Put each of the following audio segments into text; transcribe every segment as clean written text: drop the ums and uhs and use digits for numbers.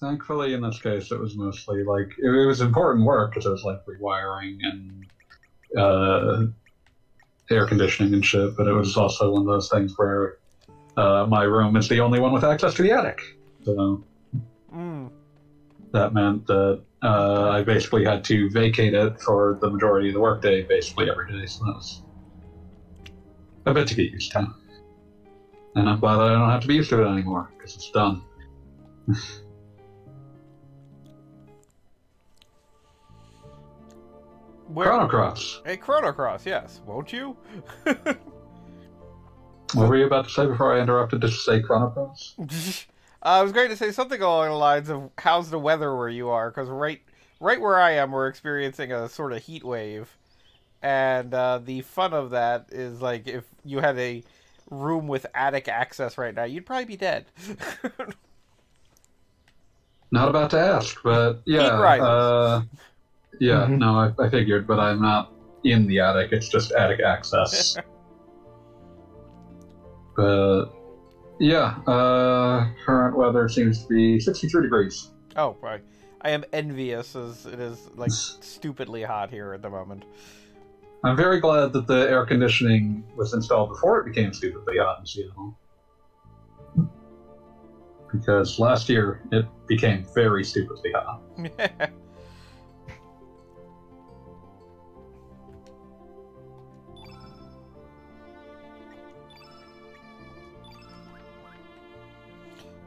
Thankfully, in this case, it was mostly like it was important work because it was like rewiring and uh, air conditioning and shit. But it was also one of those things where my room is the only one with access to the attic, so Mm. that meant that I basically had to vacate it for the majority of the workday, basically every day. So that was a bit to get used to, and I'm glad that I don't have to be used to it anymore because it's done. Chrono Cross. A Chrono Cross, yes. Won't you? What were you about to say before I interrupted to say Chrono Cross? I was going to say something along the lines of how's the weather where you are, because right where I am, we're experiencing a sort of heat wave, and the fun of that is like if you had a room with attic access right now, you'd probably be dead. Not about to ask, but yeah. Heat rises. Yeah, no, I figured, but I'm not in the attic, it's just attic access. But yeah, current weather seems to be 63 degrees. Oh, right. I am envious as it is like stupidly hot here at the moment. I'm very glad that the air conditioning was installed before it became stupidly hot in Seattle. Because last year it became very stupidly hot.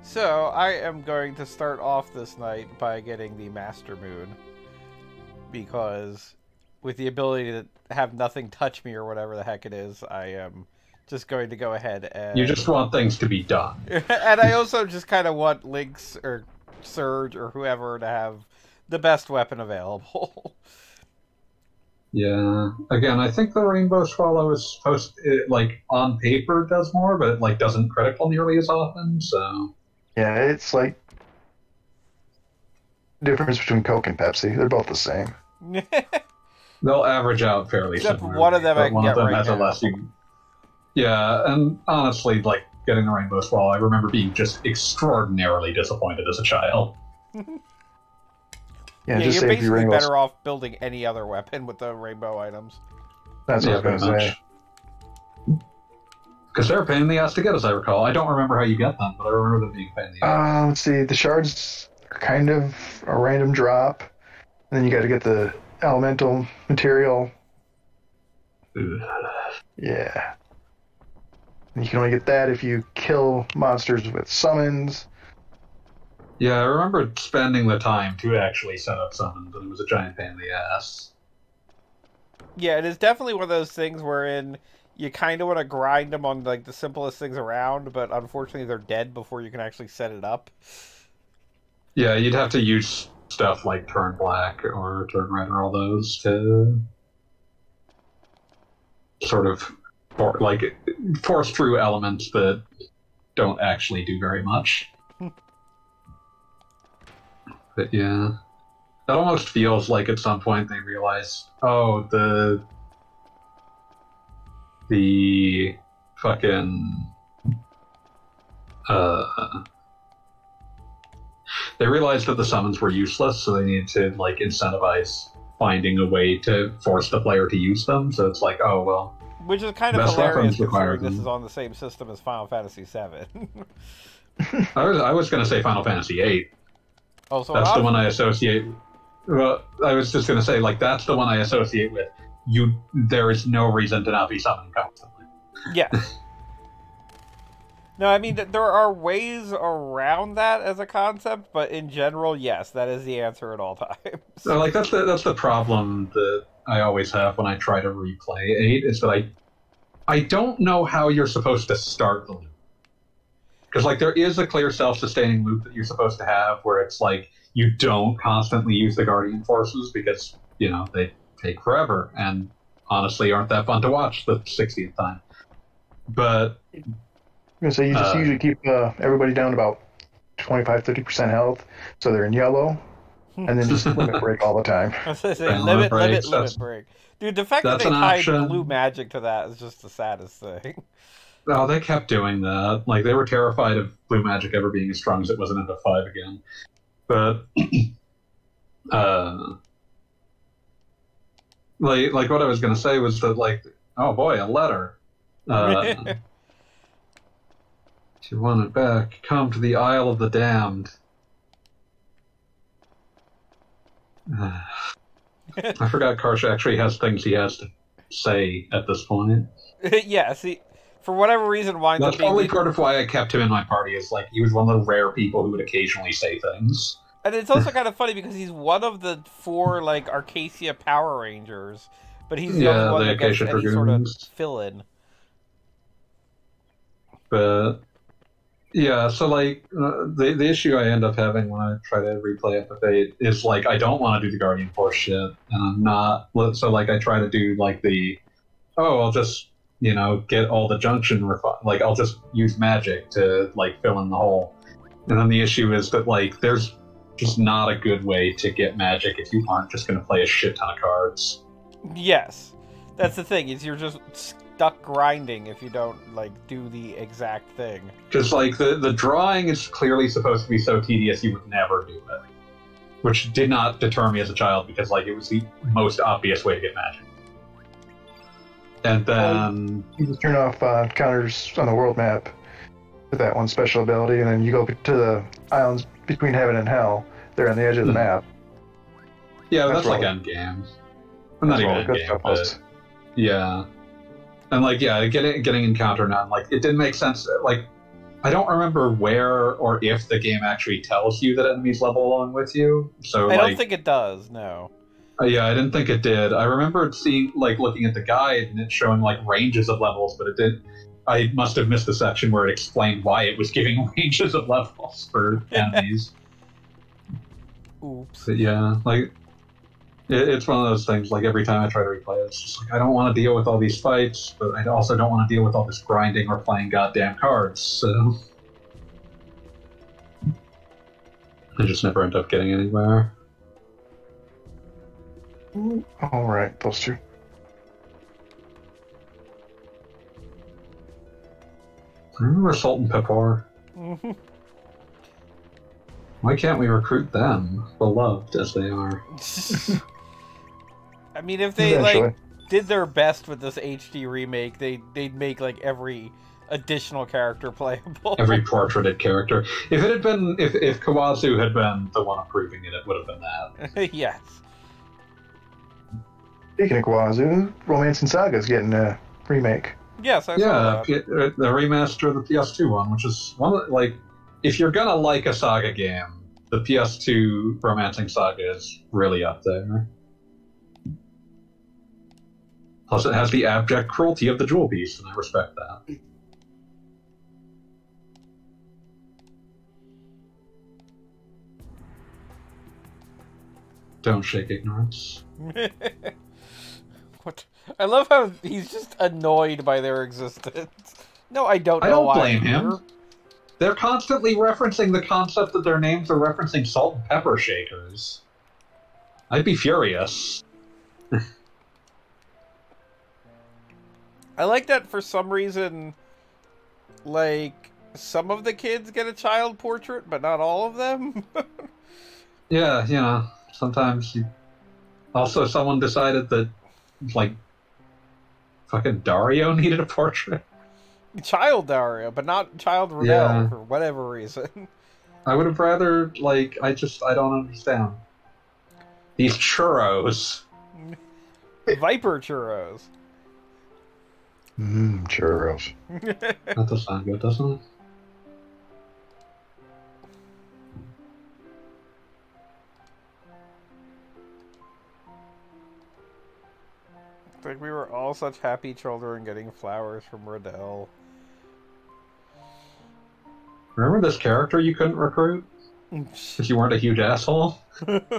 So, I am going to start off this night by getting the Mastermune. Because with the ability to have nothing touch me or whatever the heck it is, I am just going to go ahead and... You just want things to be done. And I also just kind of want Lynx or Surge or whoever to have the best weapon available. Yeah. Again, I think the Rainbow Swallow is supposed to, like, on paper does more, but it, like, doesn't critical nearly as often, so... Yeah, it's like difference between Coke and Pepsi. They're both the same. They'll average out fairly Except similarly. one of them I can one get of them right has now. a less... Yeah, and honestly, like, getting the Rainbow Swallow, I remember being just extraordinarily disappointed as a child. Yeah, just you're save your basically rainbow. better off building any other weapon with the rainbow items. That's what I was going to say. Because they're a pain in the ass to get, as I recall. I don't remember how you get them, but I remember them being a pain in the ass. Let's see. The shards are kind of a random drop. And then you got to get the elemental material. Ugh. Yeah. And you can only get that if you kill monsters with summons. Yeah, I remember spending the time to actually set up summons, and it was a giant pain in the ass. Yeah, it is definitely one of those things wherein you kind of want to grind them on like the simplest things around, but unfortunately they're dead before you can actually set it up. Yeah, you'd have to use stuff like Turn Black or Turn Red or all those to sort of force through elements that don't actually do very much. But yeah, that almost feels like at some point they realize, oh, the fucking they realized that the summons were useless, so they needed to like incentivize finding a way to force the player to use them. So it's like, oh well, which is kind of best hilarious weapons require considering this them. is on the same system as Final Fantasy VII. I was going to say Final Fantasy VIII. Oh, so That's the one I associate. Well, I was just going to say, like, that's the one I associate with you. There is no reason to not be summoning constantly. Yeah. No, I mean, there are ways around that as a concept, but in general, yes, that is the answer at all times. So, like, that's the problem that I always have when I try to replay 8, is that I don't know how you're supposed to start the loop. Because, like, there is a clear self-sustaining loop that you're supposed to have where it's like, you don't constantly use the Guardian Forces because, you know, they take forever and honestly aren't that fun to watch the 60th time. But I'm going to say you just usually keep everybody down to about 25-30% health, so they're in yellow, and then just limit break all the time. I was going to say, And limit breaks, break. Dude, the fact that that's they an tied option. blue magic to that is just the saddest thing. oh, they kept doing that. Like, they were terrified of blue magic ever being as strong as it was in FF5 again. But uh, like what I was gonna say was that like, oh boy, a letter. If you want it back, come to the Isle of the Damned. I forgot Karsh actually has things he has to say at this point. Yeah, see, for whatever reason, winds That's up being probably part of why I kept him in my party, is like, he was one of the rare people who would occasionally say things. And it's also kind of funny because he's one of the 4, like, Arcacia Power Rangers, but he's the only one that gets any sort of fill-in. But, yeah, so, like, the issue I end up having when I try to replay FF8 is, like, I don't want to do the Guardian Force shit, and I'm not... So, like, I try to do, like, I'll just, get all the junction... Like, I'll just use magic to, like, fill in the hole. And then the issue is that, like, there's just not a good way to get magic if you aren't just going to play a shit ton of cards. Yes. That's the thing, is you're just stuck grinding if you don't, like, do the exact thing. Because, like, the drawing is clearly supposed to be so tedious you would never do it. Which did not deter me as a child, because, like, it was the most obvious way to get magic. And then... you just turn off counters on the world map with that one special ability, and then you go to the islands between heaven and hell. They're on the edge of the map. Yeah, that's like endgame. Well, not even endgame, but... Yeah. And, like, yeah, getting encounter now, like, it didn't make sense. Like, I don't remember where or if the game actually tells you that enemies level along with you. So, I don't think it does, no. Yeah, I didn't think it did. I remember seeing, like, looking at the guide and it showing, like, ranges of levels, but it didn't... I must have missed the section where it explained why it was giving ranges of levels for enemies. Oops. But yeah, like, it's one of those things, like, every time I try to replay it, it's just like, I don't want to deal with all these fights, but I also don't want to deal with all this grinding or playing goddamn cards, so... I just never end up getting anywhere. Alright, those two. Remember Salt and Pepper? Mm-hmm. Why can't we recruit them, beloved as they are? I mean, if they, like, did their best with this HD remake, they'd make, like, every additional character playable. Every portraited character. If it had been... If Kawazu had been the one approving it, it would have been that. Yes. Speaking of Kawazu, Romance and Saga is getting a remake. Yes, I saw that. The remaster of the PS2 one, which is one of, like, if you're gonna like a Saga game, the PS2 Romancing Saga is really up there. Plus, it has the abject cruelty of the Jewel Beast, and I respect that. Don't shake ignorance. What? I love how he's just annoyed by their existence. No, I don't know I don't why. blame him. They're constantly referencing the concept that their names are referencing salt and pepper shakers. I'd be furious. I like that for some reason, like, some of the kids get a child portrait, but not all of them. Yeah, sometimes you... Also, someone decided that, like, fucking Dario needed a portrait. Child Dario, but not Child Rodeo, for whatever reason. I would have rather, like, I don't understand. These churros. Viper churros. Churros. That does sound good, doesn't it? Like, we were all such happy children getting flowers from Rodell. Remember this character you couldn't recruit? If you weren't a huge asshole? And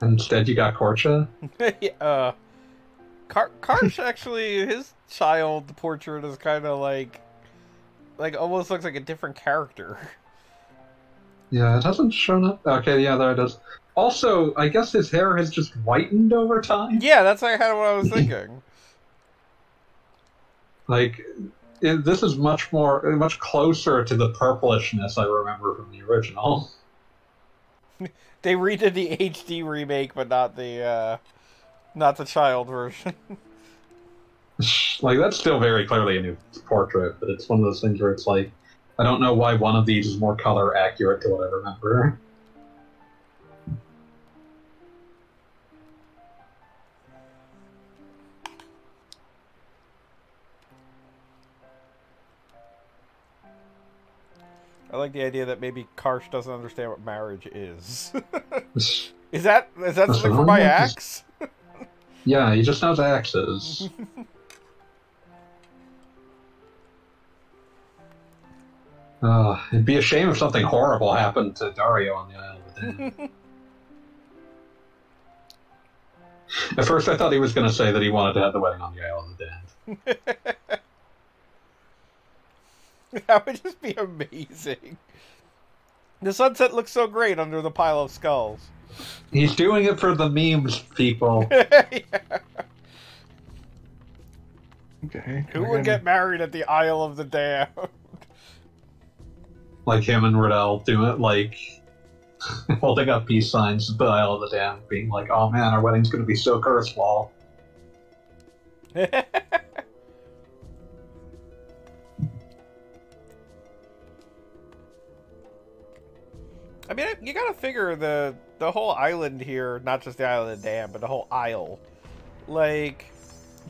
instead you got Korcha? Yeah, Karsh actually, his child portrait is kind of like almost looks like a different character. Yeah, it hasn't shown up. Okay, yeah, there it is. Also, I guess his hair has just whitened over time. Yeah, that's kind of what I was thinking. Like, this is much closer to the purplishness I remember from the original. They redid the HD remake, but not the child version. Like, that's still very clearly a new portrait, but it's one of those things where it's like, I don't know why one of these is more color accurate to what I remember. I like the idea that maybe Karsh doesn't understand what marriage is. Is that something for my axe? Yeah, he just knows axes. It'd be a shame if something horrible happened to Dario on the Isle of the Damned. At first I thought he was going to say that he wanted to have the wedding on the Isle of the Damned. That would just be amazing. The sunset looks so great under the pile of skulls. He's doing it for the memes, people. Yeah. Okay. Who would get married at the Isle of the Damned? Like him and Riddell doing it, like holding up peace signs at the Isle of the Damned, being like, "Oh man, our wedding's going to be so cursed, lol." I mean, you gotta figure the whole island here, not just the Isle of the Damned, but the whole isle, like,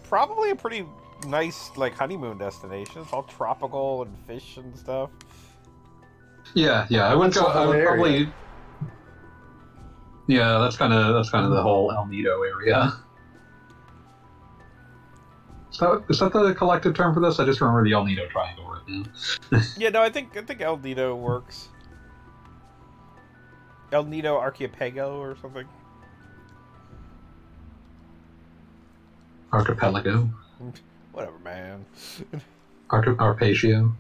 probably a pretty nice, like, honeymoon destination. It's all tropical and fish and stuff. Yeah, I would probably. Yeah, that's kind of the whole El Nido area. Is that the collective term for this? I just remember the El Nido Triangle right now. Yeah, no, I think El Nido works. El Nido Archipelago or something. Archipelago. Whatever, man. Arpeggio.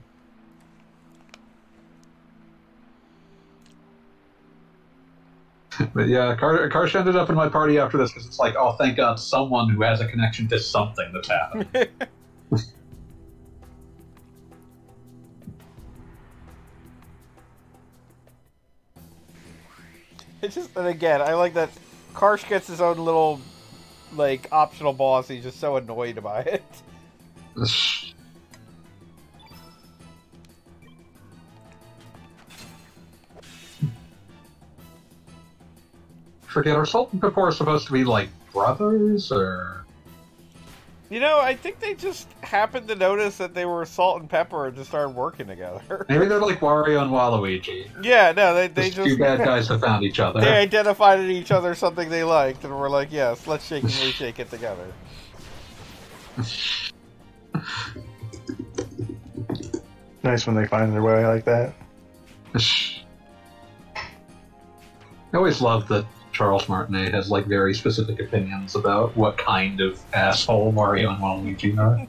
But yeah, Karsh ended up in my party after this because it's like, oh, thank God, someone who has a connection to something that's happening. It's just, and again, I like that Karsh gets his own little, like, optional boss. He's just so annoyed by it. Forget, are Salt and Pepper supposed to be like brothers, or? You know, I think they just happened to notice that they were Salt and Pepper and just started working together. Maybe they're like Wario and Waluigi. Yeah, no, they just two bad guys that found each other. They identified in each other something they liked, and were like, yes, let's shake and reshake it together. Nice when they find their way like that. I always love that Charles Martinet has like very specific opinions about what kind of asshole Mario and Waluigi are.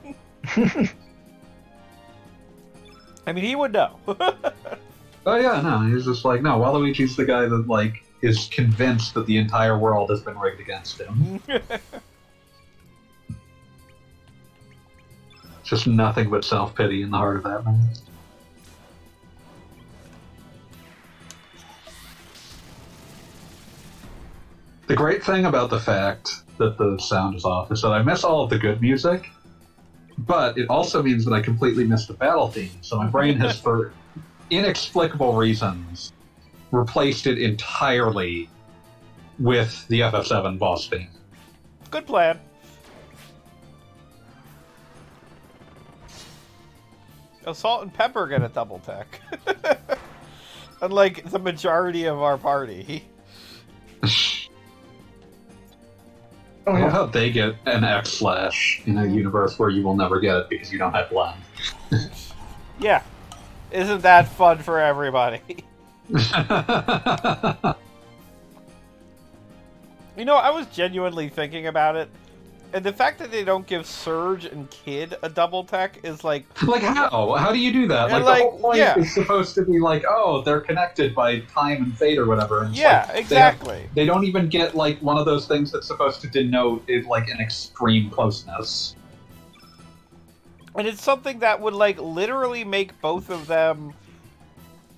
I mean, he would know. Oh yeah, no, he's just like, no, Waluigi's the guy that like is convinced that the entire world has been rigged against him. Just nothing but self-pity in the heart of that man. The great thing about the fact that the sound is off is that I miss all of the good music, but it also means that I completely missed the battle theme. So my brain has, for inexplicable reasons, replaced it entirely with the FF7 boss theme. Good plan. Salt and Pepper get a double tech. Unlike the majority of our party. I love how they get an X slash in a universe where you will never get it because you don't have blend. Yeah. Isn't that fun for everybody? You know, I was genuinely thinking about it, and the fact that they don't give Surge and Kid a double tech is like... Like how? How do you do that? Like, the whole point is supposed to be like, oh, they're connected by time and fate or whatever. And yeah, like, exactly. They don't even get like one of those things that's supposed to denote like an extreme closeness. And it's something that would like literally make both of them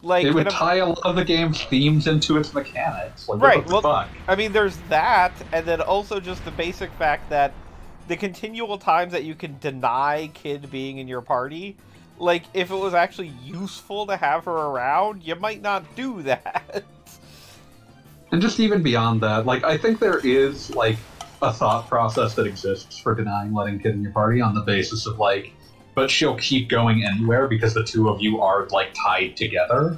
Like, it would tie a lot of the game's themes into its mechanics. Like, right, what the well, fuck? I mean, there's that, and then also just the basic fact that the continual times that you can deny Kid being in your party, like, if it was actually useful to have her around, you might not do that. And just even beyond that, like, I think there is, like, a thought process that exists for denying letting Kid in your party on the basis of, like, but she'll keep going anywhere because the two of you are, like, tied together.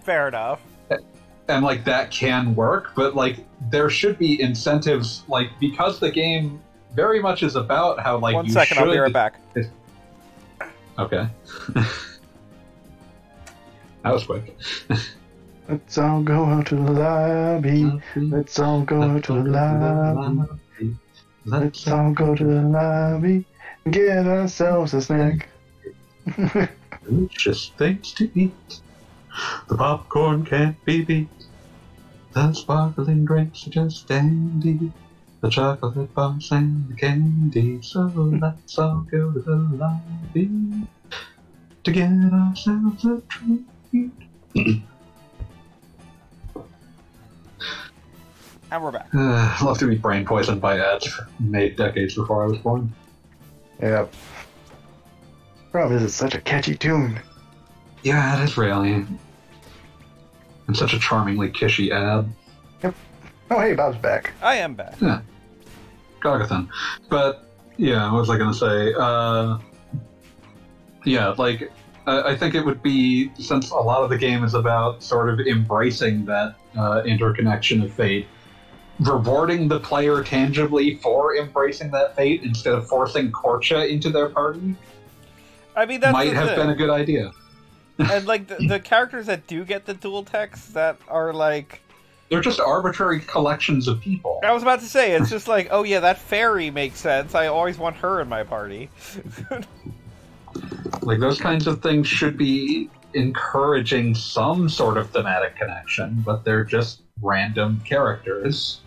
Fair enough. And, like, that can work, but, like, there should be incentives, like, because the game very much is about how, like, 1 second, I'll be right back. Okay. That was quick. Let's all go out to the lobby. Let's all go out to the lobby. Let's all go to the lobby and get ourselves a snack. Delicious things to eat. The popcorn can't be beat. The sparkling drinks are just dandy. The chocolate bars and the candy. So let's all go to the lobby to get ourselves a treat. And we're back. I'll have to be brain poisoned by ads made decades before I was born. Yep. Problem is, it's such a catchy tune. Yeah, it is really. And such a charmingly kishy ad. Yep. Oh, hey, Bob's back. I am back. Yeah. Gogathan. But, yeah, what was I going to say? Yeah, like, I think it would be, since a lot of the game is about sort of embracing that interconnection of fate, rewarding the player tangibly for embracing that fate instead of forcing Korcha into their party I mean, that might have been a good idea. And, like, the characters that do get the dual text that are, like... They're just arbitrary collections of people. I was about to say, it's just like, oh yeah, that fairy makes sense. I always want her in my party. Like, those kinds of things should be encouraging some sort of thematic connection, but they're just random characters.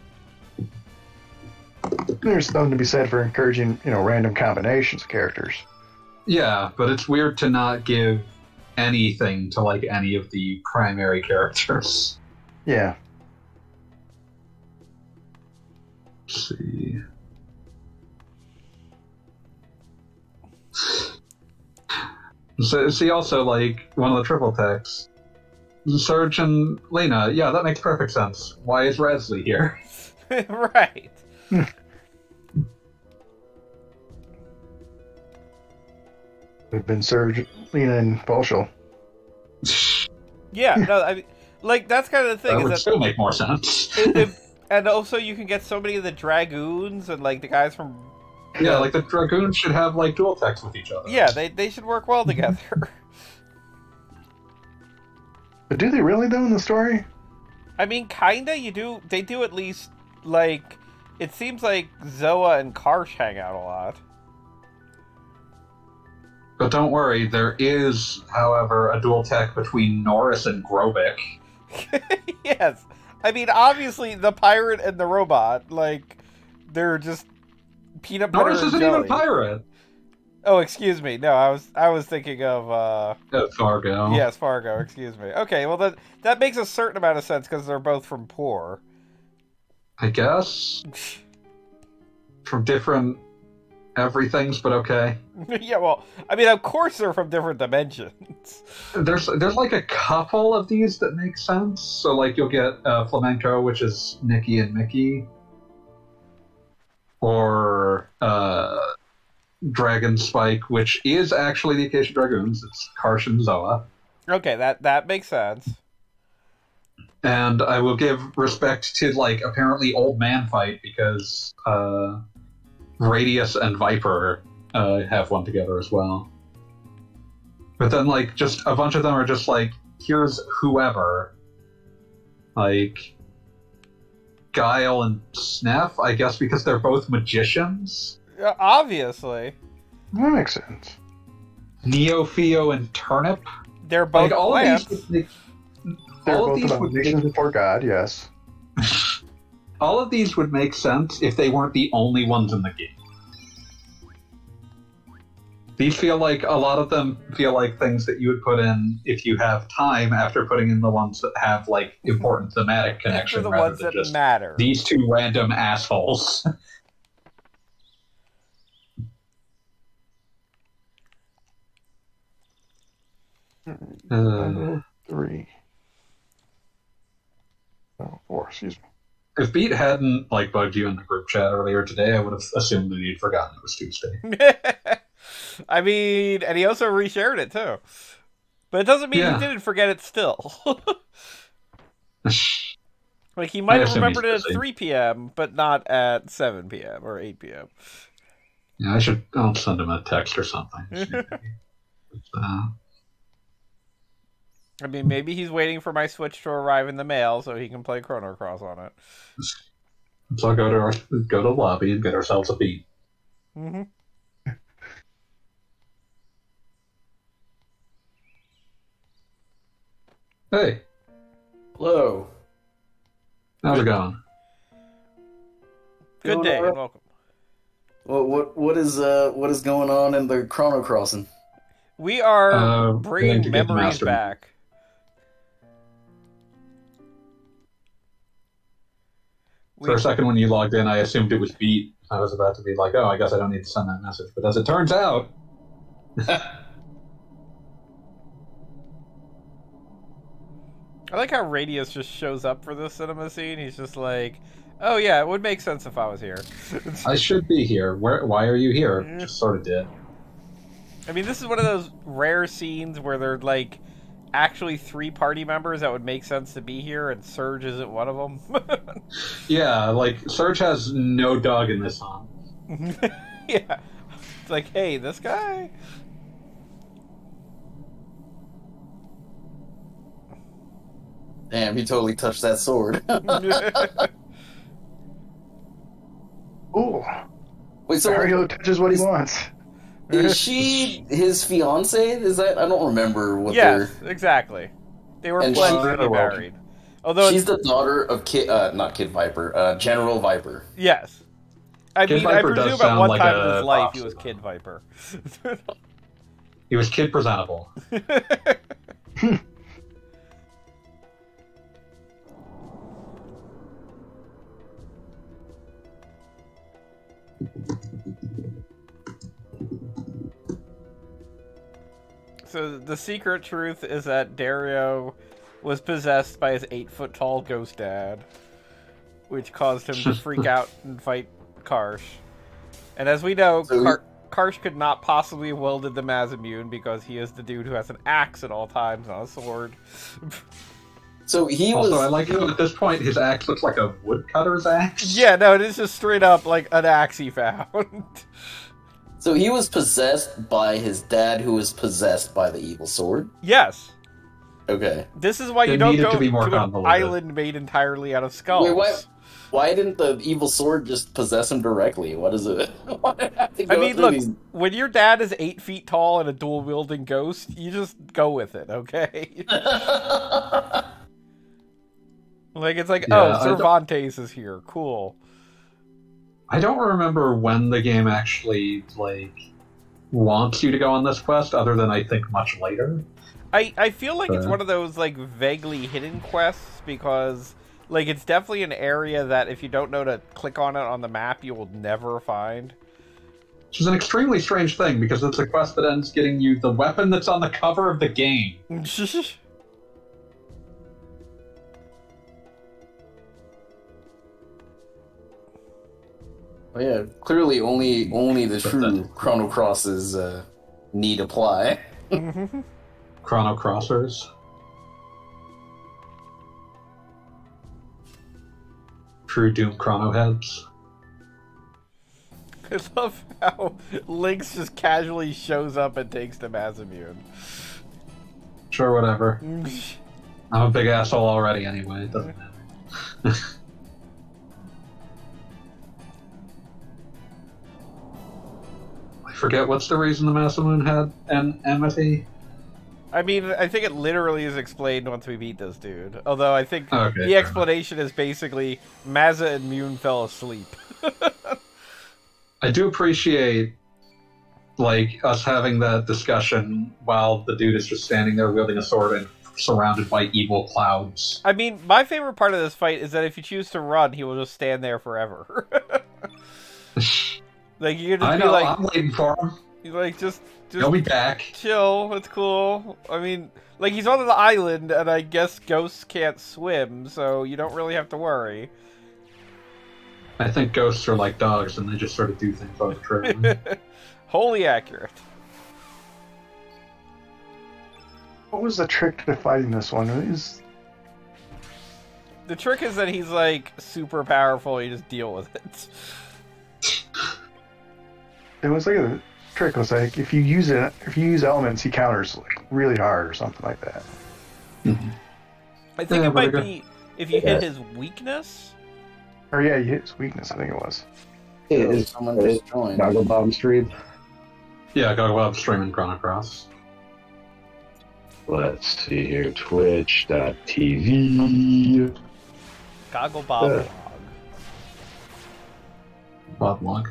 There's something to be said for encouraging, random combinations of characters. Yeah, but it's weird to not give anything to, like, any of the primary characters. Yeah. Let's see. So, see, also, like, one of the triple texts. Serge and Lena, yeah, that makes perfect sense. Why is Rasley here? Right. We've been Serge, Lena, and Volshel. Yeah, no, I mean, like, that's kind of the thing. That would still make more sense. And also, you can get so many of the Dragoons and, like, the guys from... Yeah, like, the Dragoons should have, like, dual text with each other. Yeah, they should work well together. But do they really, though, in the story? I mean, kinda, they do at least, like... It seems like Zoa and Karsh hang out a lot. But don't worry, there is, however, a dual tech between Norris and Grobik. Yes. I mean, obviously, the pirate and the robot, like, they're just peanut butter Norris and isn't jelly. even a pirate! Oh, excuse me. No, I was thinking of, Fargo. Yes, Fargo, excuse me. Okay, well, that makes a certain amount of sense, because they're both from Poor. I guess. From different everythings, but okay. Yeah, well, I mean, of course they're from different dimensions. There's like a couple of these that make sense. So like you'll get Flamenco, which is Nikki and Mickey, or Dragon Spike, which is actually the Acacia Dragoons. It's Karsh and Zoa. Okay, that makes sense. And I will give respect to, like, apparently Old Man Fight, because Radius and Viper have one together as well. But then, like, just a bunch of them are just like, here's whoever. Like, Guile and Sneff, I guess because they're both magicians. Obviously. That makes sense. Neo, Theo, and Turnip. They're both like, all plants. of these... They're all of both these about nations before God, yes. All of these would make sense if they weren't the only ones in the game. These feel like, a lot of them feel like things that you would put in if you have time after putting in the ones that have, like, important thematic connection the rather ones than that just matter. these two random assholes. 3. Oh, 4, excuse me. If Beat hadn't, like, bugged you in the group chat earlier today, I would have assumed that he'd forgotten it was Tuesday. I mean, and he also reshared it, too. But it doesn't mean he didn't forget it still. Like, he might have remembered it at 3 p.m., but not at 7 p.m. or 8 p.m. Yeah, I'll send him a text or something. I mean, maybe he's waiting for my Switch to arrive in the mail so he can play Chrono Cross on it. So I'll go to the lobby and get ourselves a Beat. Mm-hmm. Hey. Hello. How's it going? Good day, and welcome. Well, what is going on in the Chrono Crossing? We are bringing memories back. For a second when you logged in, I assumed it was Beat. I was about to be like, oh, I guess I don't need to send that message. But as it turns out... I like how Radius just shows up for this cinema scene. He's just like, oh yeah, it would make sense if I was here. I should be here. Why are you here? Just sort of did. I mean, this is one of those rare scenes where they're like actually 3 party members that would make sense to be here, and Surge isn't one of them. Yeah, like, Surge has no dog in this song. Yeah. It's like, hey, this guy? Damn, he totally touched that sword. Ooh. Wait, so Mario touches what he wants. is she his fiance? Is that, I don't remember what Yes, exactly. They were And pledged she- to be married. Although she's the daughter of not Kid Viper, General Viper. yes. I Kid mean, I Viper does presume at sound one like time in a his life boxer, he was though. Kid Viper. He was kid presentable. So the secret truth is that Dario was possessed by his 8-foot-tall ghost dad, which caused him to freak out and fight Karsh. And as we know, Karsh could not possibly have wielded the Mastermune because he is the dude who has an axe at all times, not a sword. So he Also, was. I like how at this point his axe looks like a woodcutter's axe. Yeah, no, it is just straight up like an axe he found. So he was possessed by his dad, who was possessed by the evil sword. Yes. Okay. This is why you It don't needed go to be more to an convoluted. island made entirely out of skulls. Wait, why didn't the evil sword just possess him directly? What is it? Why did it have to go I mean, through look, these- when your dad is 8 feet tall and a dual-wielding ghost, you just go with it, okay? Like, it's like, Yeah, oh, I don't- Cervantes is here, cool. I don't remember when the game actually, like, wants you to go on this quest, other than I think much later. I feel like it's one of those, like, vaguely hidden quests, because, like, it's definitely an area that if you don't know to click on it on the map, you will never find. Which is an extremely strange thing, because it's a quest that ends getting you the weapon that's on the cover of the game. Oh, yeah, clearly only the true Chrono Crosses need apply. Chrono Crossers. True Doom Chrono Heads. I love how Lynx just casually shows up and takes the Mastermune. Sure, whatever. I'm a big asshole already anyway, it doesn't matter. I forget what's the reason the Mastermune had an enmity? I mean, I think it literally is explained once we beat this dude. Although I think Okay, the explanation is basically Mazza and Mune fell asleep. I do appreciate like us having that discussion while the dude is just standing there wielding a sword and surrounded by evil clouds. I mean, my favorite part of this fight is that if you choose to run, he will just stand there forever. Like you can just I be know, like, I'm waiting for him. he's like just He'll be back. chill. It's cool. I mean, like he's on an island, and I guess ghosts can't swim, so you don't really have to worry. I think ghosts are like dogs, and they just sort of do things arbitrarily. Wholly accurate. What was the trick to fighting this one? The trick is that he's like super powerful. You just deal with it. It was like a trick was like if you use elements, he counters like really hard or something like that. I think Yeah, it might but be if you hit his weakness. Or yeah, you hit his weakness. I think it was. Is someone just joined? Goggle Bomb stream. Yeah, go up streaming Chrono Cross. Let's see here. Twitch.tv. Goggle Bob Bob Log.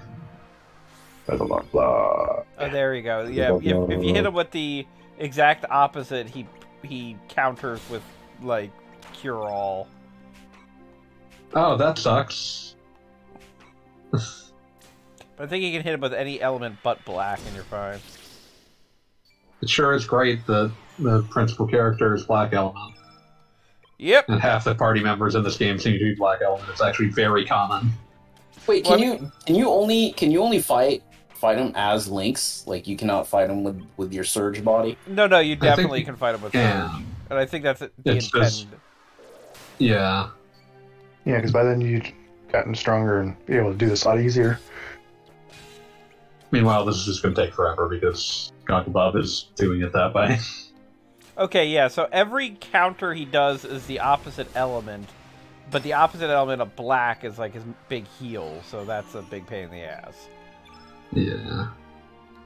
Goggle Bomb blog. Oh, there you go. Yeah, if you hit him with the exact opposite, he counters with like Cure All. Oh, that sucks. But I think you can hit him with any element but black, and you're fine. It sure is great that the principal character is Black Element, Yep. and half the party members in this game seem to be Black Element. It's actually very common. Wait, Well, can you only fight him as Lynx? Like you cannot fight him with your Surge body? No, you think definitely you can fight him with can. Surge. And I think that's the It's intent. just- Yeah. Yeah, because by then you'd gotten stronger and be able to do this a lot easier. Meanwhile, this is just going to take forever because Gogglebob is doing it that way. Okay, yeah, so every counter he does is the opposite element, but the opposite element of black is like his big heal, so that's a big pain in the ass. Yeah.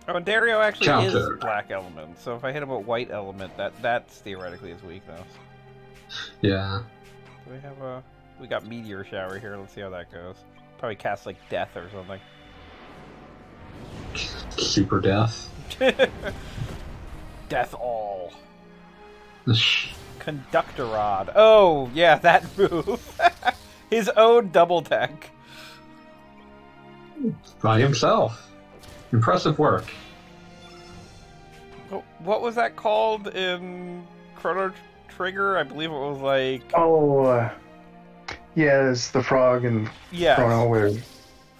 Oh, and Dario actually Counter. is black element, so if I hit him with white element, that's theoretically his weakness. Yeah. Do we have a... We got Meteor Shower here, let's see how that goes. Probably cast like Death or something. Super Death. Death All. Conductor Rod. Oh, yeah, that move. His own double tech. By himself. Impressive work. What was that called in Chrono Trigger? I believe it was like... Oh, yeah, it's the frog and Yeah, Chrono where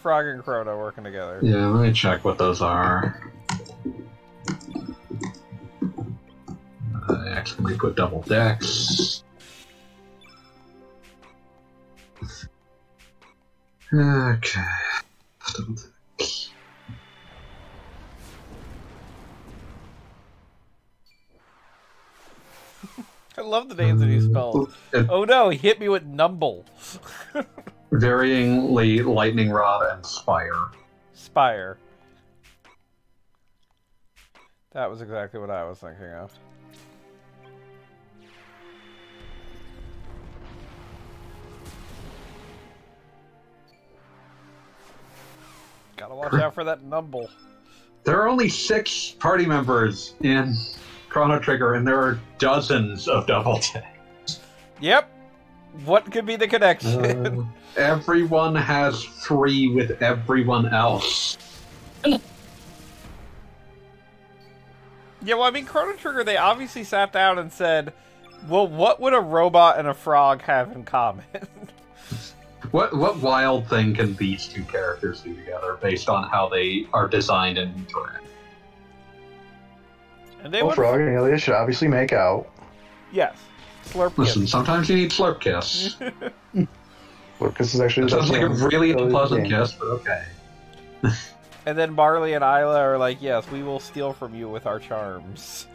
Frog and Chrono working together. Yeah, let me check what those are. I accidentally put double decks. Okay. Double decks. I love the names of these spells. Oh no, he hit me with Numble. Varyingly Lightning Rod and Spire. Spire. That was exactly what I was thinking of. Gotta watch out for that Numble. There are only 6 party members in Chrono Trigger, and there are dozens of double decks. Yep. What could be the connection? Everyone has 3 with everyone else. Yeah, well, I mean, Chrono Trigger, they obviously sat down and said, well, what would a robot and a frog have in common? What wild thing can these 2 characters do together based on how they are designed and interact? And they well, would... Frog and Ilya should obviously make out. Yes. Slurp Listen, kiss. sometimes you need slurp kiss. Look, this is actually It sounds like a really unpleasant game. kiss, but okay. And then Marley and Isla are like, yes, we will steal from you with our charms.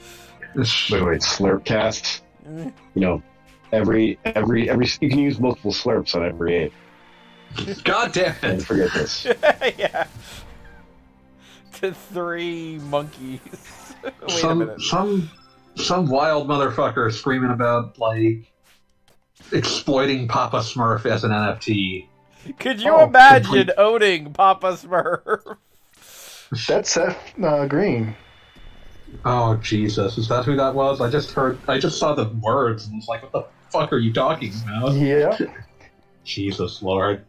Wait, Slurpcast. You know, every you can use multiple slurps on every ape. God damn Don't it! forget this. Yeah. To 3 monkeys. Wait a minute. Some wild motherfucker screaming about, like, exploiting Papa Smurf as an NFT. Could you imagine owning Papa Smurf? That's Seth Green. Oh Jesus, is that who that was? I just saw the words and was like, what the fuck are you talking about? Yeah, Jesus Lord.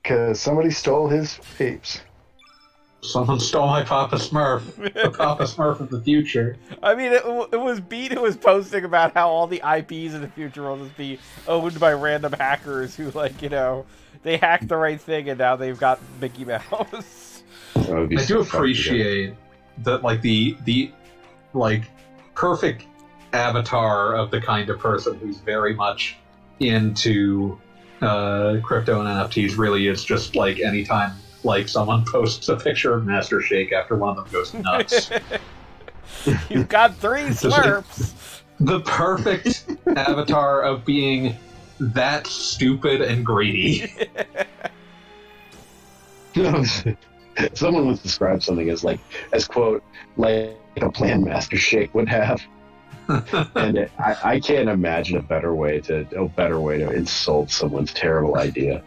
because somebody stole his apes. Someone stole my Papa Smurf. The Papa Smurf of the future. I mean, it was Beat who was posting about how all the IPs in the future will just be owned by random hackers who, like, you know, they hacked the right thing and now they've got Mickey Mouse. I do appreciate that, like, the like perfect avatar of the kind of person who's very much into crypto and NFTs really is just like anytime like someone posts a picture of Master Shake after one of them goes nuts. You've got 3 Slurps. The perfect avatar of being that stupid and greedy. Someone once described something as quote, like a planned Master Shake would have. And I can't imagine a better way to insult someone's terrible idea.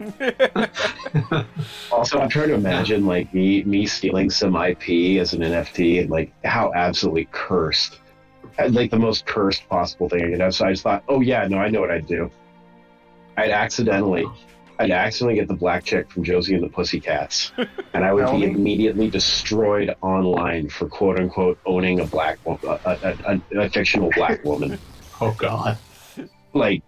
Also, I'm trying to imagine like me stealing some IP as an NFT and like how absolutely cursed, like the most cursed possible thing I could have. So I just thought, oh yeah, no, I know what I'd do. I'd accidentally get the black chick from Josie and the Pussycats, and I would be immediately destroyed online for quote unquote owning a a fictional black woman. Oh God! Like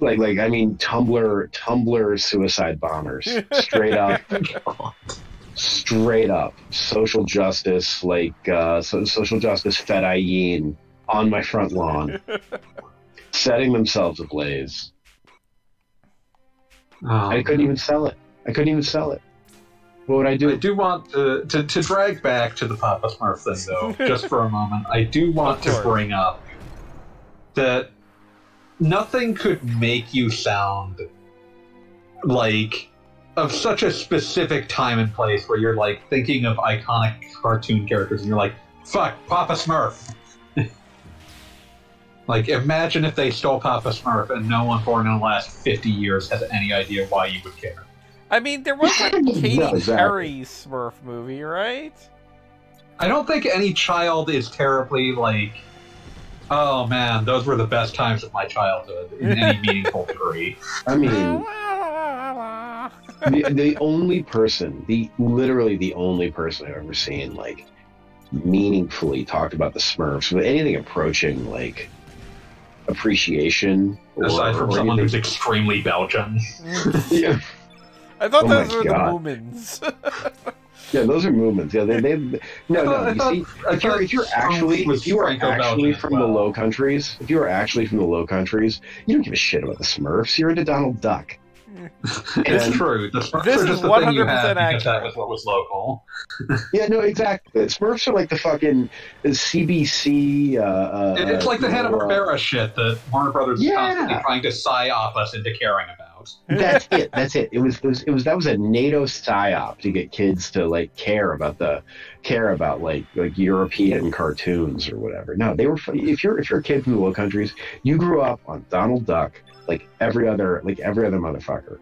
I mean, Tumblr suicide bombers, straight up, social justice, social justice fedayeen on my front lawn, setting themselves ablaze. I couldn't even sell it. What would I do? I do want to drag back to the Papa Smurf thing, though, just for a moment. I do want to bring up that nothing could make you sound like of such a specific time and place where you're like thinking of iconic cartoon characters and you're like, fuck, Papa Smurf. Like, imagine if they stole Papa Smurf and no one born in the last 50 years has any idea why you would care. I mean, there was a Katy exactly. Perry Smurf movie, right? I don't think any child is terribly like, oh man, those were the best times of my childhood in any meaningful degree. I mean, literally the only person I've ever seen like meaningfully talk about the Smurfs with anything approaching like appreciation, aside from someone who's extremely Belgian. Yeah. I thought Oh those my were God. the Moomins. Yeah, those are movements. Yeah, they no. You see, if you are actually from the Low Countries, you don't give a shit about the Smurfs. You're into Donald Duck. It's true. The Smurfs This are is just the thing you 100% had because accurate. that was what was local. Yeah, no, exactly. Smurfs are like the fucking CBC. It's like the Hanna-Barbera shit that Warner Brothers is constantly trying to psyop us into caring about. That's it. It was that was a NATO psyop to get kids to like care about like European cartoons or whatever. No, they were. If you're a kid from the Low Countries, you grew up on Donald Duck like every other motherfucker.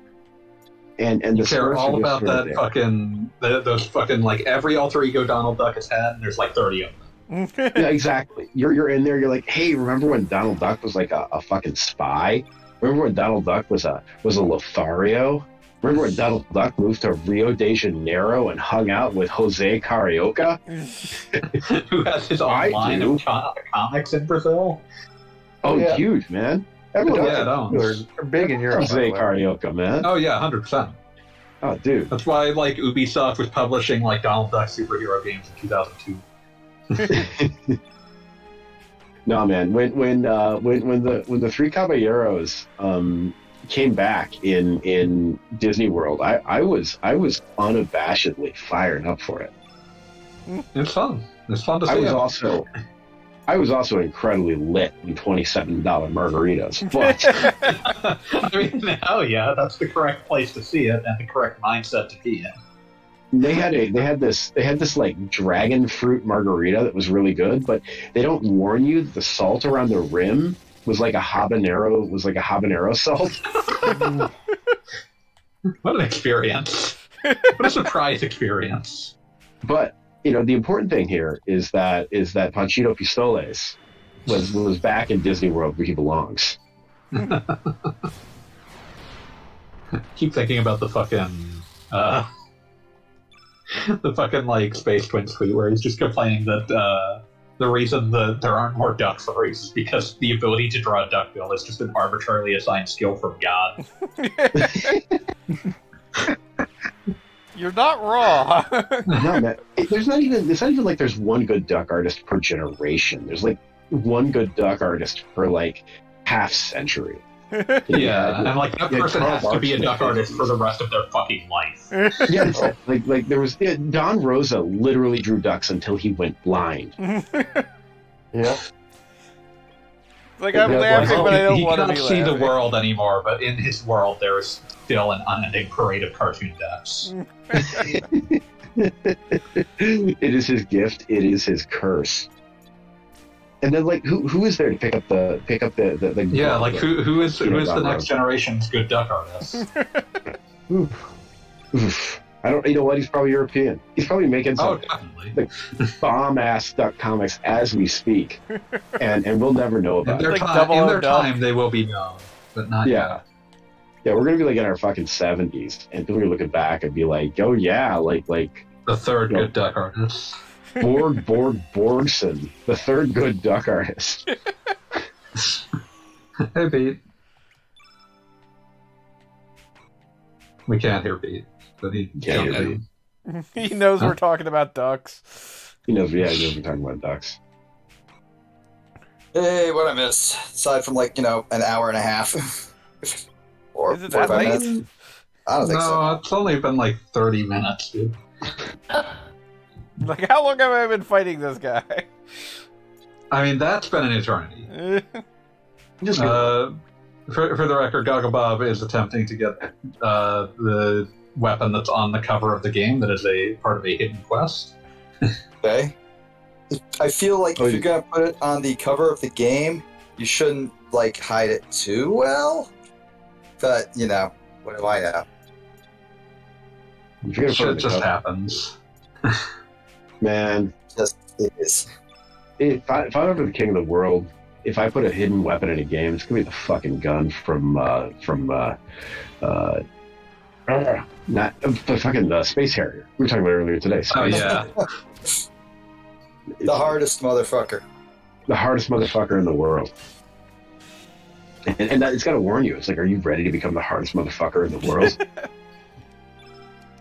And the You care Smurfs all are just about sort of that there. fucking those fucking like every alter ego Donald Duck has had, and there's like 30 of them. Yeah, exactly. You're in there. You're like, hey, remember when Donald Duck was like a fucking spy? Remember when Donald Duck was a Lothario? Remember when Donald Duck moved to Rio de Janeiro and hung out with Jose Carioca? Who has his own line of comics in Brazil? Oh, Yeah. huge, man. Everyone Yeah, no. are big in Europe. by the Jose way. Carioca, man. Oh yeah, 100%. Oh, dude. That's why like Ubisoft was publishing like Donald Duck superhero games in 2002. No, man. When the Three Caballeros came back in Disney World, I was unabashedly fired up for it. It's fun. It's fun to see. I was also incredibly lit in $27 margaritas, but I mean, oh yeah, that's the correct place to see it and the correct mindset to be in. they had this like dragon fruit margarita that was really good, but they don't warn you that the salt around the rim was like a habanero salt. What an experience! What a surprise experience! But the important thing here is that Panchito Pistoles was back in Disney World where he belongs. Keep thinking about the fucking like Space Twins tweet where he's just complaining that the reason that there aren't more duck furries is because the ability to draw a duckbill is just an arbitrarily assigned skill from God. You're not wrong. No, man. It's not even like there's one good duck artist per generation. There's like one good duck artist per like half century. Yeah, and like that person has to be a duck artist for the rest of their fucking life. Yeah, it's like there was Don Rosa literally drew ducks until he went blind. Yeah. Like, I'm laughing, but I don't want to be He cannot see the laughing. world anymore, but in his world there is still an unending parade of cartoon ducks. It is his gift. It is his curse. And then, like, who is there to pick up the Yeah, like who is the next generation's good duck artist? Oof. I don't. You know what? He's probably European. He's probably making some definitely. bomb ass duck comics as we speak, and we'll never know about it. Like In their Duck. time, they will be known, but not yet. Yeah, we're gonna be like in our fucking 70s, and then we're looking back and be like, oh yeah, like The third good duck artist. Borgson, the third good duck artist. Hey, Pete. We can't hear Pete, but he Can't hear Pete. He knows we're talking about ducks. He knows we're talking about ducks. Hey, what I miss? Aside from an hour and a half. Or Is it that 45 late? minutes. I don't think so. No, it's only been like 30 minutes, dude. Like, how long have I been fighting this guy? I mean, that's been an eternity. Just For the record, Gogglebob is attempting to get the weapon that's on the cover of the game that is a part of a hidden quest. Okay. I feel like if you're gonna put it on the cover of the game, you shouldn't hide it too well. But what do I know? Shit just happens. Man, It is. if I'm ever the king of the world, if I put a hidden weapon in a game, it's gonna be the fucking gun from not the fucking Space Harrier we were talking about earlier today. Oh, yeah. The hardest motherfucker. The hardest motherfucker in the world. And it's got to warn you. It's like, are you ready to become the hardest motherfucker in the world?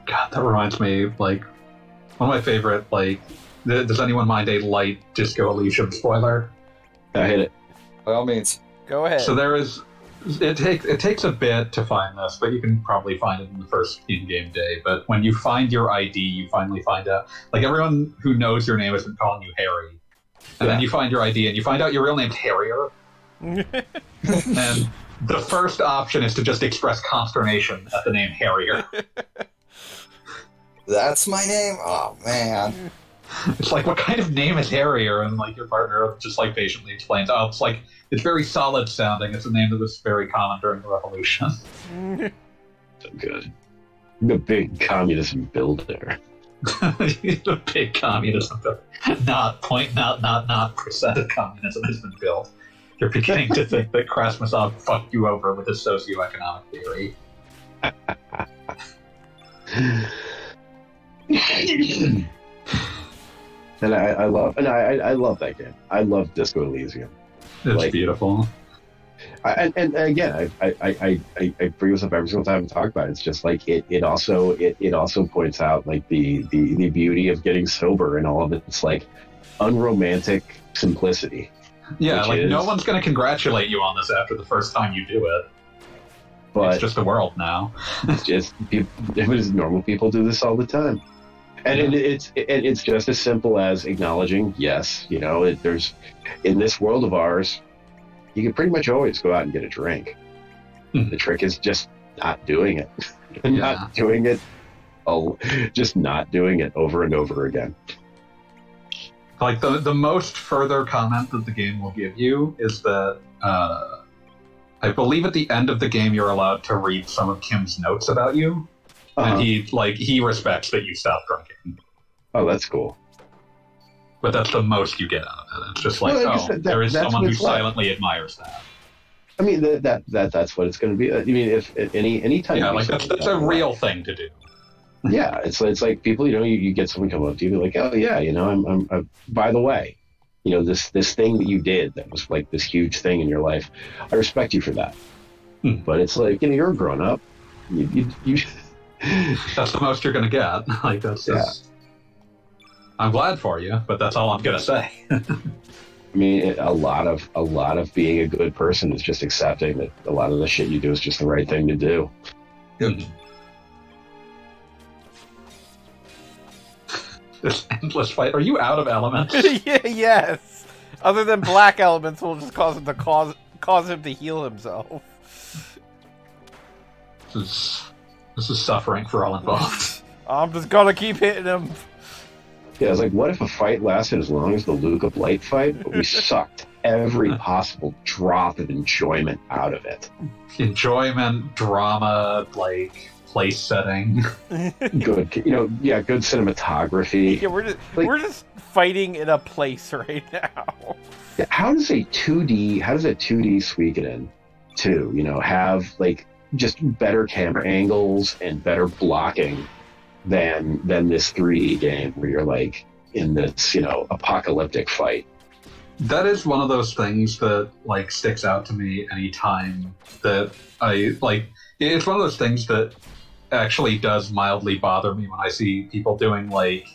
God, that reminds me, one of my favorite, does anyone mind a light Disco Elysium spoiler? I hit it. By all means. Go ahead. So there is... It takes a bit to find this, but you can probably find it in the first in-game day. But when you find your ID, you finally find out... everyone who knows your name has been calling you Harry. And then you find your ID, and you find out your real name's Harrier. And the first option is to just express consternation at the name Harrier. That's my name? Oh, man. It's like, what kind of name is Harrier? And your partner just patiently explains, it's very solid sounding. It's a name that was very common during the Revolution. So good. The big communism builder. The big communism builder. Not percent of communism has been built. You're beginning to think that Krasnov fucked you over with his socioeconomic theory. And I love that game. I love Disco Elysium. It's beautiful. And again, I bring this up every single time I talk about it. It's just it also points out the beauty of getting sober and all of its unromantic simplicity. Yeah, no one's going to congratulate you on this after the first time you do it. But it's just the world now. It's just normal people do this all the time. And it's just as simple as acknowledging, yes, there's in this world of ours, you can pretty much always go out and get a drink. The trick is just not doing it. Not doing it. Just not doing it over and over again. The most further comment that the game will give you is that I believe at the end of the game you're allowed to read some of Kim's notes about you. And he respects that you stopped drinking. Oh, that's cool. but that's the most you get out of it. It's just like, Well, like there is that's someone what who it's like. silently admires that. I mean, that's what it's going to be. I mean, if any time, Yeah, like that's a real thing to do. Yeah, it's like people, you get someone come up to you, be like, oh yeah, I'm by the way, this thing that you did that was like this huge thing in your life, I respect you for that. But it's like, you're a grown up. You That's the most you're going to get. Like that's just... I'm glad for you, but that's all I'm going to say. I mean, a lot of being a good person is just accepting that a lot of the shit you do is just the right thing to do. This endless fight. Are you out of elements? Yes. Other than black elements will just cause him to heal himself. This is suffering for all involved. I'm just gonna keep hitting him. Yeah, it's like, what if a fight lasted as long as the Luke of Light fight, but we sucked every possible drop of enjoyment out of it? Enjoyment, drama, like place setting. Good, good cinematography. Yeah, we're just fighting in a place right now. How does a 2D Suikoden 2, have like just better camera angles and better blocking than this 3D game where you're like in this, apocalyptic fight? That is one of those things that like sticks out to me anytime that I like. It's one of those things that actually does mildly bother me when I see people doing like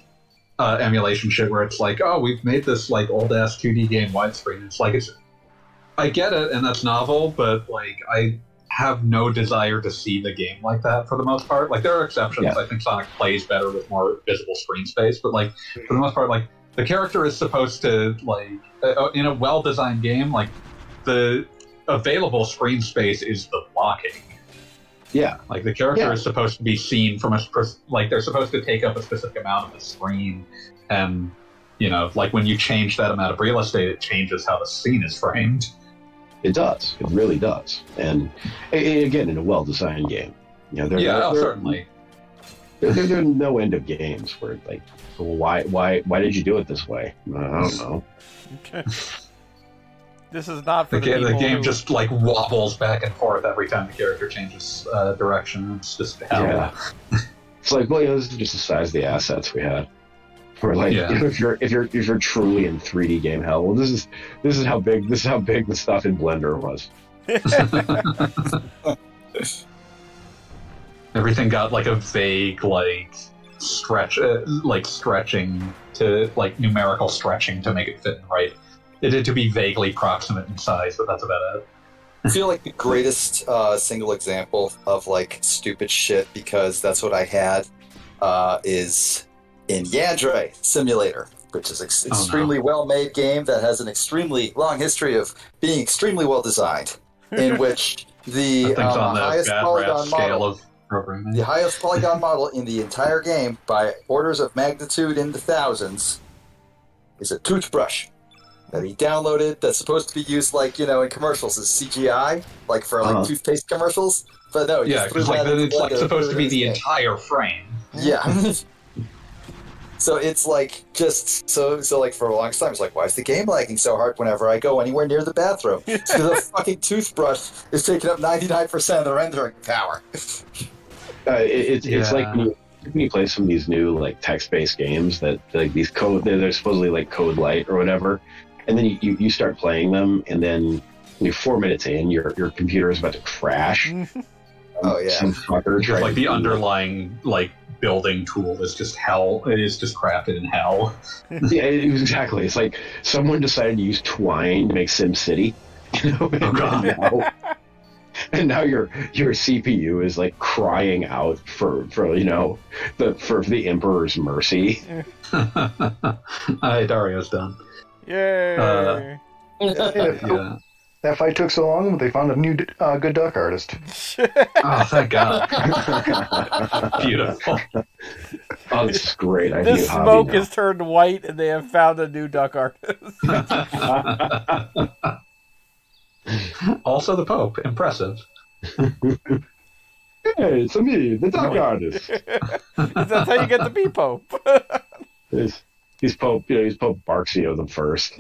emulation shit where it's like, oh, we've made this like old ass 2D game widescreen. It's like, I get it and that's novel, but like I have no desire to see the game like that for the most part. Like there are exceptions. Yeah. I think Sonic plays better with more visible screen space, but like for the most part, like the character is supposed to like in a well-designed game, like the available screen space is the blocking. Yeah, like the character is supposed to be seen from like they're supposed to take up a specific amount of the screen, and like when you change that amount of real estate, it changes how the scene is framed. It does. It really does. And again, in a well-designed game, certainly. There are no end of games where like, well, why did you do it this way? I don't know. Okay. This is not for the game just like wobbles back and forth every time the character changes direction. It's just hell. It's like, well, this is just the size of the assets we had. Or like, if you're truly in 3D game hell, well, this is how big the stuff in Blender was. Everything got like a vague like stretching to like numerical stretching to make it fit in right. It had to be vaguely proximate in size, but that's about it. I feel like the greatest single example of like stupid shit, because that's what I had, is in Yandere Simulator, which is extremely well-made game that has an extremely long history of being extremely well designed, in which the highest polygon model of programming. The highest polygon model in the entire game, by orders of magnitude in the thousands, is a toothbrush that he downloaded that's supposed to be used like, in commercials as CGI, like for like toothpaste commercials. But no, because like it's like supposed to be the entire frame. Yeah. So it's like just so like for a long time it's like, why is the game lagging so hard whenever I go anywhere near the bathroom? It's because the fucking toothbrush is taking up 99% of the rendering power. It's like when you play some of these new like text-based games that like these they're supposedly like code light or whatever, and then you start playing them, and then you're 4 minutes in, your computer is about to crash. Oh yeah, some fucker like the underlying like building tool is just hell. It is just crafted in hell. Yeah, exactly. It's like someone decided to use Twine to make SimCity. And now your CPU is like crying out for the Emperor's mercy. Dario's done. Yay! Yeah. That fight took so long, they found a new good duck artist. Oh, thank God. Beautiful. Oh, this is great. This smoke is turned white, and they have found a new duck artist. Also the Pope. Impressive. Hey, it's me, the duck artist. That's how you get the Bee Pope. Yes. He's Pope. He's Pope Barxio the First.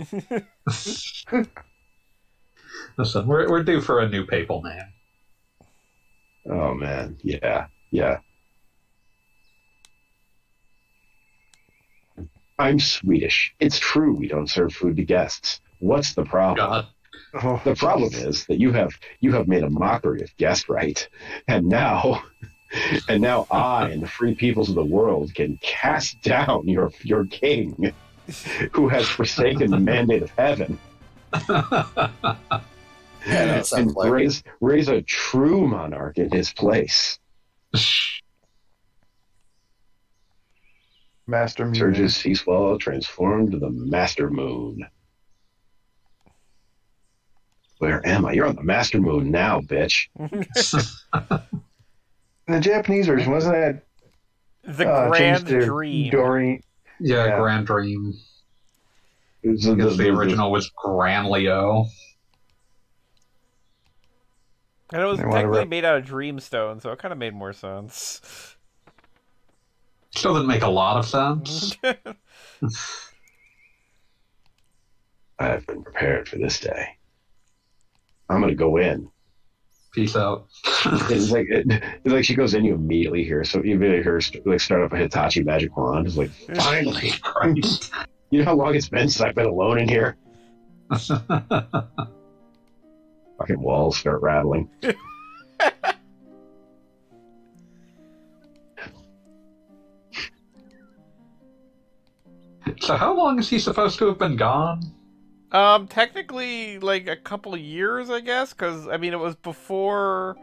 Listen, we're due for a new papal name. Oh man, yeah. I'm Swedish. It's true we don't serve food to guests. What's the problem? God. Oh, The problem is that you have made a mockery of guest right, and now I and the free peoples of the world can cast down your king, who has forsaken the mandate of heaven, that sounds and like raise a true monarch in his place. Mastermune. Surges Ceasewell transformed to the Mastermune. Where am I? You're on the Mastermune now, bitch. In the Japanese version, wasn't that The Grand changed to Dream. Doreen? Yeah, Grand Dream. The, Because the original was Gran Leo. And it was They wanna technically rep- made out of dreamstone, so it kind of made more sense. Still didn't make a lot of sense. I've been prepared for this day. I'm gonna go in. Peace out. It's like she goes in, you immediately hear. So you immediately hear like start up a Hitachi magic wand. It's like, finally, Christ. you know how long it's been since I've been alone in here? Fucking walls start rattling. So how long is he supposed to have been gone? Technically, like a couple of years, I guess, because I mean, it was before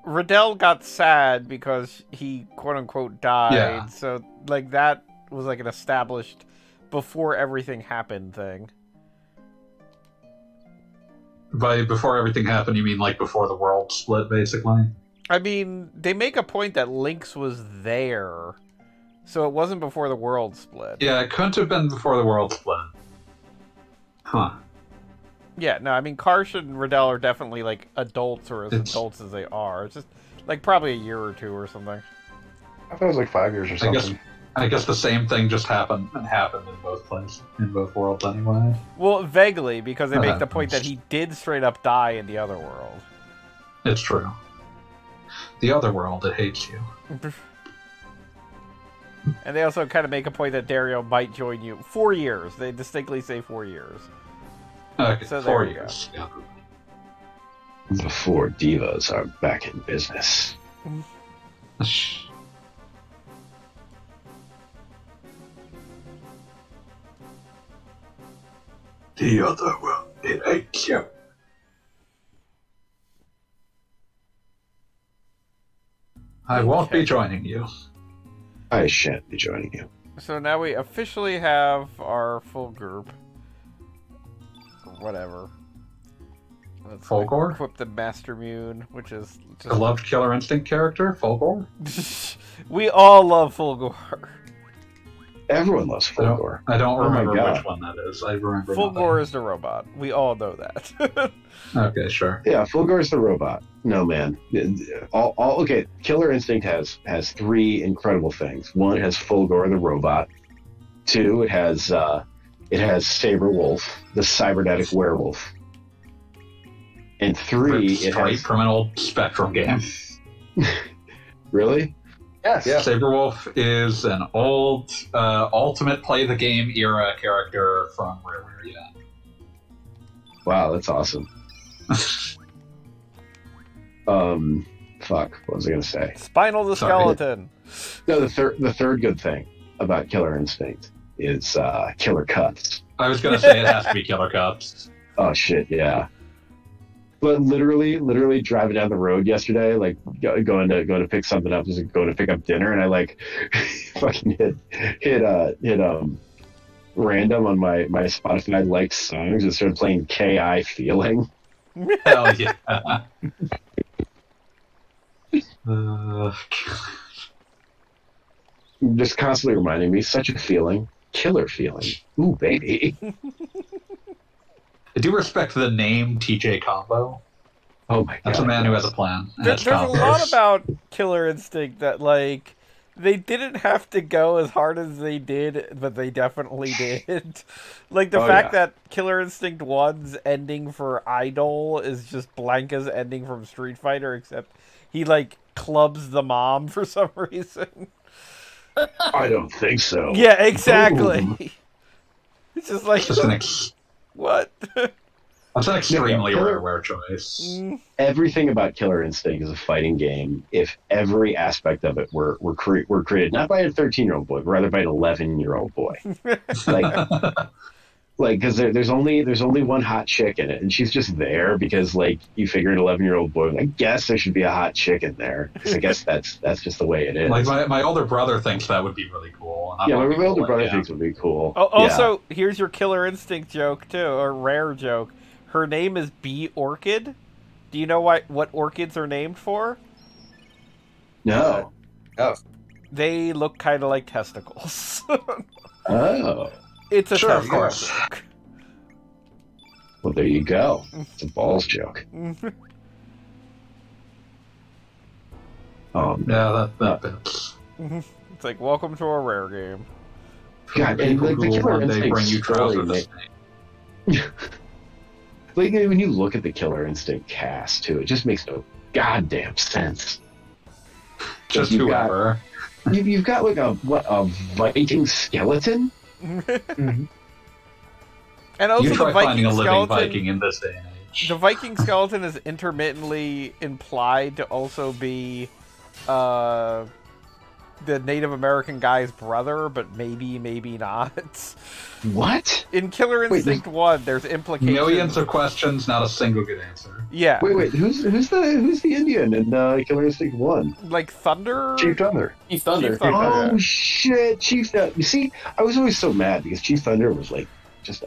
Riddell got sad because he quote unquote died. Yeah. So, like, that was like an established before everything happened thing. By before everything happened, you mean like before the world split, basically? I mean, they make a point that Lynx was there, so it wasn't before the world split. Yeah, it couldn't have been before the world split. Huh. Yeah, no, I mean, Karsh and Riddell are definitely, like, adults, or as adults as they are. It's just, like, probably a year or two or something. I thought it was like 5 years or something. I guess the same thing just happened in both places, in both worlds anyway. Well, vaguely, because they make the point that he did straight up die in the other world. It's true. The other world, it hates you. And they also kind of make a point that Dario might join you. 4 years. They distinctly say 4 years. Okay, So 4 there you years. Yeah. The four divas are back in business. The other world, it hates you. I won't be joining you. I shan't be joining you. So now we officially have our full group. Or whatever. Let's Fulgor? equip the Mastermune, which is just... Beloved Killer Instinct character, Fulgor? We all love Fulgor. Everyone loves Fulgor. I don't Oh my remember God. which one that is. I remember Fulgor is the robot. We all know that. Okay, sure. Yeah, Fulgor is the robot. No, man. Okay, Killer Instinct has three incredible things. One, it has Fulgor the robot. Two, it has Saberwolf, the cybernetic werewolf. And three, it Straight has... from an old Spectrum game. Really? Yes. Yeah. Saberwolf is an old Ultimate Play the Game era character from Rareware, yeah. Wow, that's awesome. Fuck, what was I gonna say? Spinal the Sorry. Skeleton. No, the third good thing about Killer Instinct is Killer Cuts. I was going to say it has to be Killer Cups. Oh shit, yeah. But literally driving down the road yesterday, like going to pick something up, just going to pick up dinner, and I like fucking hit random on my Spotify liked songs and started playing K.I. Feeling. Hell yeah. Just constantly reminding me, such a feeling, killer feeling. Ooh, baby. I do respect the name TJ Combo. Oh my god. That's a man who has a plan. And There's it's a lot combos. about Killer Instinct that, like, They didn't have to go as hard as they did, but they definitely did. Like, the fact that Killer Instinct 1's ending for Idol is just Blanca's ending from Street Fighter, except he, like, clubs the mom for some reason. I don't think so. Yeah, exactly. Boom. It's just like, what? That's an extremely rare choice. Everything about Killer Instinct is a fighting game if every aspect of it were created not by a 13-year-old boy, but rather by an 11-year-old boy. Like, because there's only one hot chick in it, and she's just there because, like, you figure an 11-year-old boy. I guess there should be a hot chick in there because I guess that's just the way it is. Like my older brother thinks that would be really cool. And my older brother thinks it would be cool. Oh, also, here's your Killer Instinct joke too, or rare joke. Her name is Bee Orchid. Do you know what orchids are named for? No. Oh. They look kind of like testicles. Oh. It's a Sure, of testicle course. joke. Well, there you go. It's a balls joke. Yeah, that fits. It's like, welcome to a rare game. God, and like the Killer They bring Instinct you trousers to snake. Like, when you look at the Killer Instinct cast too, it just makes no goddamn sense. Just you've whoever. You've got like a Viking skeleton. And also You try the Viking finding a living skeleton. Viking in this day and age. The Viking skeleton is intermittently implied to also be the Native American guy's brother, but maybe not. What? In Killer Instinct 1, there's implications. Millions of questions, not a single good answer. Yeah. Wait, who's the Indian in Killer Instinct 1? Like Thunder? Chief Thunder. Chief Thunder. Chief Thunder. Oh yeah. shit, Chief Thunder. You see, I was always so mad because Chief Thunder was like just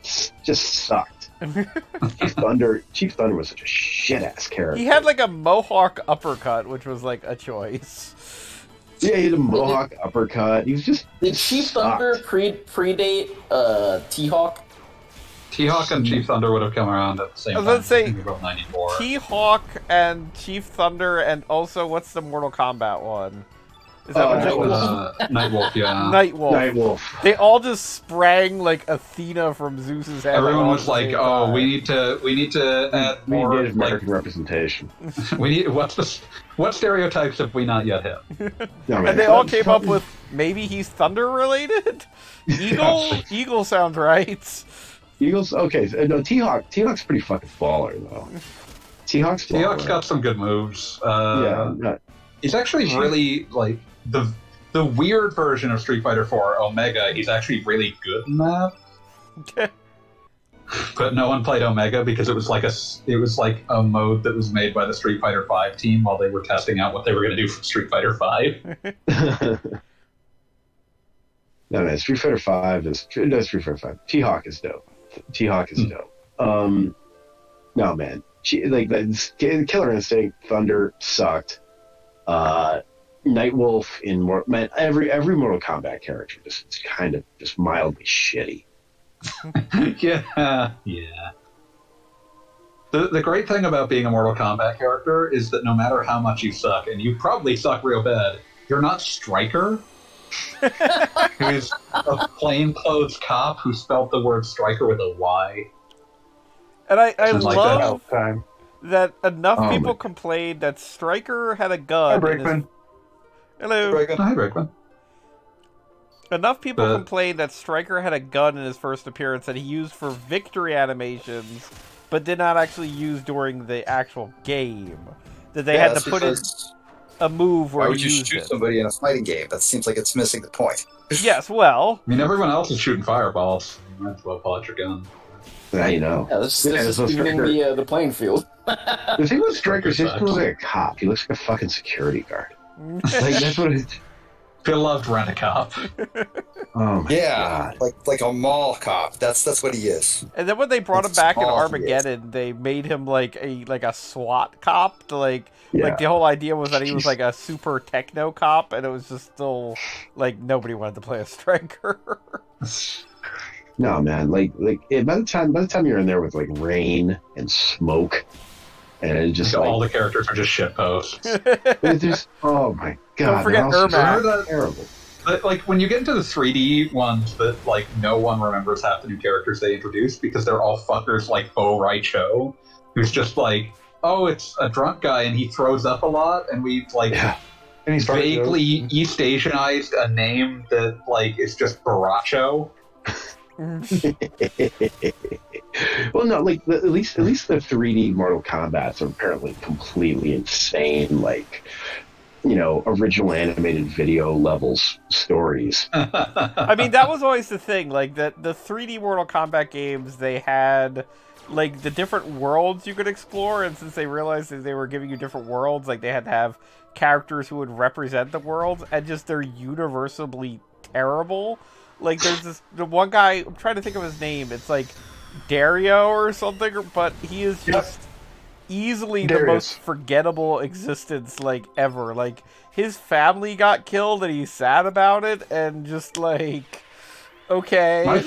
sucked. Chief Thunder was such a shit ass character. He had like a mohawk uppercut, which was like a choice. Yeah, he had a mohawk uppercut. He was just Did Chief Thunder predate T-Hawk? T-Hawk and Chief Thunder would have come around at the same I was time. about to say, I think about 94. T-Hawk and Chief Thunder, and also, what's the Mortal Kombat one? Is that what it was? Nightwolf, yeah. Nightwolf. Nightwolf. They all just sprang like Athena from Zeus's head. Everyone all was at the like, same "Oh, time. we need to add We more Native American representation. we need what stereotypes have we not yet hit?" No, man. And they all came up with, maybe he's thunder related? Eagle? Eagle sounds right. Eagles. Okay, no, T-Hawk's pretty fucking baller though. T-Hawk's got some good moves. yeah. He's actually really like the weird version of Street Fighter 4 Omega. He's actually really good in that. But no one played Omega because it was like a mode that was made by the Street Fighter 5 team while they were testing out what they were going to do for Street Fighter 5. No, man, Street Fighter 5 is Street Fighter 5. T-Hawk is dope. T-Hawk is dope. No, man, Killer Instinct Thunder sucked. Nightwolf in every Mortal Kombat character just kind of just mildly shitty. yeah. The great thing about being a Mortal Kombat character is that no matter how much you suck, and you probably suck real bad, you're not Striker, who's a plainclothes cop who spelled the word Striker with a Y. And I Like love Time. that enough people my- complained that Stryker had a gun. Hi, in his... Brakeman. Hello. Hi, Rickman. Enough people But- complained that Stryker had a gun in his first appearance that he used for victory animations, but did not actually use during the actual game. That they had to put in a move where Why would he you used shoot it. somebody in a fighting game? That seems like it's missing the point. Yes, well, I mean, everyone else is shooting fireballs. You might as well pull out your gun. Now you know. Yeah, this Yeah, is so evening Stryker- the playing field. The thing with Striker is he looks like a cop. He looks like a fucking security guard. Like that's what it. Phil loved Rent-A-Cop. Oh my Yeah, god. like a mall cop. That's what he is. and then when they brought him It's back in small, Armageddon, they made him like a SWAT cop. To like Yeah. the whole idea was that he was like a super techno cop, and it was just still like nobody wanted to play a Stryker. No man, by the time you're in there with like rain and smoke, and it just all the characters are just shitposts. it's just, oh my god, Don't forget they're all Ermac. so terrible. But, like, when you get into the 3D ones that, like, no one remembers half the new characters they introduced because they're all fuckers like Bo Raicho, who's just like, oh, it's a drunk guy and he throws up a lot, and we've, like, And he's vaguely East Asianized a name that, like, is just Baracho. Well, no, like at least the 3D Mortal Kombat's are apparently completely insane, like, you know, original animated video levels stories. I mean, that was always the thing. Like, the 3D Mortal Kombat games, they had, like, the different worlds you could explore, and since they realized that they were giving you different worlds, like, they had to have characters who would represent the worlds, and just they're universally terrible. Like, there's the one guy, I'm trying to think of his name, it's like Dario or something, but he is just easily the most forgettable existence, like, ever. Like, his family got killed and he's sad about it, and just like, okay.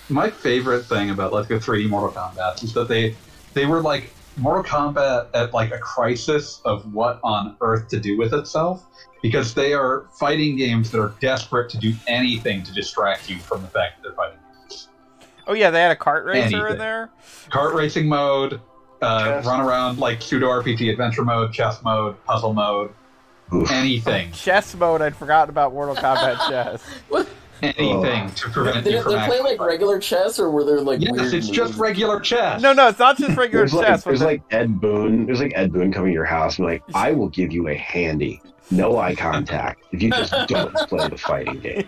My favorite thing about, like, the 3D Mortal Kombat is that they were like Mortal Kombat at, like, a crisis of what on earth to do with itself, because they are fighting games that are desperate to do anything to distract you from the fact that they're fighting games. Oh yeah, they had a kart racer in there? Kart racing mode, run around, like, pseudo RPG adventure mode, chess mode, puzzle mode, anything. Chess mode, I'd forgotten about Mortal Kombat chess. What? Anything to prevent you Did from they play like regular chess, or were there like Yes, weird it's just moves? regular chess. No, it's not just regular chess. There's like Ed Boon. There's like Ed Boon coming to your house and like, I will give you a handy, no eye contact, if you just don't play the fighting game.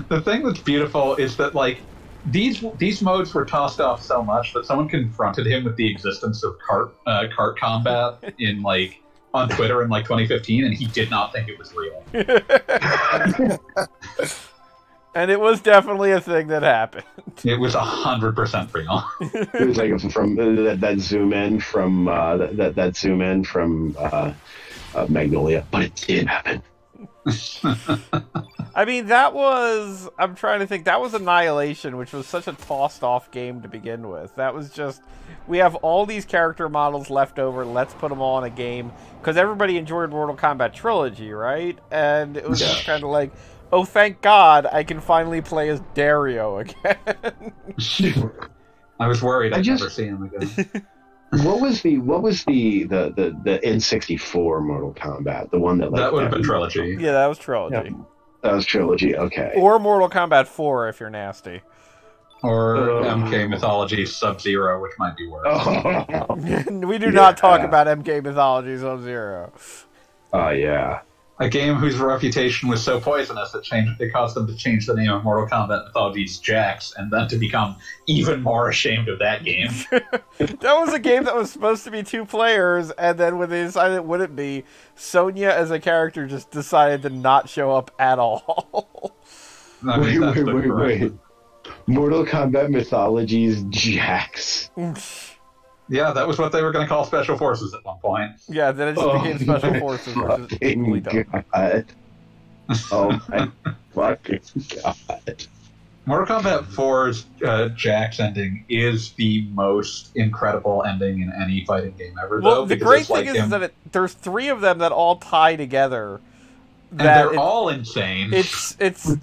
The thing that's beautiful is that, like, these modes were tossed off so much that someone confronted him with the existence of kart combat in, like, on Twitter in, like, 2015, and he did not think it was real. And it was definitely a thing that happened. It was 100% real. It was like from that zoom in from that zoom in from Magnolia, but it did happen. I mean, I'm trying to think, that was Annihilation, which was such a tossed-off game to begin with. That was just, we have all these character models left over, let's put them all in a game, because everybody enjoyed Mortal Kombat Trilogy, right? And it was just kind of like, oh, thank God, I can finally play as Dario again. I was worried I'd never see him again. What was the N64 Mortal Kombat? The one that, like, that would have been Trilogy. Yeah, that was Trilogy. Yep. That was Trilogy. Okay. Or Mortal Kombat 4 if you're nasty. Or MK Mythology Sub-Zero, which might be worse. Oh. We do not talk about MK Mythology Sub-Zero. Oh, yeah. A game whose reputation was so poisonous it caused them to change the name of Mortal Kombat Mythology's Jax, and then to become even more ashamed of that game. That was a game that was supposed to be 2 players, and then when they decided it wouldn't be, Sonya as a character just decided to not show up at all. I mean, Wait. Mortal Kombat Mythology's Jax. Yeah, that was what they were going to call Special Forces at one point. Yeah, then it just became Special Forces, which is equally dumb. God. Oh my fucking god. Mortal Kombat 4's Jax ending is the most incredible ending in any fighting game ever, Well, though. the great thing is that there's 3 of them that all tie together. And they're all insane. It's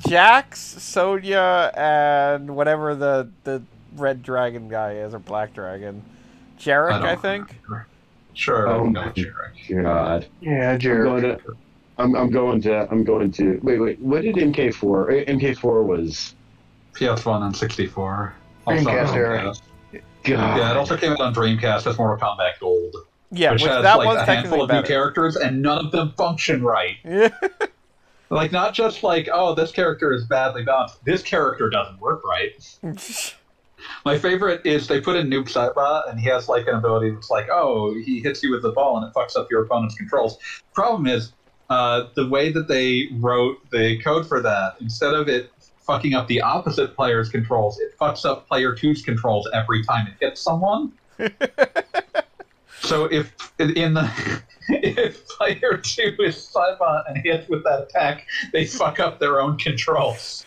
Jax, Sonya, and whatever the red dragon guy is, or black dragon. Jarek, I think. Remember. Sure, Oh I'm my going Jarek. god. Yeah, Jared. I'm going to. Wait. What did MK4? MK4 was. PS1 and 64. Also Dreamcast era. God. Yeah, it also came out on Dreamcast as Mortal Kombat Gold. Yeah, which has that like was a technically handful of better. new characters, and none of them function right. Like, not just like, oh, this character is badly balanced. This character doesn't work right. My favorite is they put in Noob Saibot, and he has like an ability that's like, oh, he hits you with the ball and it fucks up your opponent's controls. Problem is, the way that they wrote the code for that, instead of it fucking up the opposite player's controls, it fucks up player 2's controls every time it hits someone. So if player 2 is Saibot and hits with that attack, they fuck up their own controls.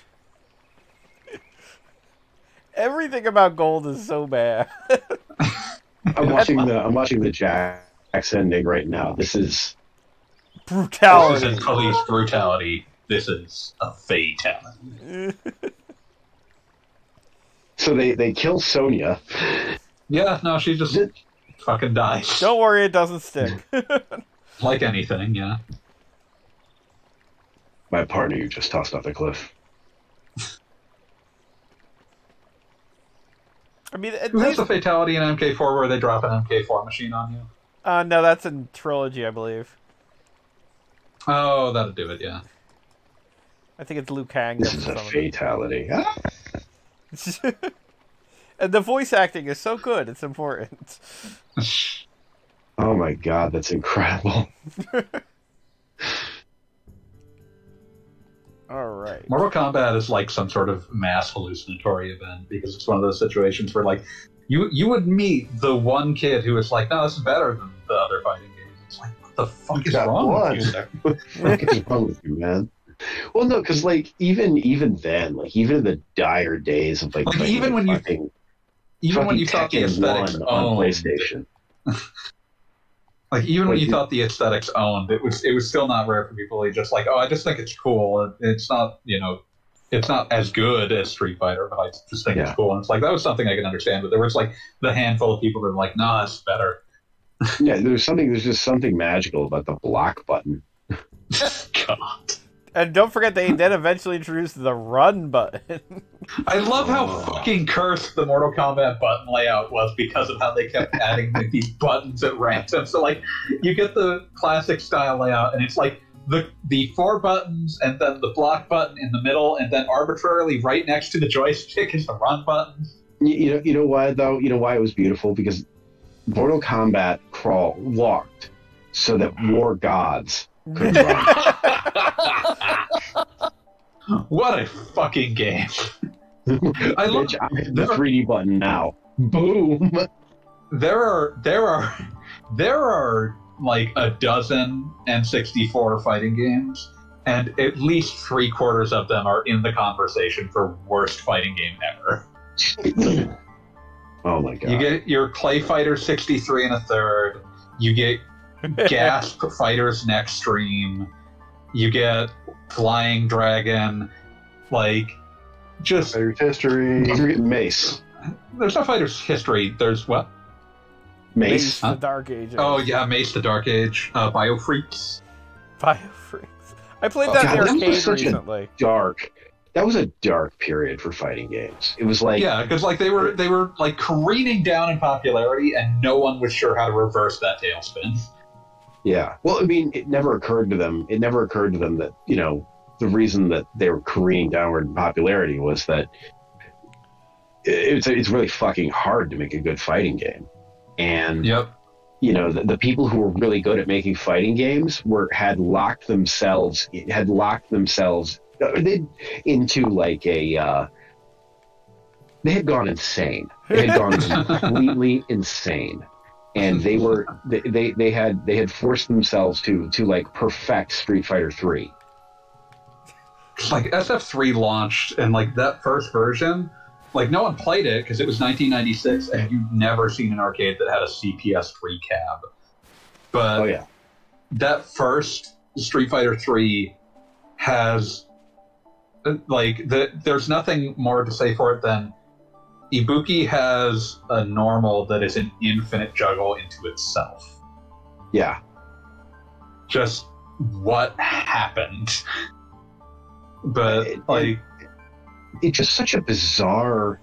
Everything about Gold is so bad. I'm watching the Jax ending right now. This is Brutality. This isn't police brutality. This is a fatality. so they kill Sonya. Yeah, no, she just fucking dies. Don't worry, it doesn't stick. Like anything, yeah. My partner, you just tossed off the cliff. I mean, at Who has least... the fatality in MK4 where they drop an MK4 machine on you? no, that's in Trilogy, I believe. Oh, that'll do it, yeah. I think it's Liu Kang. This is a fatality. Ah! And the voice acting is so good, it's important. Oh my god, that's incredible. Alright. Mortal Kombat is like some sort of mass hallucinatory event because it's one of those situations where, like, you would meet the one kid who is like, no, this is better than the other fighting games. It's like, what the fuck is wrong with you, sir? What the fuck is wrong with you, man? Well, no, because like even then, like even in the dire days of like even when you thought the aesthetics on owned PlayStation, like even when you thought the aesthetics owned, it was still not rare for people to just like, oh, I just think it's cool. It's not, it's not as good as Street Fighter, but I just think it's cool. And it's like that was something I could understand, but there was like the handful of people that were like, nah, it's better. Yeah, there's just something magical about the block button. God. And don't forget, they then eventually introduced the run button. I love how fucking cursed the Mortal Kombat button layout was because of how they kept adding these buttons at random. So, like, you get the classic style layout, and it's like the 4 buttons, and then the block button in the middle, and then arbitrarily right next to the joystick is the run button. You know why though? You know why it was beautiful? Because Mortal Kombat walked so that war gods could run. What a fucking game! I love Bitch, I'm hitting the 3D button now. Boom. There are like a dozen N64 fighting games, and at least 3/4 of them are in the conversation for worst fighting game ever. Oh my god! You get your Clay Fighter 63 1/3. You get Gasp Fighters Next Stream. You get Flying Dragon, like just Fighters History. Mace. There's no Fighters History. There's what? Mace. The Dark Age. Oh yeah, Mace the Dark Age. Biofreaks. Biofreaks. I played that in the arcade recently. That was a dark period for fighting games. It was like because like they were like careening down in popularity, and no one was sure how to reverse that tailspin. Yeah. Well, I mean, it never occurred to them that, the reason that they were careening downward in popularity was that it's really fucking hard to make a good fighting game. And, the people who were really good at making fighting games had locked themselves into like a, they had gone insane. They had gone completely insane. And they had forced themselves to like perfect Street Fighter 3. Like SF3 launched, and like that first version, like no one played it because it was 1996, and you'd never seen an arcade that had a CPS3 cab. But that first Street Fighter 3 has like there's nothing more to say for it than Ibuki has a normal that is an infinite juggle into itself. Yeah. Just what happened? But it's just such a bizarre.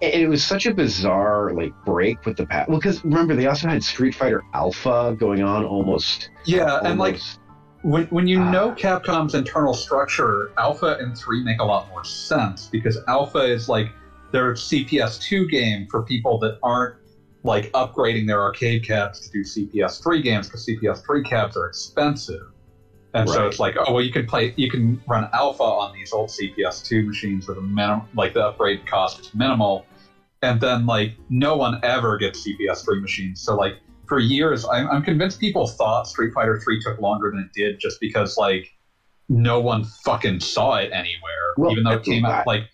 It was such a bizarre like break with the past. Well, because remember they also had Street Fighter Alpha going on almost. Yeah, and like when you know Capcom's internal structure, Alpha and 3 make a lot more sense because Alpha is like their CPS2 game for people that aren't like upgrading their arcade cabs to do CPS3 games because CPS3 cabs are expensive. And so it's like, oh well, you can run Alpha on these old CPS2 machines with the upgrade cost is minimal, and then like no one ever gets CPS3 machines. So like for years, I'm convinced people thought Street Fighter 3 took longer than it did just because like no one fucking saw it anywhere, even though it came out like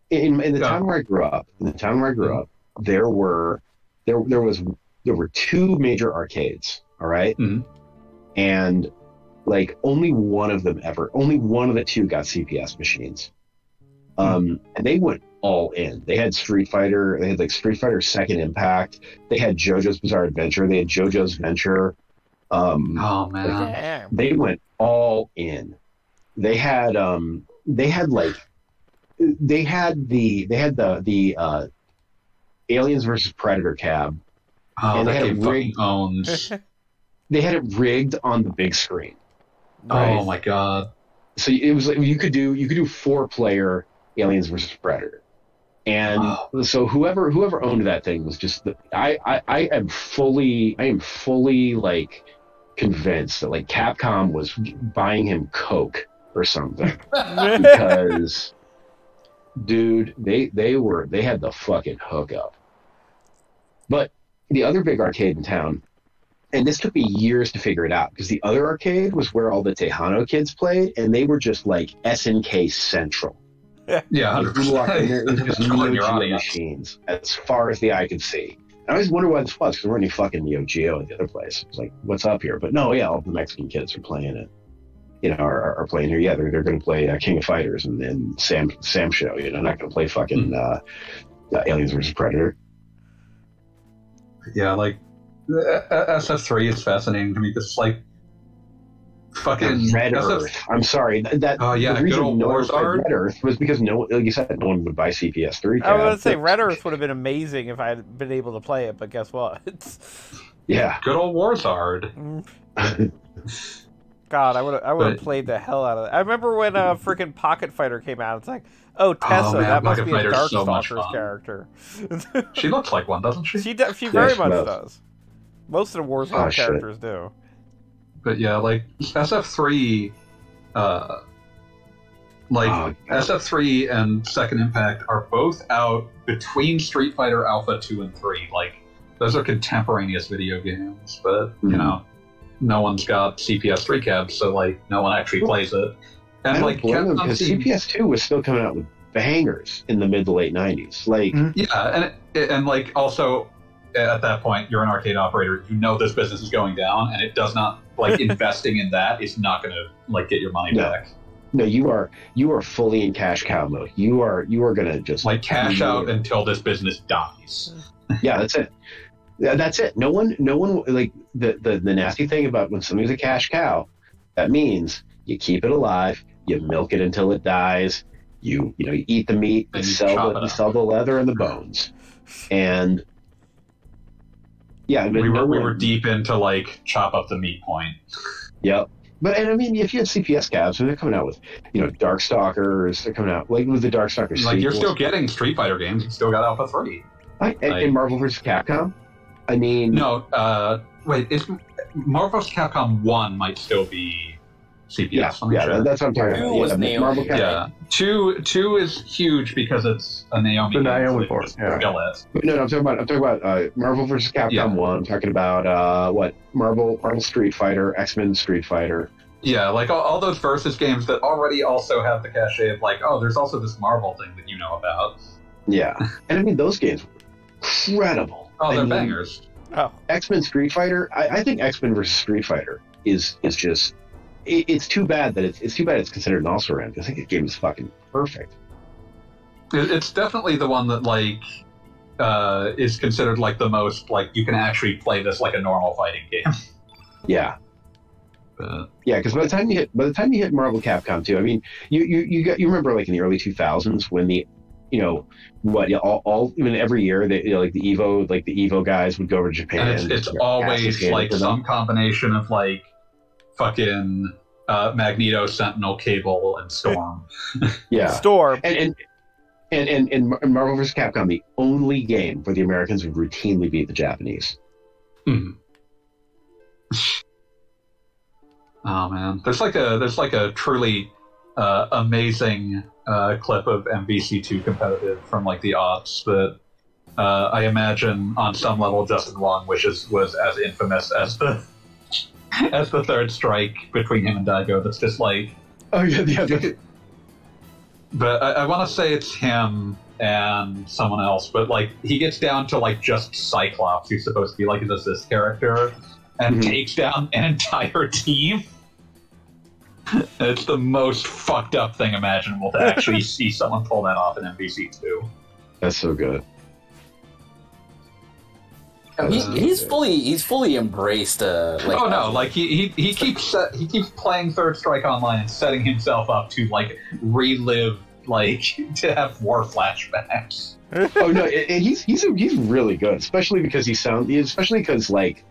in the town where I grew up. In the town where I grew up, there were there were two major arcades, all right? Mhm. And like only one of the two got CPS machines. And they went all in. They had Street Fighter, they had like Street Fighter Second Impact, they had JoJo's Bizarre Adventure, they had JoJo's Venture. Oh man. Damn. They went all in. They had the Aliens versus Predator cab. Oh, And that they had game it fucking rigged. owns. They had it rigged on the big screen. Oh my god. So it was like you could do 4-player Aliens versus Predator, and so whoever owned that thing was just I am fully like convinced that like Capcom was buying him Coke or something because dude they had the fucking hookup. But the other big arcade in town, and this took me years to figure it out, because the other arcade was where all the Tejano kids played, and they were just like SNK Central. Yeah, Like, you walk in there, it was just Calling Neo your Geo audience. machines as far as the eye could see. And I always wondered why this was, because there weren't any fucking Neo Geo at the other place. It was like, what's up here? But no, yeah, all the Mexican kids are playing it. You know, are playing here. Yeah, they're going to play King of Fighters and Sam Show. You know, not going to play fucking Aliens versus Predator. Yeah, like SF3 is fascinating to me because like fucking Red SF Earth. I'm sorry. That Oh, yeah, the reason good old no one Wars played Art. Red Earth was because like you said, no one would buy CPS3. I was going to say tab. Red Earth would have been amazing if I had been able to play it, but guess what? Yeah. good old Warzard. God, I would have But- played the hell out of that. I remember when freaking Pocket Fighter came out. It's like, oh, Tessa, man, that must Pocket be a Fighter's so much Darkstalkers fun. character. She looks like one, doesn't she? she very she much does. does. Most of the Warzone Oh, shit. characters do. But yeah, like SF3, SF3 and Second Impact are both out between Street Fighter Alpha 2 and 3. Like, those are contemporaneous video games, but, you know, no one's got CPS3 cabs, so, like, no one actually plays it. I And, don't like, blame them, Capcom because seems- CPS2 was still coming out with bangers in the mid to late 90s. Like, Yeah, and like, also, at that point, you're an arcade operator, you know this business is going down, and it does not, like, investing in that is not going to, like, get your money No. back. no, you are fully in cash cow mode. You are gonna just Like, cash out until this business dies. Yeah, that's it. Yeah, that's it. No one like the nasty thing about when something's a cash cow, that means you keep it alive, you milk it until it dies, you eat the meat, you And you sell chop the it you up. sell the leather and the bones, and yeah, but We no were one- deep into, like, chop up the meat point. Yep. But and I mean, if you have CPS cabs, they're coming out with Darkstalkers. They're coming out like with the Darkstalkers. Like, you're sequels. still getting Street Fighter games, you still got Alpha 3. And Marvel vs. Capcom. I mean, No, wait, is Marvel vs. Capcom 1 might still be CPS? yeah, Let me check. that's what I'm talking Two about. was Yeah, Naomi, Marvel right? Capcom. Yeah, two is huge because it's a Naomi. The game, Naomi so they port, just yeah. kill it. No, I'm talking about Marvel vs. Capcom Yeah. 1. I'm talking about Marvel Street Fighter, X-Men Street Fighter. Yeah, like all those versus games that already also have the cachet of like, oh, there's also this Marvel thing that you know about. Yeah, and I mean those games were incredible. Oh, they're I mean, bangers. Oh, X-Men Street Fighter. I think X-Men vs. Street Fighter is just. It's too bad that it's considered an also ran. I think the game is fucking perfect. It's definitely the one that like is considered like the most like you can actually play this like a normal fighting game. Yeah. But, Yeah, because by the time you hit Marvel Capcom 2, I mean, you remember like in the early 2000s when the, even every year they like the Evo guys would go over to Japan. and it's always like some combination of like fucking Magneto, Sentinel, Cable, and Storm. yeah, Storm. and Marvel vs. Capcom, the only game where the Americans would routinely beat the Japanese. Mhm. Oh man, there's like a truly amazing clip of MVC2 competitive from like the aughts that I imagine on some level Justin Wong wishes was as infamous as the third strike between him and Daigo. That's just like, Oh yeah. but I want to say it's him and someone else, but like he gets down to like just Cyclops, who's supposed to be like his assist character, and takes down an entire team. It's the most fucked up thing imaginable to actually see someone pull that off in MVC2. That's so good. He's fully embraced. Like, oh no! Like he keeps playing Third Strike Online and setting himself up to like relive, like to have war flashbacks. Oh no, and he's really good, especially because especially because like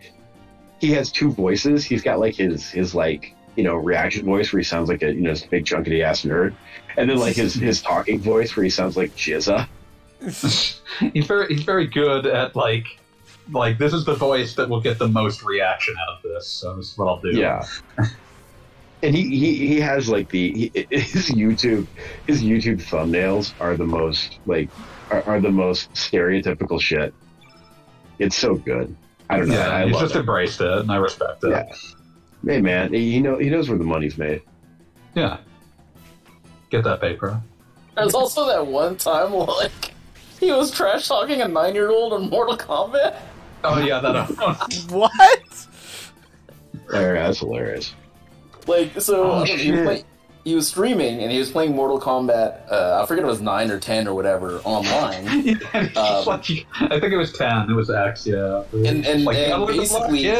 he has two voices. He's got like his like reaction voice where he sounds like a this big chunkity ass nerd, and then like his talking voice where he sounds like Jizza. He's very good at like this is the voice that will get the most reaction out of this, so this is what I'll do. Yeah. And he has like his YouTube thumbnails are the most like are the most stereotypical shit. It's so good. I don't know. Yeah, he's just embraced it, and I respect it. Yeah. Hey man, he knows where the money's made. Yeah. Get that paper. There's also that one time like he was trash talking a 9-year-old in Mortal Kombat. Oh yeah, that. What? That's hilarious. Like, so Oh, he was streaming and he was playing Mortal Kombat. I forget if it was 9 or 10 or whatever online. Yeah, I think it was 10. It was X. Yeah. And like, and basically,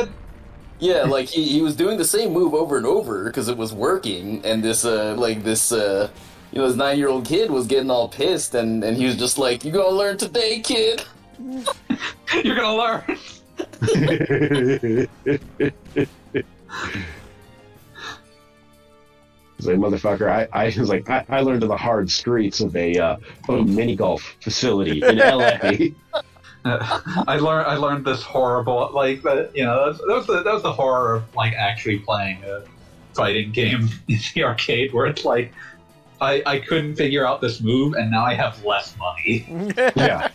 yeah, like he was doing the same move over and over because it was working. And this this 9-year-old kid was getting all pissed, and he was just like, "You gonna learn today, kid? You're gonna learn." He's like, motherfucker, I learned in the hard streets of a mini golf facility in LA. I learned this horrible that was the horror of like actually playing a fighting game in the arcade where it's like I couldn't figure out this move and now I have less money. Yeah.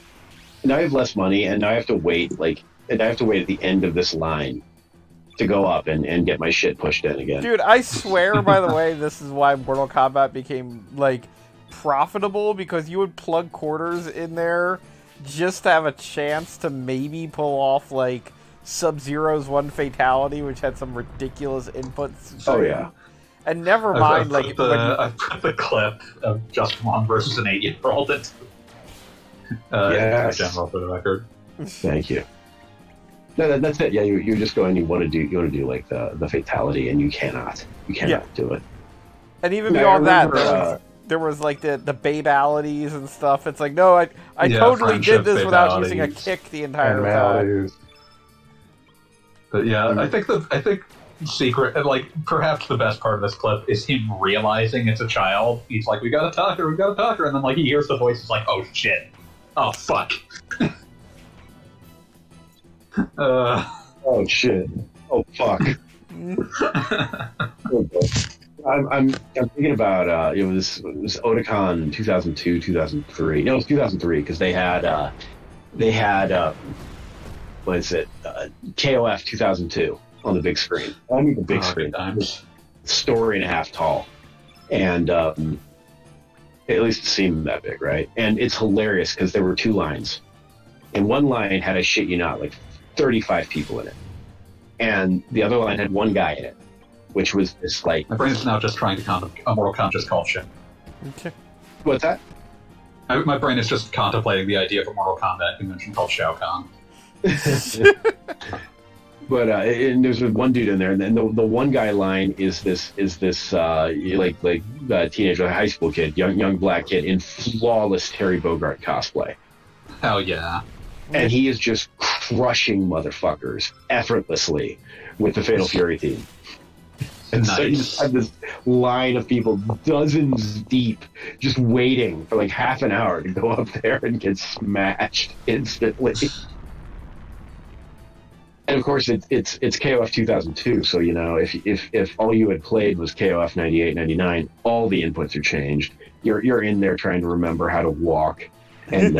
Now I have less money and now I have to wait at the end of this line to go up and get my shit pushed in again. Dude, I swear, by the way, this is why Mortal Kombat became, like, profitable, because you would plug quarters in there just to have a chance to maybe pull off, like, Sub-Zero's one fatality, which had some ridiculous inputs. Oh, yeah. And never mind, I put the clip of Just One versus an 8-year-old into yes. general for the record. Thank you. No, that's it. Yeah, you just go and you want to do like the fatality, and you cannot do it. And even beyond that, there was like the babe-alities and stuff. It's like, no, I totally did this without using a kick the entire time. But yeah, I think secret, like perhaps the best part of this clip is him realizing it's a child. He's like, we gotta talk her, and then like he hears the voice, he's like, oh shit, oh fuck. Oh shit! Oh fuck! I'm thinking about it was Otakon 2002, 2003. No, it was 2003 because they had what is it? KOF 2002 on the big screen. I mean the big screen. Story and a half tall, and at least it seemed that big, right? And it's hilarious because there were two lines, and one line had, I shit you not, like 35 people in it, and the other line had one guy in it, which was this like. My brain is now just trying to contemplate a Mortal Kombat just called shit. Okay. What's that? My brain is just contemplating the idea of a Mortal Kombat convention called Shao Kahn. But and there's one dude in there, and then the one guy line is this teenager, high school kid, young black kid in flawless Terry Bogard cosplay. Hell yeah. And he is just crushing motherfuckers effortlessly with the Fatal Fury theme. And so you just have this line of people, dozens deep, just waiting for like half an hour to go up there and get smashed instantly. And of course, it's KOF 2002, so if all you had played was KOF 98, 99, all the inputs are changed. You're in there trying to remember how to walk, and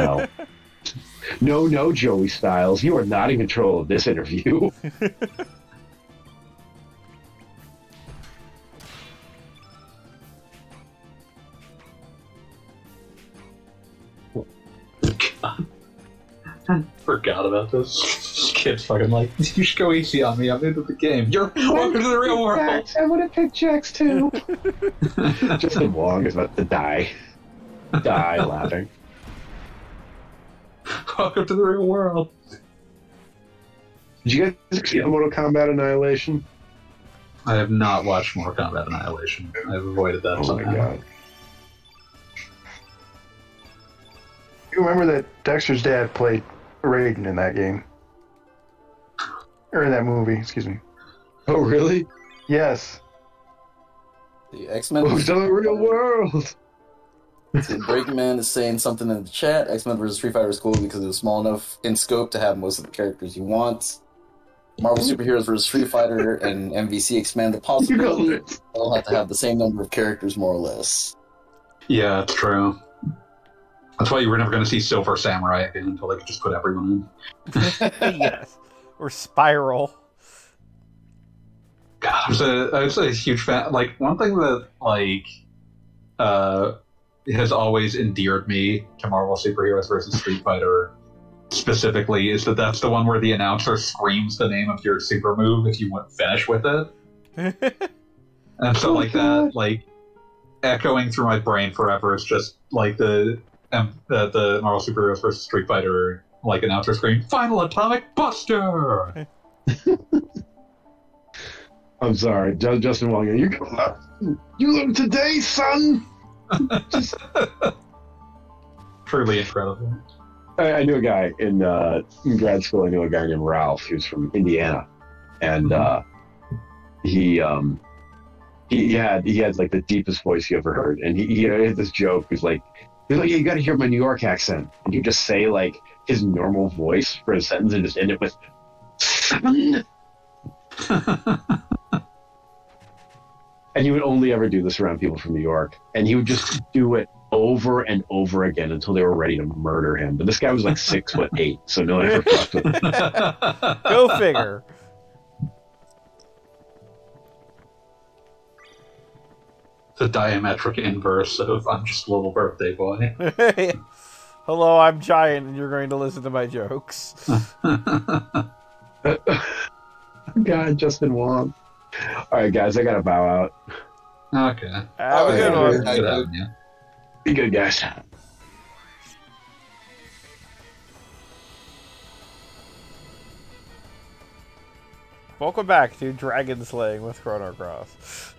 no, Joey Styles, you are not in control of this interview. forgot about this. Kid's fucking like, you should go easy on me. I'm into the game. You're welcome to the real world. I would have picked Jax too. Justin Wong is about to die laughing. Welcome to the real world. Did you guys see Mortal Kombat Annihilation? I have not watched Mortal Kombat Annihilation. I've avoided that. Oh my god. You remember that Dexter's dad played Raiden in that game? Or in that movie, excuse me. Oh, really? Yes. The X-Men. Welcome to the real world. Breaking Man is saying something in the chat. X-Men vs. Street Fighter is cool because it was small enough in scope to have most of the characters you want. Marvel Superheroes vs. Street Fighter and MVC expand the possibility. They'll have to have the same number of characters, more or less. Yeah, it's true. That's why you were never going to see Silver Samurai again until they could just put everyone in. Yes. Or Spiral. God, I was a huge fan. Like, one thing that, like, has always endeared me to Marvel Superheroes versus Street Fighter specifically is that that's the one where the announcer screams the name of your super move if you won't finish with it. And so, like, that, like, echoing through my brain forever is just, like, the Marvel Superheroes versus Street Fighter, like, announcer scream, "Final Atomic Buster!" I'm sorry, Justin Wong. You live today, son. Truly incredible. I knew a guy in grad school. I knew a guy named Ralph. He was from Indiana, and he had like the deepest voice you ever heard. And he had this joke. He's like, yeah, you got to hear my New York accent. And you just say like his normal voice for a sentence and just end it with "son." And he would only ever do this around people from New York. And he would just do it over and over again until they were ready to murder him. But this guy was like 6'8", so no one ever fucked with him. Go figure. The diametric inverse of "I'm just a little birthday boy." Hello, I'm giant, and you're going to listen to my jokes. God, Justin Wong. All right, guys, I gotta bow out. Okay. Have a good one. Good having you. Be good, guys. Welcome back to Dragon Slaying with Chrono Cross.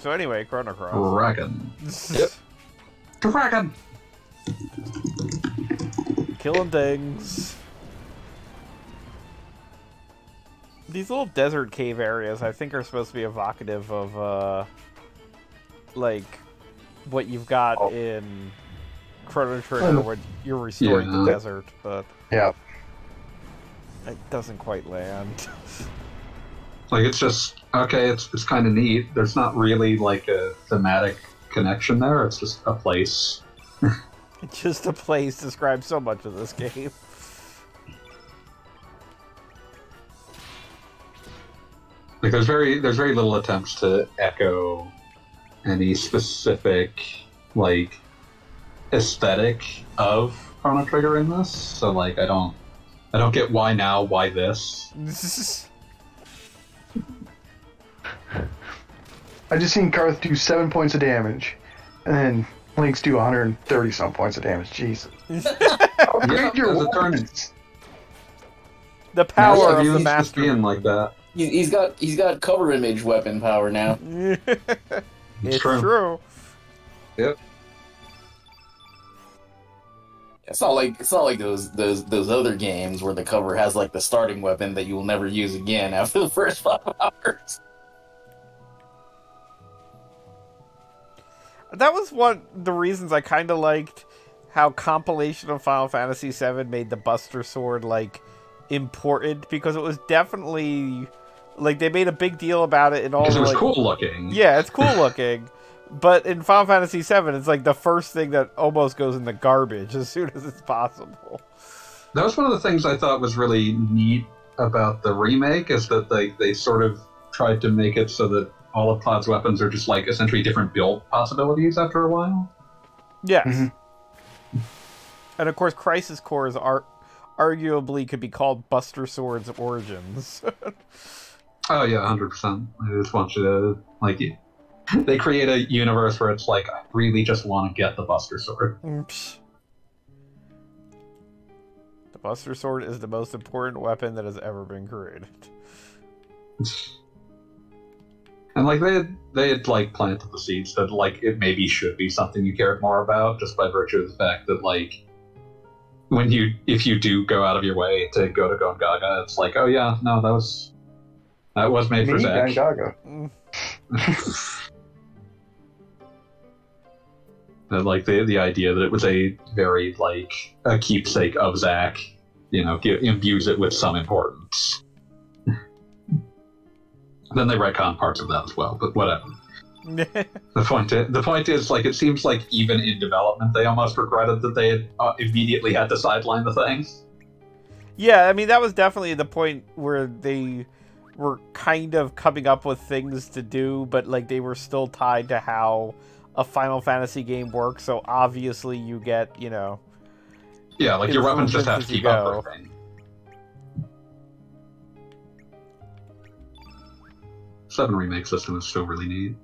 So anyway, Chrono Cross. Dragon. Yep. Dragon. Killing things. These little desert cave areas, I think, are supposed to be evocative of, like, what you've got in Chrono Trigger when you're restoring the desert, but Yeah. it doesn't quite land. Like, it's just, okay, it's kind of neat. There's not really, like, a thematic connection there. It's just a place. Just a place describes so much of this game. Like, there's very little attempts to echo any specific, like, aesthetic of Chrono Trigger in this. So, like, I don't get why now, why this. I just seen Karth do 7 points of damage, and then Link's do 130 some points of damage. Jesus. Upgrade your there's a turn. weapons. The power of He's the just master. being like that. He's got cover image weapon power now. It's true. true. Yep. It's not like those other games where the cover has like the starting weapon that you will never use again after the first 5 hours. That was one of the reasons I kind of liked how compilation of Final Fantasy VII made the Buster Sword, like, important, because it was definitely, like, they made a big deal about it and all. Because it was like, cool looking. Yeah, it's cool looking, But in Final Fantasy VII, it's like the first thing that almost goes in the garbage as soon as it's possible. That was one of the things I thought was really neat about the remake, is that they sort of tried to make it so that all of Cloud's weapons are just like essentially different build possibilities after a while. Yes. Mm-hmm. And of course, Crisis Cores arguably could be called Buster Sword's Origins. Oh yeah, 100%. I just want you to, like, they create a universe where it's like, I really just want to get the Buster Sword. The Buster Sword is the most important weapon that has ever been created. And like they had like planted the seeds that like it maybe should be something you cared more about, just by virtue of the fact that like if you do go out of your way to go to Gongaga, it's like, oh yeah, no, that was made for Zach. Gongaga. And like the idea that it was a very like a keepsake of Zach, you know, imbues it with some importance. Then they retcon parts of that as well, but whatever. The point is, like, it seems like even in development, they almost regretted that they had immediately had to sideline the thing. Yeah, I mean, that was definitely the point where they were kind of coming up with things to do, but like they were still tied to how a Final Fantasy game works. So obviously, you get, you know, yeah, like your weapons just have to keep up everything. 7 remake system is still really neat.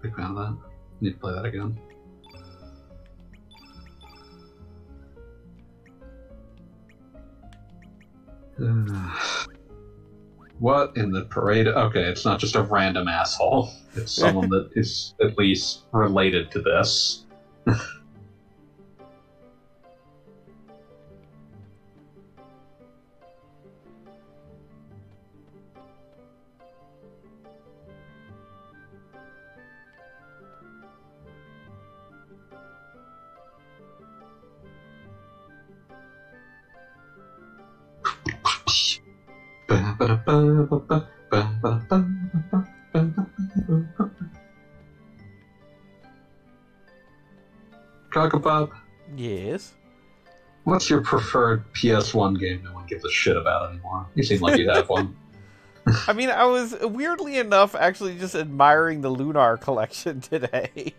Big fan of that. Need to play that again. What in the parade? Okay, it's not just a random asshole. It's someone that is at least related to this. Cockabop. Yes. What's your preferred PS1 game no one gives a shit about anymore? You seem like you have one. I mean, I was weirdly enough actually just admiring the Lunar collection today.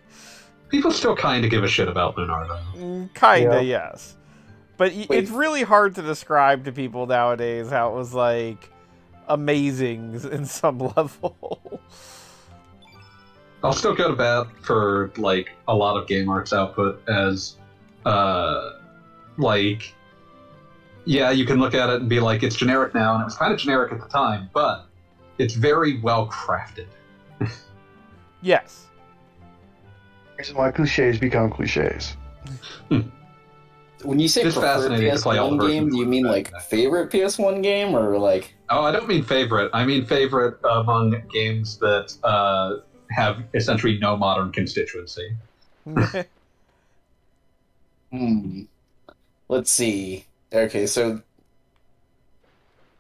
People still kind of give a shit about Lunar, though. Kinda, yes. But it's really hard to describe to people nowadays how it was, like, amazing in some level. I'll still go to bat for, like, a lot of Game Art's output as, like, yeah, you can look at it and be like, it's generic now, and it was kind of generic at the time, but it's very well crafted. Yes. Reason why cliches become cliches. When you say preferred PS1 game, do you mean like favorite PS1 game or like? Oh, I don't mean favorite. I mean favorite among games that have essentially no modern constituency. Let's see. Okay, so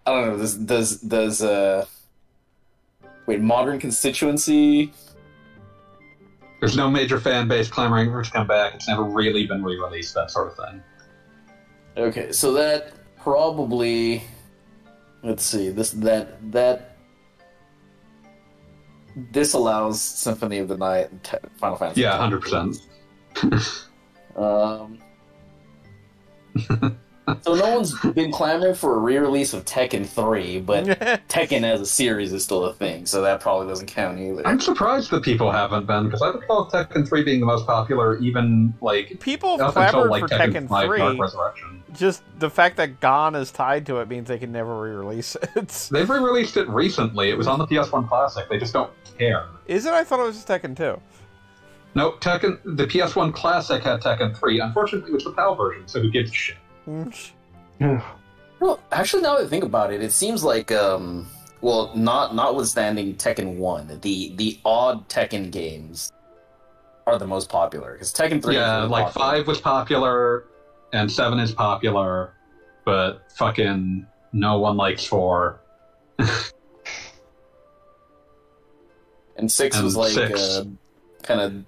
I don't know. Does wait, modern constituency? There's no major fan base clamoring for it to come back. It's never really been re-released, that sort of thing. Okay, so that probably, let's see, this allows Symphony of the Night and Final Fantasy. Yeah, 100%. So no one's been clamoring for a re-release of Tekken 3, but Tekken as a series is still a thing, so that probably doesn't count either. I'm surprised that people haven't been, because I recall Tekken 3 being the most popular, even, like, people have clamored for Tekken 3. Dark Resurrection. Just the fact that GON is tied to it means they can never re-release it. They've re-released it recently. It was on the PS1 Classic. They just don't care. Is it? I thought it was just Tekken 2. No, the PS1 Classic had Tekken 3. Unfortunately, it was the PAL version, so who gives a shit? Yeah. Well, actually, now that I think about it, it seems like, well, notwithstanding Tekken 1, the odd Tekken games are the most popular, because Tekken 3 yeah, is like popular. 5 was popular, and 7 is popular, but fucking no one likes 4. And 6 was like, kind of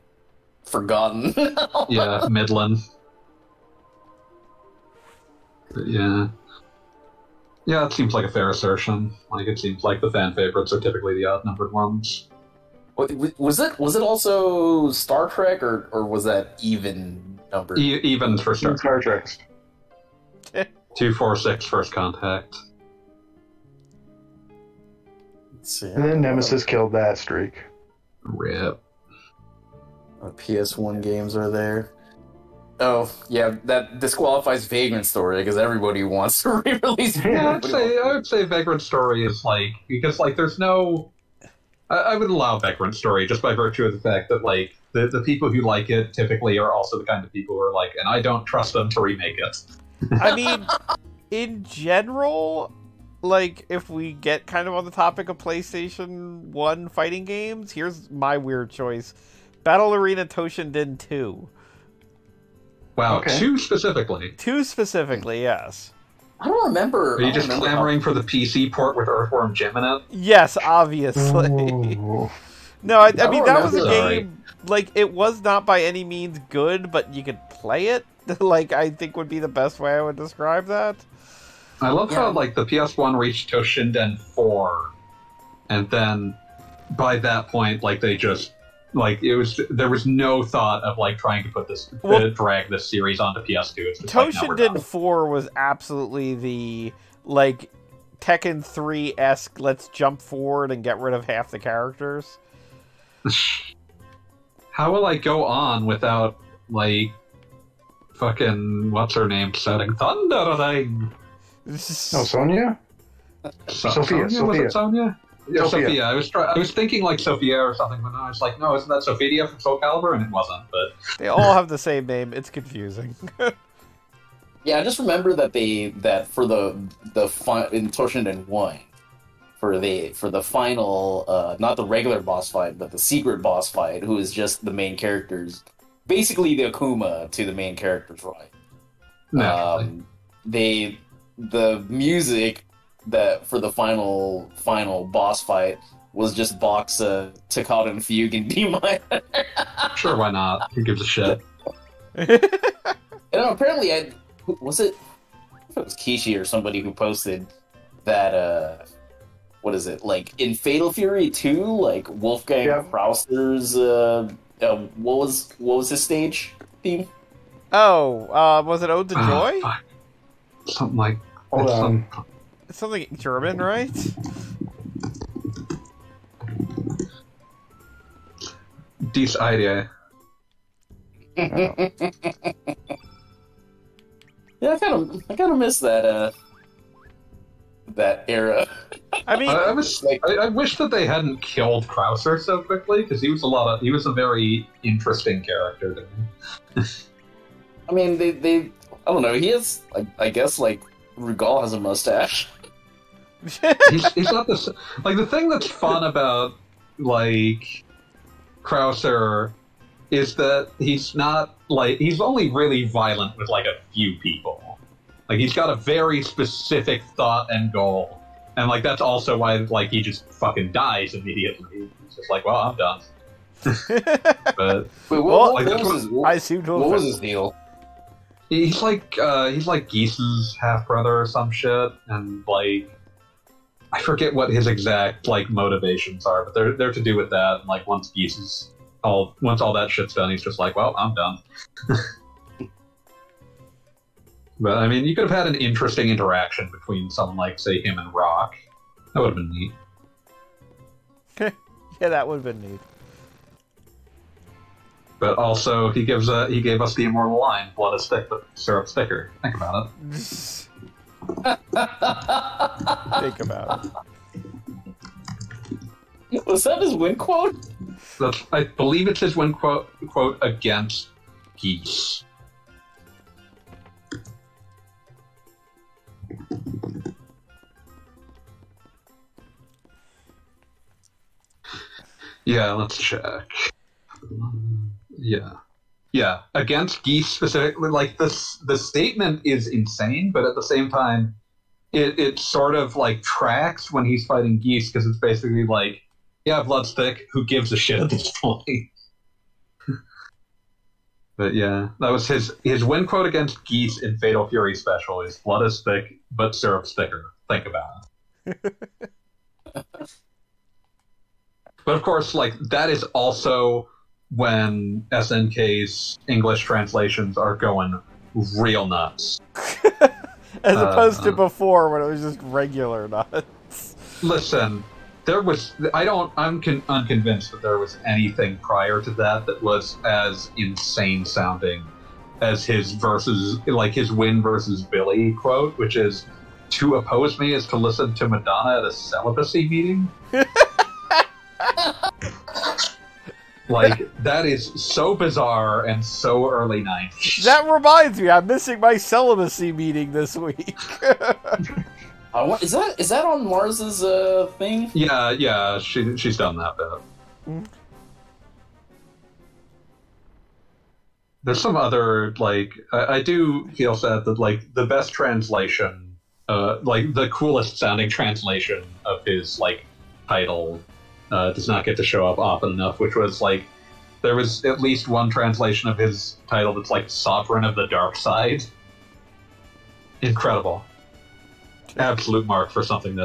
forgotten. Yeah, Midland. But yeah. Yeah, it seems like a fair assertion. Like, it seems like the fan favorites are typically the odd-numbered ones. Was it also Star Trek, or was that even numbered? Even for Star Trek. Trek. 246 First Contact. Let's see. And then Nemesis killed that streak. RIP. PS1 games are there. Oh, yeah, that disqualifies Vagrant Story, because everybody wants to re-release it. Yeah, I would say Vagrant Story is like, because like there's no, I would allow Vagrant Story just by virtue of the fact that like the people who like it typically are also the kind of people who are like, and I don't trust them to remake it. I mean, in general, like, if we get kind of on the topic of PlayStation 1 fighting games, here's my weird choice. Battle Arena Toshinden 2. Wow, Okay. 2 specifically. 2 specifically, yes. I don't remember. Are you just clamoring for the PC port with Earthworm Jim in it? Yes, obviously. Ooh. No, I mean, that was a remember. game, like, it was not by any means good, but you could play it. Like, I think would be the best way I would describe that. I love how like the PS1 reached Toshinden 4, and then by that point, like they just like there was no thought of like trying to put this drag this series onto PS2. It's just like, no, we're Toshinden done. 4 was absolutely the, like, Tekken 3-esque, let's jump forward and get rid of half the characters. How will I go on without like fucking what's her name shouting thundering? Oh, Sonya? Sophia. Was it Sonya? Yeah, Sophia. Sophia. I was thinking like Sophia or something, but no, I was like, no, isn't that Sophia from Soul Calibur? And it wasn't. But They all have the same name. It's confusing. Yeah, I just remember that for the in Toshinden 1, for the final, not the regular boss fight, but the secret boss fight, who is just the main characters, basically the Akuma to the main characters, right? naturally. The music that for the final boss fight was just Bach's Toccata and Fugue in D minor. Sure, why not? Who gives a shit? And apparently, it was Kishi or somebody who posted that what is it, like in Fatal Fury 2, like Wolfgang Krauser's what was his stage theme? Oh, was it Ode to Joy? Fuck. Something like Hold on. It's something German, right? Dies idea. Oh. Yeah, I kind of miss that era. I mean, I wish that they hadn't killed Krauser so quickly, because he was a very interesting character to me. I mean, they I don't know. He has, I guess, like Rugal has a mustache. he's not this like the thing that's fun about like Krauser is that he's not like he's only really violent with like a few people. Like he's got a very specific thought and goal, and like that's also why like he just fucking dies immediately. He's just like, well, I'm done. But Wait, Well, what I seem to have was his deal? he's like Geese's half brother or some shit, and like I forget what his exact like motivations are, but they're to do with that. And like once all that shit's done, he's just like, well, I'm done. But I mean, you could have had an interesting interaction between someone like, say, him and Rock. That would have been neat. yeah, that would have been neat. But also, he gave us the immortal line, "Blood is thick, but syrup's thicker." Think about it. Think about it. Was that his win quote? I believe it's his win quote against Geese. Yeah, let's check. Yeah. Against Geese specifically, like the statement is insane, but at the same time, it sort of like tracks when he's fighting Geese because it's basically like, yeah, blood's thick. Who gives a shit at this point? But yeah, that was his win quote against Geese in Fatal Fury special is "Blood is thick, but syrup's thicker." Think about it. But of course, like that is also when SNK's English translations are going real nuts. As opposed to before when it was just regular nuts. Listen, I'm unconvinced that there was anything prior to that was as insane sounding as his win versus Billy quote, which is, "To oppose me is to listen to Madonna at a celibacy meeting." Like, that is so bizarre and so early 90s. That reminds me, I'm missing my celibacy meeting this week. Is that on Mars's thing? Yeah, she's done that bit. There's some other, like, I do feel sad that, like, the best translation, like, the coolest sounding translation of his, like, title does not get to show up often enough, which was, like, there was at least one translation of his title that's, like, Sovereign of the Dark Side. Incredible. Absolute mark for something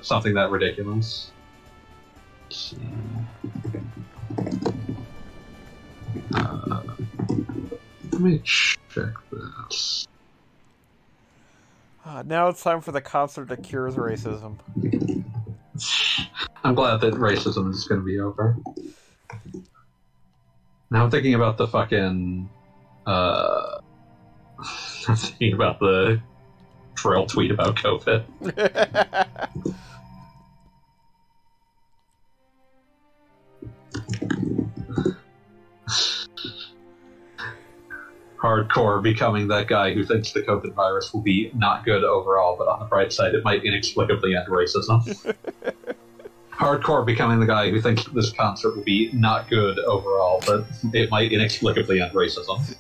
something that ridiculous. Let me check this. Now it's time for the concert that cures racism. I'm glad that racism is going to be over. Now I'm thinking about the fucking... I'm thinking about the Trail tweet about COVID. Hardcore becoming that guy who thinks the COVID virus will be not good overall, but on the bright side, it might inexplicably end racism. Hardcore becoming the guy who thinks this concert will be not good overall, but it might inexplicably end racism.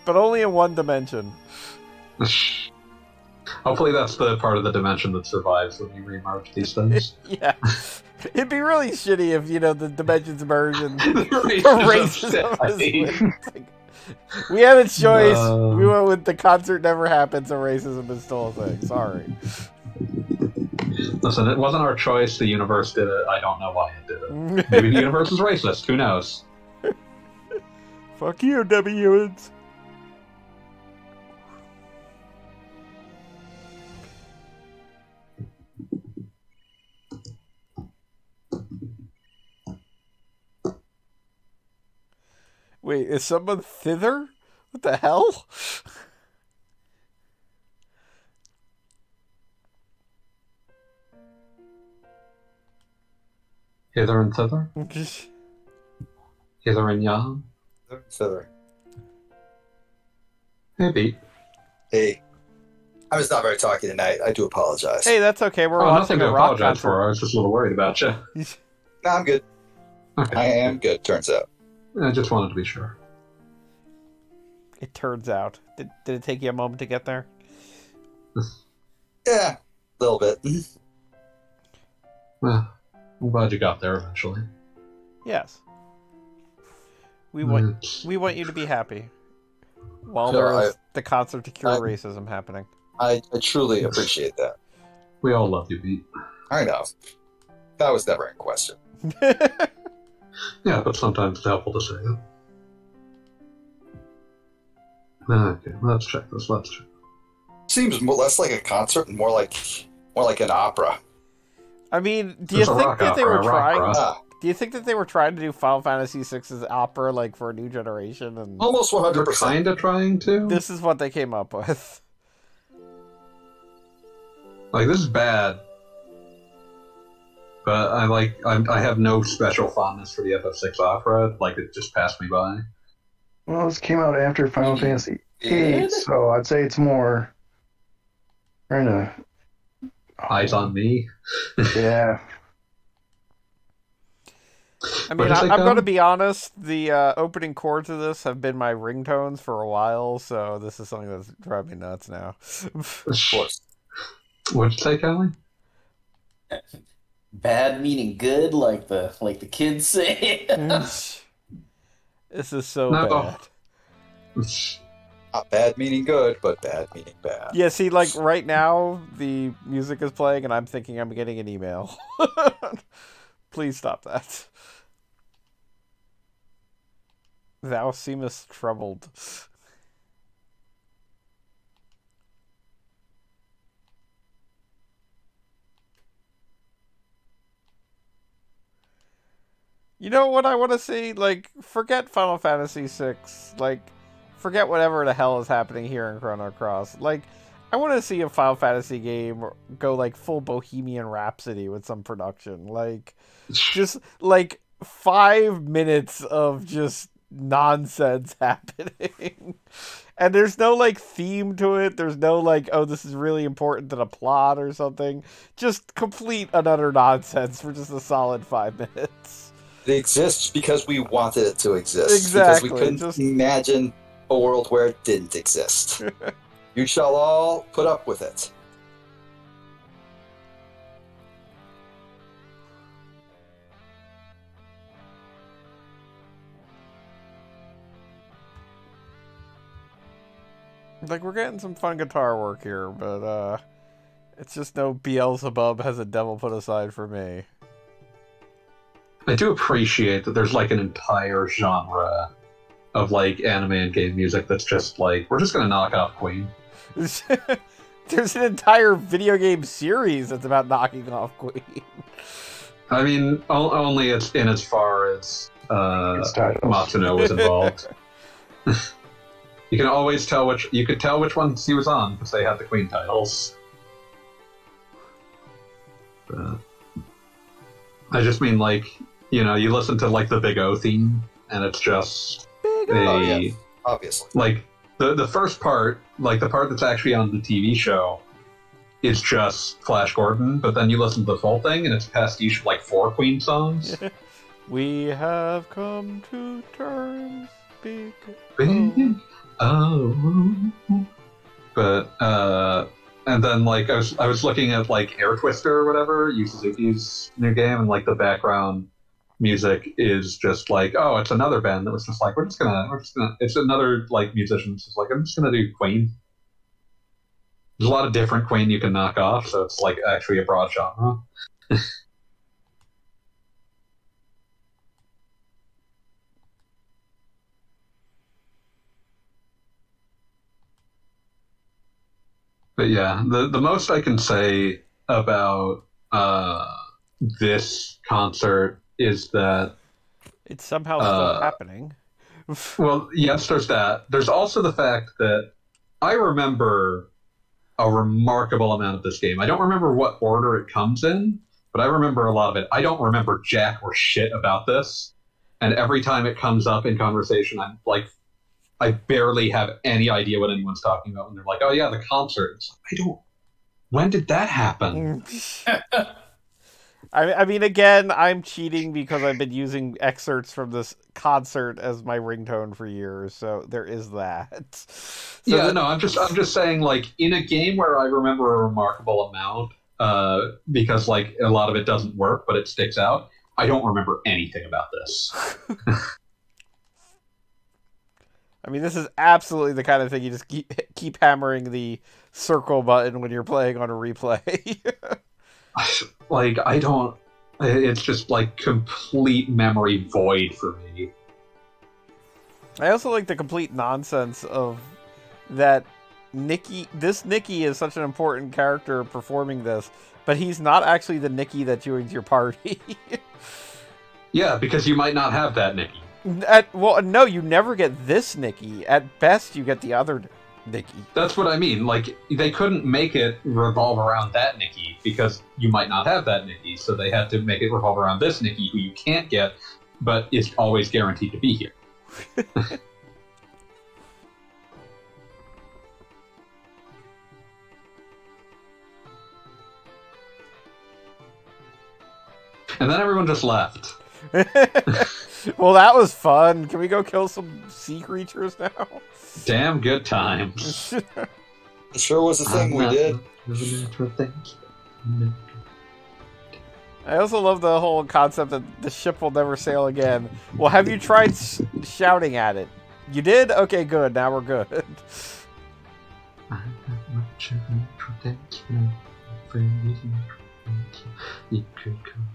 But only in one dimension. Hopefully that's the part of the dimension that survives when you remerge these things. Yeah. It'd be really shitty if, the dimensions merge and racism is like, we had a choice. We went with the concert never happened, so racism is still a thing. Sorry. Listen, it wasn't our choice. The universe did it. I don't know why it did it. Maybe the universe is racist. Who knows? Fuck you, Ewans. Wait, is someone thither? What the hell? Hither and thither? Hither and yon? Thither. Hey, Pete. Hey. I was not very talky tonight. I do apologize. Hey, that's okay. We're nothing watching to a rock apologize concert. for. I was just a little worried about you. No, I'm good. Okay. I am good, turns out. I just wanted to be sure. It turns out. Did it take you a moment to get there? Yeah, a little bit. Well, I'm glad you got there eventually. Yes. We want you to be happy. While there is the concert to cure racism happening. I truly appreciate that. We all love you, Pete. I know. That was never in question. Yeah, but sometimes it's helpful to say it. Okay, let's check this. Seems less like a concert and more like an opera. I mean, do you think that they were trying? Ah, Do you think that they were trying to do Final Fantasy VI's opera like for a new generation? And almost They're 100%. kind of trying to. this is what they came up with. Like, this is bad. But I have no special fondness for the FF6 opera. Like, it just passed me by. Well, this came out after Final Fantasy VIII, Did? so I'd say it's more kind of Eyes on me. yeah. I What mean, did you say, I'm going to Colin? be honest. The opening chords of this have been my ringtones for a while, so this is something that's driving me nuts now. Of course. What'd you say, Callie? Bad meaning good, like the kids say. This is so No. bad. Not bad meaning good, but bad meaning bad. Yeah, see, like, right now, the music is playing, and I'm thinking I'm getting an email. Please stop that. Thou seemest troubled. You know what I want to see? Like, forget Final Fantasy VI. Like, forget whatever the hell is happening here in Chrono Cross. Like, I want to see a Final Fantasy game go, like, full Bohemian Rhapsody with some production. Like, just, like, 5 minutes of just nonsense happening. And there's no, like, theme to it. There's no, like, oh, this is really important to the plot or something. Just complete and utter nonsense for just a solid 5 minutes. It exists because we wanted it to exist. Exactly. Because we couldn't imagine a world where it didn't exist. You shall all put up with it. Like, we're getting some fun guitar work here, but, it's just no Beelzebub has a devil put aside for me. I do appreciate that there's, like, an entire genre of, like, anime and game music that's just, like, we're just gonna knock off Queen. There's an entire video game series that's about knocking off Queen. I mean, only it's in as far as Matsuno was involved. You can always tell you could tell which ones he was on because they had the Queen titles. I just mean, like, you know, you listen to, like, the Big O theme, and it's just yes, obviously. Like, the first part, like, the part that's actually on the TV show, is just Flash Gordon, but then you listen to the full thing, and it's pastiche of, like, 4 Queen songs. We have come to terms, Big O. But, and then, like, I was looking at, like, Air Twister or whatever, Yu Suzuki's new game, and, like, the background music is just like, oh, it's another band that was just like, we're just gonna, it's another, like, musician that's just like, I'm just gonna do Queen. There's a lot of different Queen you can knock off, so it's, like, actually a broad genre. But yeah, the most I can say about this concert is that it's somehow still happening. Well, yes, there's that. There's also the fact that I remember a remarkable amount of this game. I don't remember what order it comes in, but I remember a lot of it. I don't remember jack or shit about this. And every time it comes up in conversation, I'm like, I barely have any idea what anyone's talking about when they're like, oh yeah, the concert. It's like, when did that happen? I mean, again, I'm cheating because I've been using excerpts from this concert as my ringtone for years, so there is that. So yeah, no, I'm just saying, like, in a game where I remember a remarkable amount, because, like, a lot of it doesn't work, but it sticks out, I don't remember anything about this. I mean, this is absolutely the kind of thing you just keep hammering the circle button when you're playing on a replay. Like, it's just, like, complete memory void for me. I also like the complete nonsense of that this Nikki is such an important character performing this, but he's not actually the Nikki that joins your party. Yeah, because you might not have that Nikki. Well, no, you never get this Nikki. At best, you get the other Nikki. That's what I mean. Like, they couldn't make it revolve around that Nikki because you might not have that Nikki, so they had to make it revolve around this Nikki, who you can't get, but is always guaranteed to be here. And then everyone just left. Well, that was fun. Can we go kill some sea creatures now? Damn good times. It sure was a thing we did. I also love the whole concept that the ship will never sail again. Well, have you tried shouting at it? You did? Okay, good. Now we're good. I got much of a protection. You could come.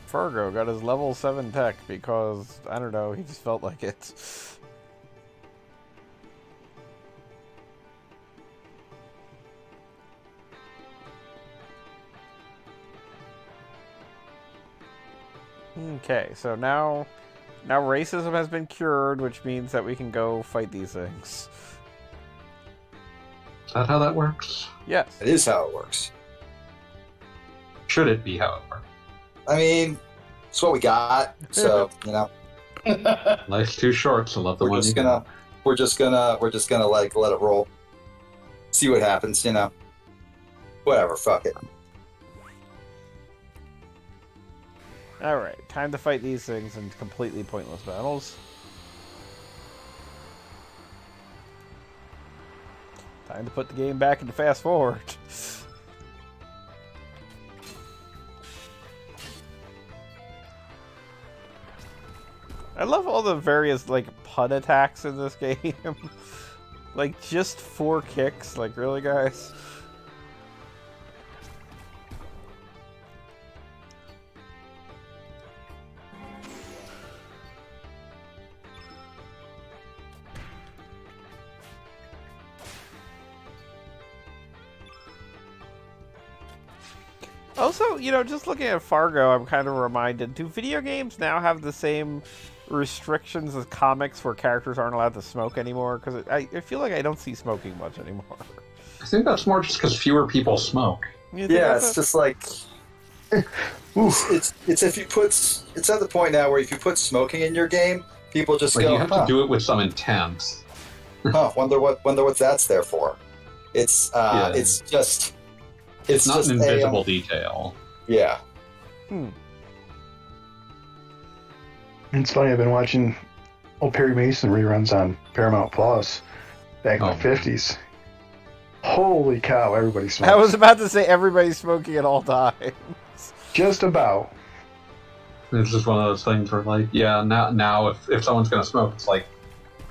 Fargo got his level 7 tech because, I don't know, he just felt like it. Okay, so now racism has been cured, which means that we can go fight these things. Is that how that works? Yes. It is how it works. Should it be how it works? I mean, it's what we got. So you know, Life's too short, so love the one you got. we're just gonna like let it roll. See what happens. You know, whatever. Fuck it. Alright, time to fight these things in completely pointless battles. Time to put the game back into fast forward. I love all the various, like, pun attacks in this game. Like, just 4 kicks. Like, really, guys? Also, you know, just looking at Fargo, I'm kind of reminded, do video games now have the same restrictions as comics where characters aren't allowed to smoke anymore? Because I feel like I don't see smoking much anymore. I think that's more just because fewer people smoke. Yeah, it's just like it's if you put it's at the point now where if you put smoking in your game, people just Like go, you have to do it with some intent. wonder what that's there for. It's it's not just an invisible detail. Yeah. It's funny, I've been watching old Perry Mason reruns on Paramount Plus back in the 50s. Holy cow, everybody smokes. I was about to say everybody's smoking at all times. Just about. It's just one of those things where, like, yeah, now if someone's going to smoke, it's like,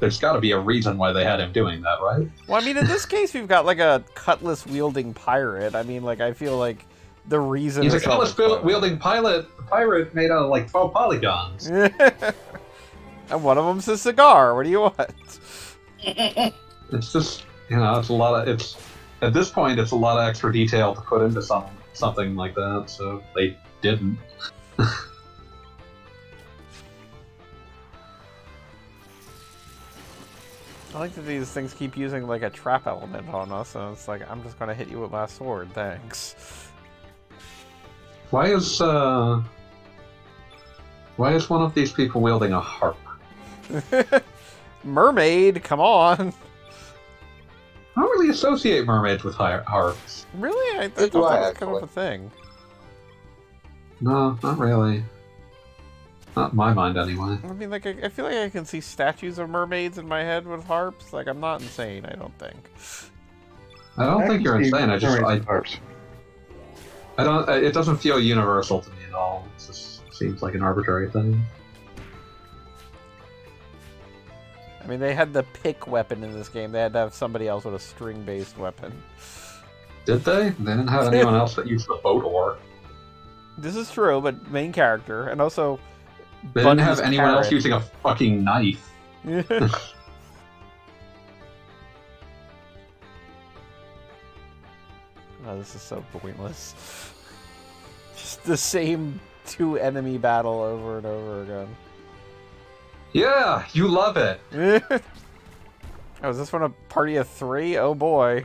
there's got to be a reason why they had him doing that, right? Well, I mean, in this case, we've got, like, a cutlass-wielding pirate. I mean, like, I feel like the reason... He's a cutlass-wielding pirate made out of, like, 12 polygons. And one of them's a cigar. What do you want? It's just, you know, at this point, it's a lot of extra detail to put into something like that, so they didn't. I like that these things keep using, like, a trap element on us, and it's like, I'm just gonna hit you with my sword, thanks. Why is one of these people wielding a harp? Mermaid, come on! I don't really associate mermaids with harps. Really? I thought that was kind of a thing. No, not really. Not in my mind, anyway. I mean, like, I feel like I can see statues of mermaids in my head with harps. Like, I'm not insane, I don't think. I don't think you're insane. I harps. I don't. It doesn't feel universal to me at all. It just seems like an arbitrary thing. I mean, they had the pick weapon in this game. They had to have somebody else with a string-based weapon. Did they? They didn't have anyone else that used the boat oar. This is true, but main character, and also... They didn't have anyone else using a fucking knife. Oh, this is so pointless. Just the same 2 enemy battle over and over again. Yeah, you love it. Oh, is this one a party of 3? Oh boy.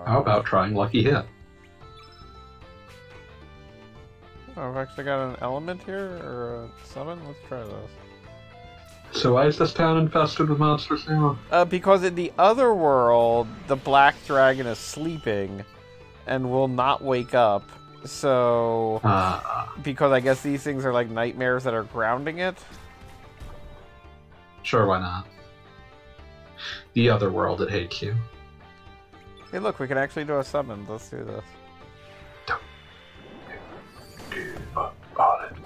How about trying Lucky Hit? Oh, I've actually got an element here, or a summon? Let's try this. So why is this town infested with monsters now? Because in the other world, the black dragon is sleeping and will not wake up. So, because I guess these things are like nightmares that are grounding it. Sure, why not? The other world, it hates you. Hey, look, we can actually do a summon. Let's do this. On it.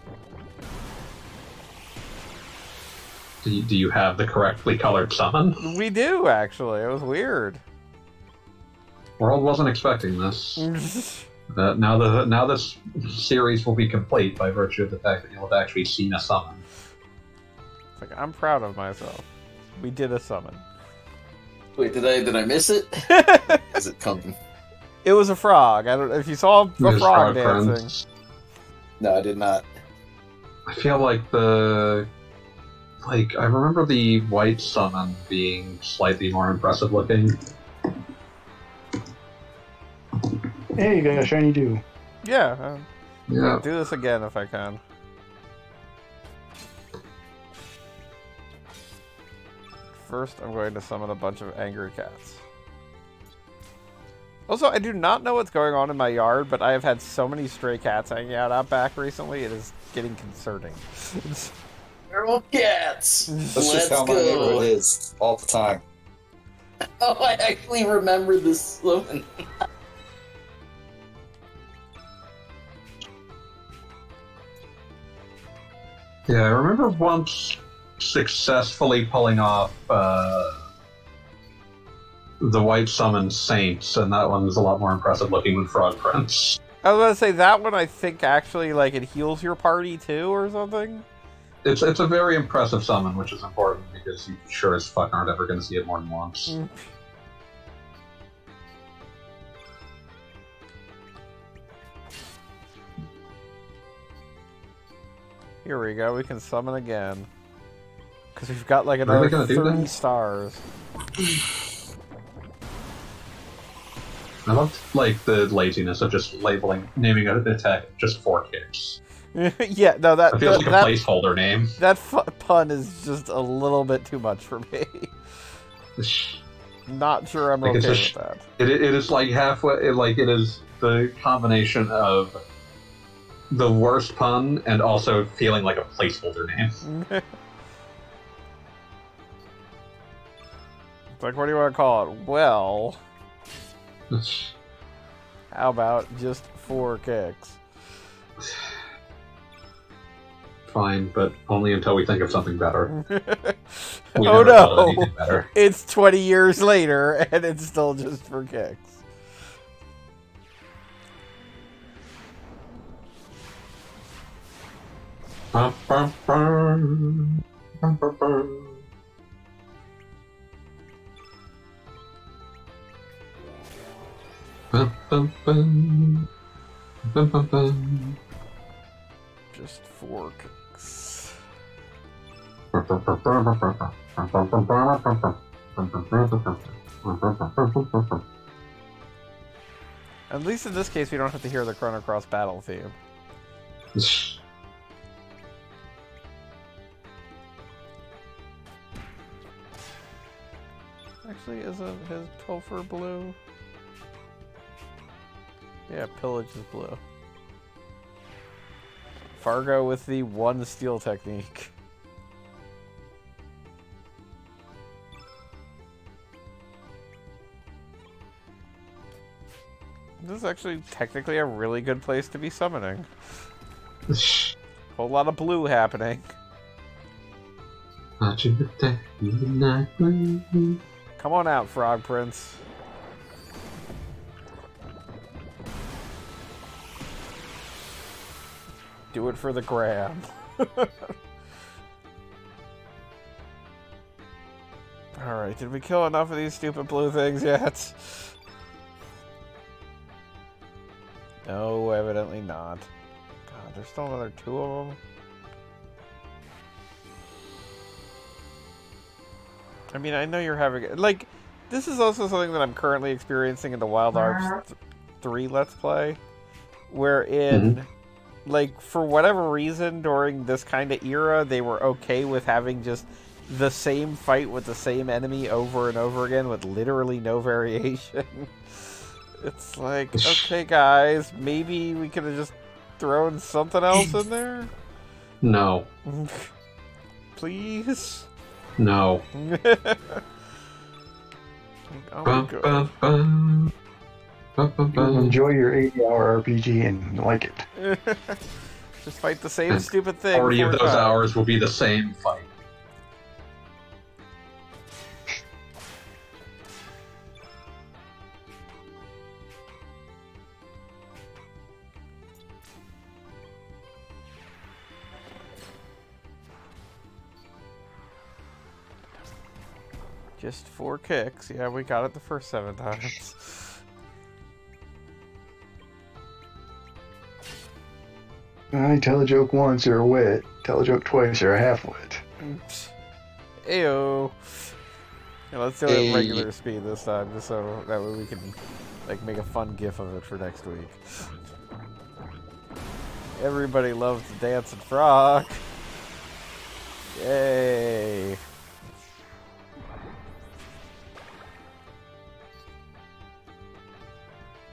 Do you have the correctly colored summon? We do, actually. It was weird. World wasn't expecting this. Now this series will be complete by virtue of the fact that you'll have actually seen a summon. It's like, I'm proud of myself. We did a summon. Wait, did I miss it? Is it coming? It was a frog. I don't know if you saw a frog dancing. Friends. No, I did not. I feel like I remember the white summon being slightly more impressive looking. Hey, you got a shiny dew. Yeah. Yeah. Do this again if I can. First, I'm going to summon a bunch of angry cats. Also, I do not know what's going on in my yard, but I have had so many stray cats hanging out back recently, it is getting concerning. Feral cats! That's just how my neighborhood is all the time. Oh, I actually remember this slogan. Yeah, I remember once successfully pulling off the white summon Saints, and that one was a lot more impressive looking than Frog Prince. I was going to say, that one I think actually, like, it heals your party too, or something? It's a very impressive summon, which is important, because you sure as fuck aren't ever going to see it more than once. Here we go, we can summon again. Because we've got like another 30 stars. I love like the laziness of just naming an attack just 4 kicks. Yeah, no, that feels like a placeholder name. That pun is just a little bit too much for me. Not sure I'm like okay with that. It is like halfway. It is the combination of the worst pun and also feeling like a placeholder name. Like, what do you want to call it? Well, how about just 4 kicks? Fine, but only until we think of something better. Oh no! Better. It's 20 years later, and it's still just for kicks. Just 4 kicks. At least in this case, we don't have to hear the Chrono Cross battle theme. Actually, isn't his Pilfer blue? Yeah, Pillage is blue. Fargo with the 1 steal technique. This is actually technically a really good place to be summoning. Whole lot of blue happening. Come on out, Frog Prince. Do it for the gram. Alright, did we kill enough of these stupid blue things yet? No, evidently not. God, there's still another 2 of them. I mean, I know you're having... Like, this is also something that I'm currently experiencing in the Wild Arts 3 Let's Play. Wherein, like, for whatever reason, during this kind of era, they were okay with having just the same fight with the same enemy over and over again with literally no variation. It's like, okay, guys, maybe we could have just thrown something else in there? No. Please? No. Oh my Bum, god. bum, bum. Bum, bum, You'll bum. enjoy your 80-hour RPG and like it. Just fight the same stupid thing. 40 of 4 those times. hours will be the same fight. Just 4 kicks. Yeah, we got it the first 7 times. I tell a joke once, you're a wit. Tell a joke twice, you're a half-wit. Ayo. Yeah, let's do it at regular speed this time, just so that way we can like make a fun gif of it for next week. Everybody loves the dancing frog. Yay.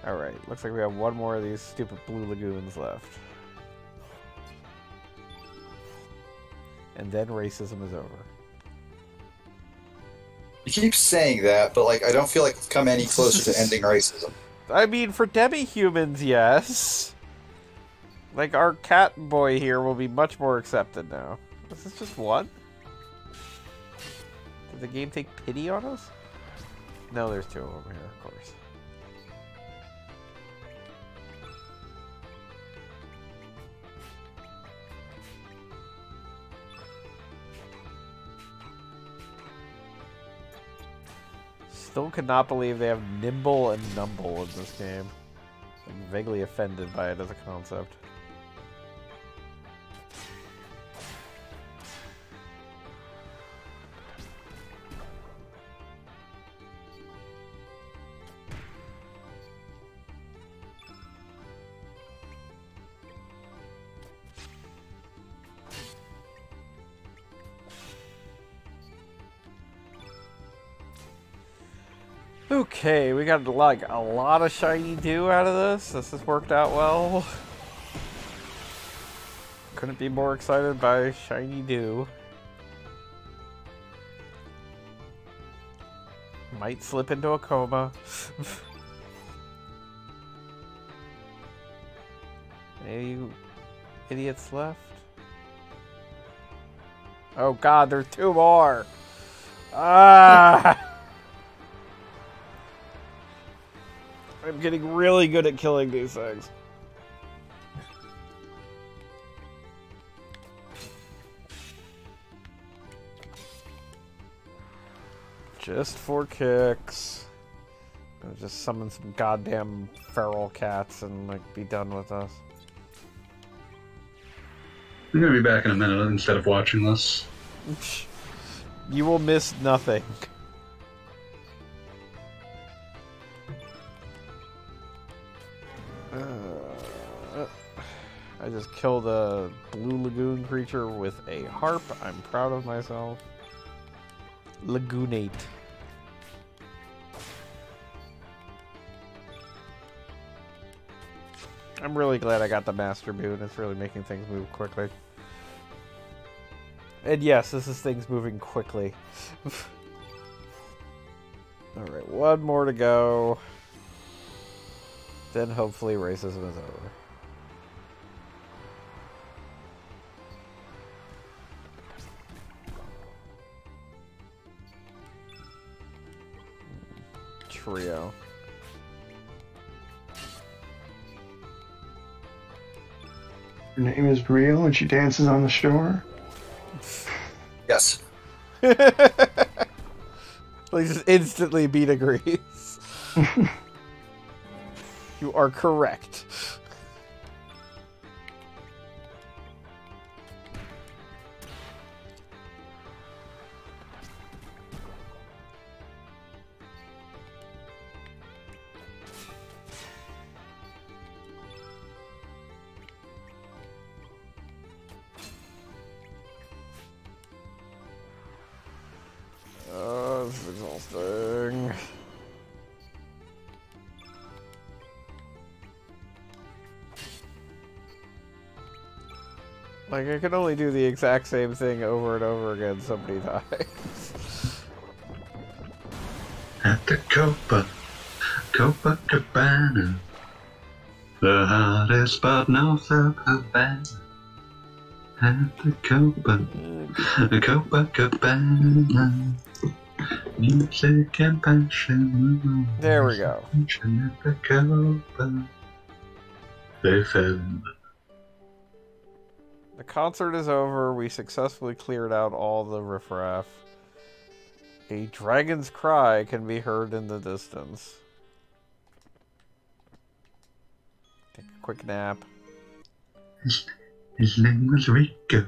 Alright, looks like we have one more of these stupid blue lagoons left. And then racism is over. You keep saying that, but like I don't feel like it's come any closer to ending racism. I mean, for demi-humans, yes. Like, our cat boy here will be much more accepted now. Is this just one? Did the game take pity on us? No, there's 2 over here, of course. Still could not believe they have nimble and numble in this game. I'm vaguely offended by it as a concept. Okay, we got like a lot of shiny dew out of this. This has worked out well. Couldn't be more excited by shiny dew. Might slip into a coma. Any idiots left? Oh god, there's 2 more! Ah! I'm getting really good at killing these things. Just 4 kicks. I'll just summon some goddamn feral cats and like be done with us. I'm gonna be back in a minute instead of watching this. You will miss nothing. I just killed a blue lagoon creature with a harp. I'm proud of myself. Lagoonate. I'm really glad I got the Mastermune. It's really making things move quickly. And yes, this is things moving quickly. Alright, 1 more to go. Then hopefully racism is over. Trio. Her name is Rio and she dances on the shore. Yes. Like, just instantly beat agrees. You are correct. This is exhausting. Like, I can only do the exact same thing over and over again. Somebody dies. At the Copacabana, the hottest spot north of Havana. At the Copacabana, music and passion. There we go. At the Copa, they fell. The concert is over. We successfully cleared out all the riffraff. A dragon's cry can be heard in the distance. Take a quick nap. His name was Rico.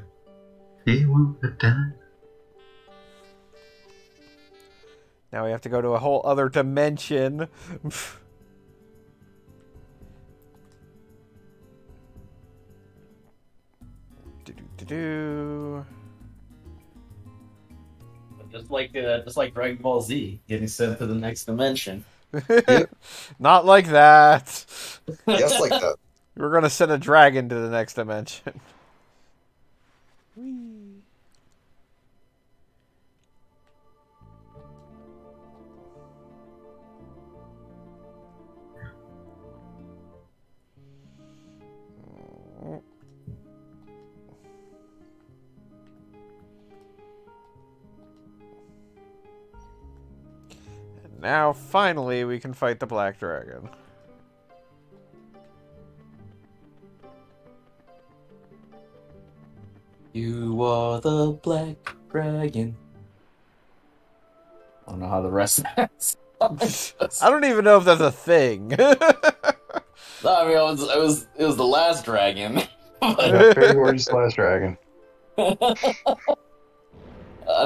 He wanted die. Now we have to go to a whole other dimension. Do-do-do-do. Just like Dragon Ball Z, getting sent to the next dimension. Not like that. Yes, like that. We're gonna send a dragon to the next dimension. Whee. And now, finally, we can fight the Black Dragon. You are the Black Dragon. I don't know how the rest of that song goes. I don't even know if that's a thing. No, I mean, it was the last dragon. Yeah, very gorgeous last dragon. I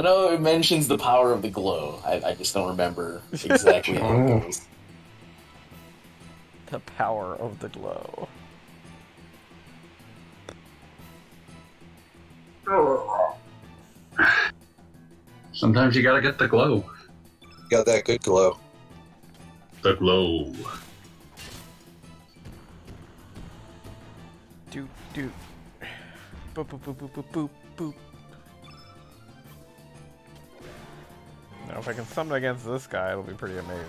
know it mentions the power of the glow. I just don't remember exactly how it goes. The power of the glow. Sometimes you gotta get the glow. Got that good glow. The glow. Doot doot. Boop boop boop boop boop boop boop. Now if I can summon against this guy, it'll be pretty amazing.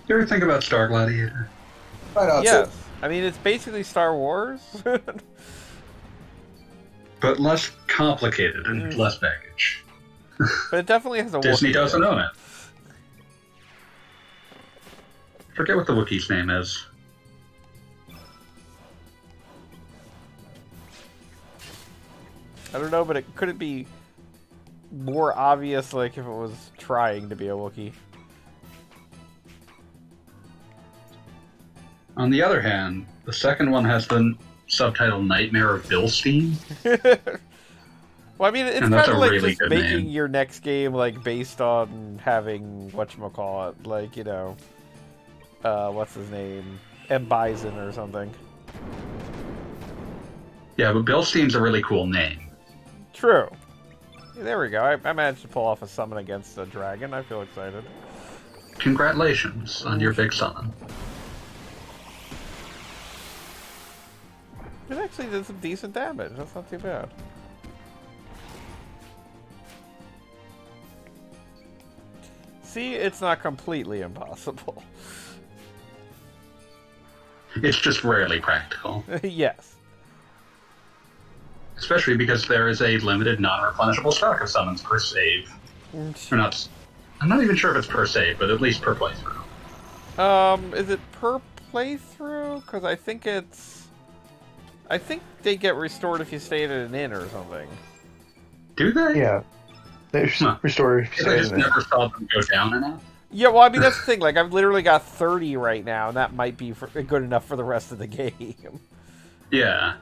You ever think about Star Gladiator? Why not? Yes. I mean, it's basically Star Wars. But less complicated and less baggage. But it definitely has a Disney Wookiee doesn't in it. own it. Forget what the Wookiee's name is. I don't know, but could it be more obvious, like, if it was trying to be a Wookiee? On the other hand, the second one has the subtitle Nightmare of Bilstein. Well, I mean, it's And kind that's of a like really just good making name. your next game, like, based on having, whatchamacallit, like, you know, what's his name? M. Bison or something. Yeah, but Bilstein's a really cool name. True. Yeah, there we go. I managed to pull off a summon against a dragon. I feel excited. Congratulations on your big summon. It actually did some decent damage. That's not too bad. See, it's not completely impossible. It's just rarely practical. Yes. Especially because there is a limited non-replenishable stock of summons per save. Or not. I'm not even sure if it's per save, but at least per playthrough. Is it per playthrough? Because I think it's... I think they get restored if you stay at an inn or something. Do they? Yeah. They restore. I just never saw them go down enough. Yeah, well, I mean, that's the thing. Like, I've literally got 30 right now, and that might be good enough for the rest of the game. Yeah.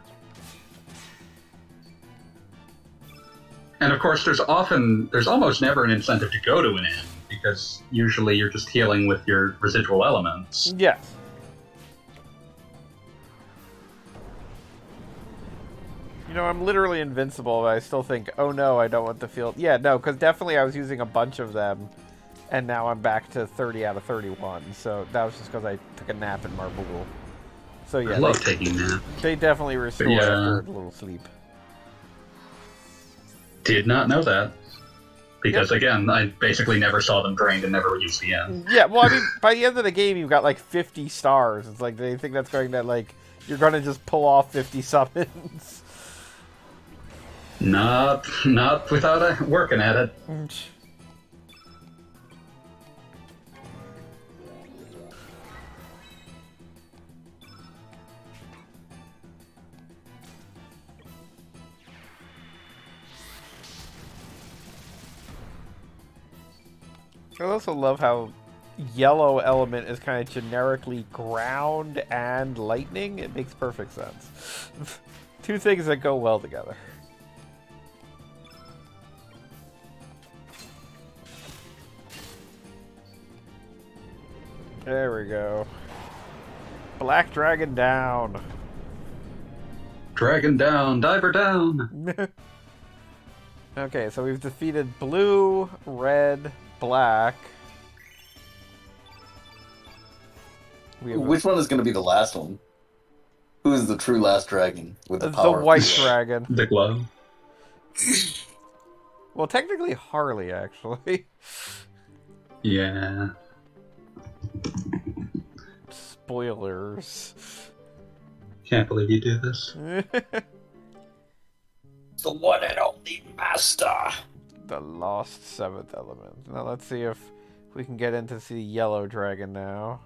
And of course, there's almost never an incentive to go to an inn, because usually you're just healing with your residual elements. Yes. You know, I'm literally invincible, but I still think, oh no, I don't want the field. Yeah, no, because definitely I was using a bunch of them and now I'm back to 30 out of 31. So that was just because I took a nap in Marble. So yeah, I love taking naps. they definitely restore Yeah. after a little sleep. Did not know that. Because, again, I basically never saw them drained and never used again. Yeah, well, I mean, by the end of the game, you've got like 50 stars. It's like they think that's going to, like, you're going to just pull off 50 summons. Not without working at it. I also love how yellow element is kind of generically ground and lightning. It makes perfect sense. Two things that go well together. There we go. Black dragon down. Dragon down, diver down. Okay, so we've defeated blue, red, black. We have Which one is going to be the last one? Who is the true last dragon with the the power? white dragon. The glow. Well, technically Harley, actually. Yeah. Spoilers. Can't believe you do this. The one and only master. The lost seventh element. Now let's see if we can get in to see yellow dragon now.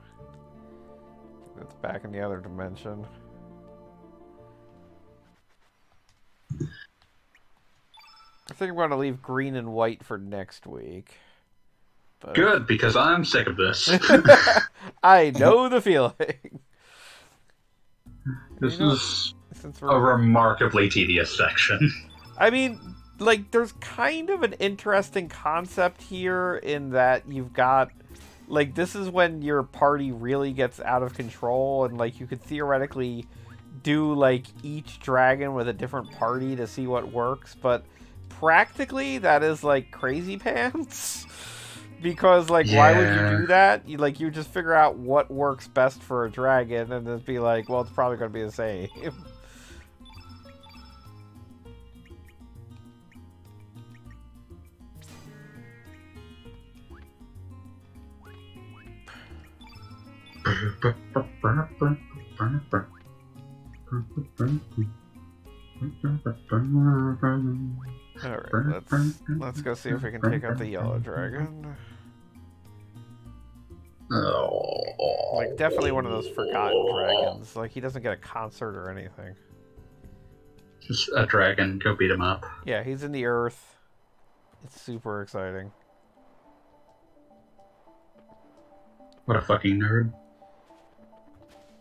It's back in the other dimension. I think I'm going to leave green and white for next week. But Good, because I'm sick of this. I know the feeling. This You know, is Since a we're remarkably tedious section. I mean, like, there's kind of an interesting concept here in that you've got, like, this is when your party really gets out of control, and, like, you could theoretically do, like, each dragon with a different party to see what works, but practically that is, like, crazy pants. Because, like, why would you Yeah. do that? You just figure out what works best for a dragon, and then be like, well, it's probably going to be the same. Alright, let's go see if we can take out the yellow dragon. Oh. Like, definitely one of those forgotten dragons. Like, he doesn't get a concert or anything. Just a dragon, go beat him up. Yeah, he's in the earth. It's super exciting. What a fucking nerd.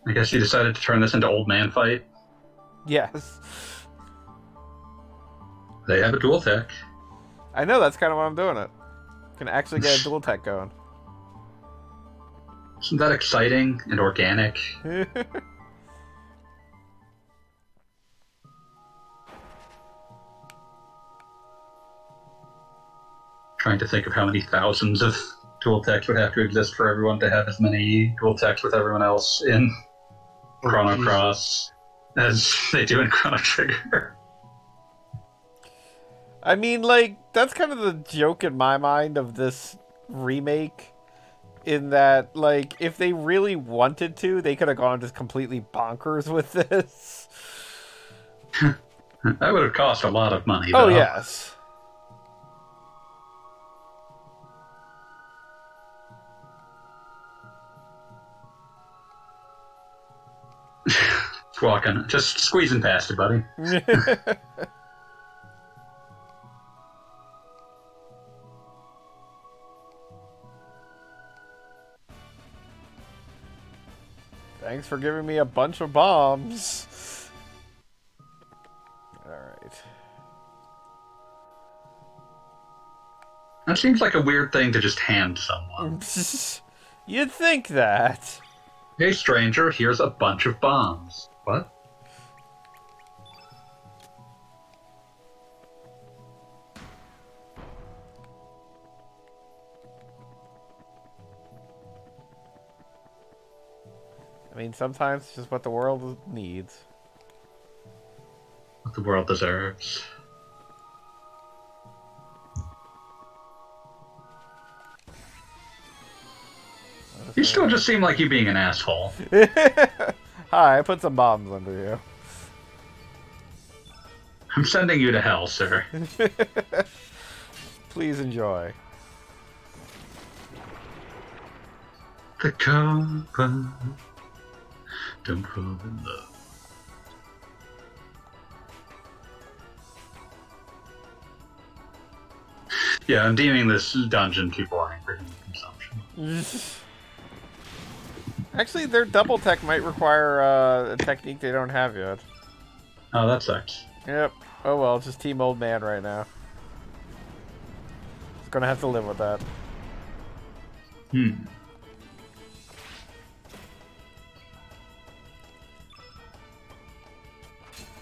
I guess you decided to turn this into old man fight. Yes. They have a dual tech. I know, that's kind of why I'm doing it. Can actually get a dual tech going. Isn't that exciting and organic? Trying to think of how many thousands of dual techs would have to exist for everyone to have as many dual techs with everyone else in Chrono Cross as they do in Chrono Trigger. I mean, like, that's kind of the joke in my mind of this remake. In that, like, if they really wanted to, they could have gone just completely bonkers with this. That would have cost a lot of money, Oh, though. yes. Just squeezing past it, buddy. Thanks for giving me a bunch of bombs. Alright. That seems like a weird thing to just hand someone. You'd think that. Hey, stranger, here's a bunch of bombs. What? I mean, sometimes it's just what the world needs. What the world deserves. You still just seem like you being an asshole. Hi, I put some bombs under you. I'm sending you to hell, sir. Please enjoy. The company don't fall in love. Yeah, I'm deeming this dungeon too boring for human consumption. Actually, their double tech might require a technique they don't have yet. Oh, that sucks. Yep. Oh well, it's just Team Old Man right now. It's gonna have to live with that.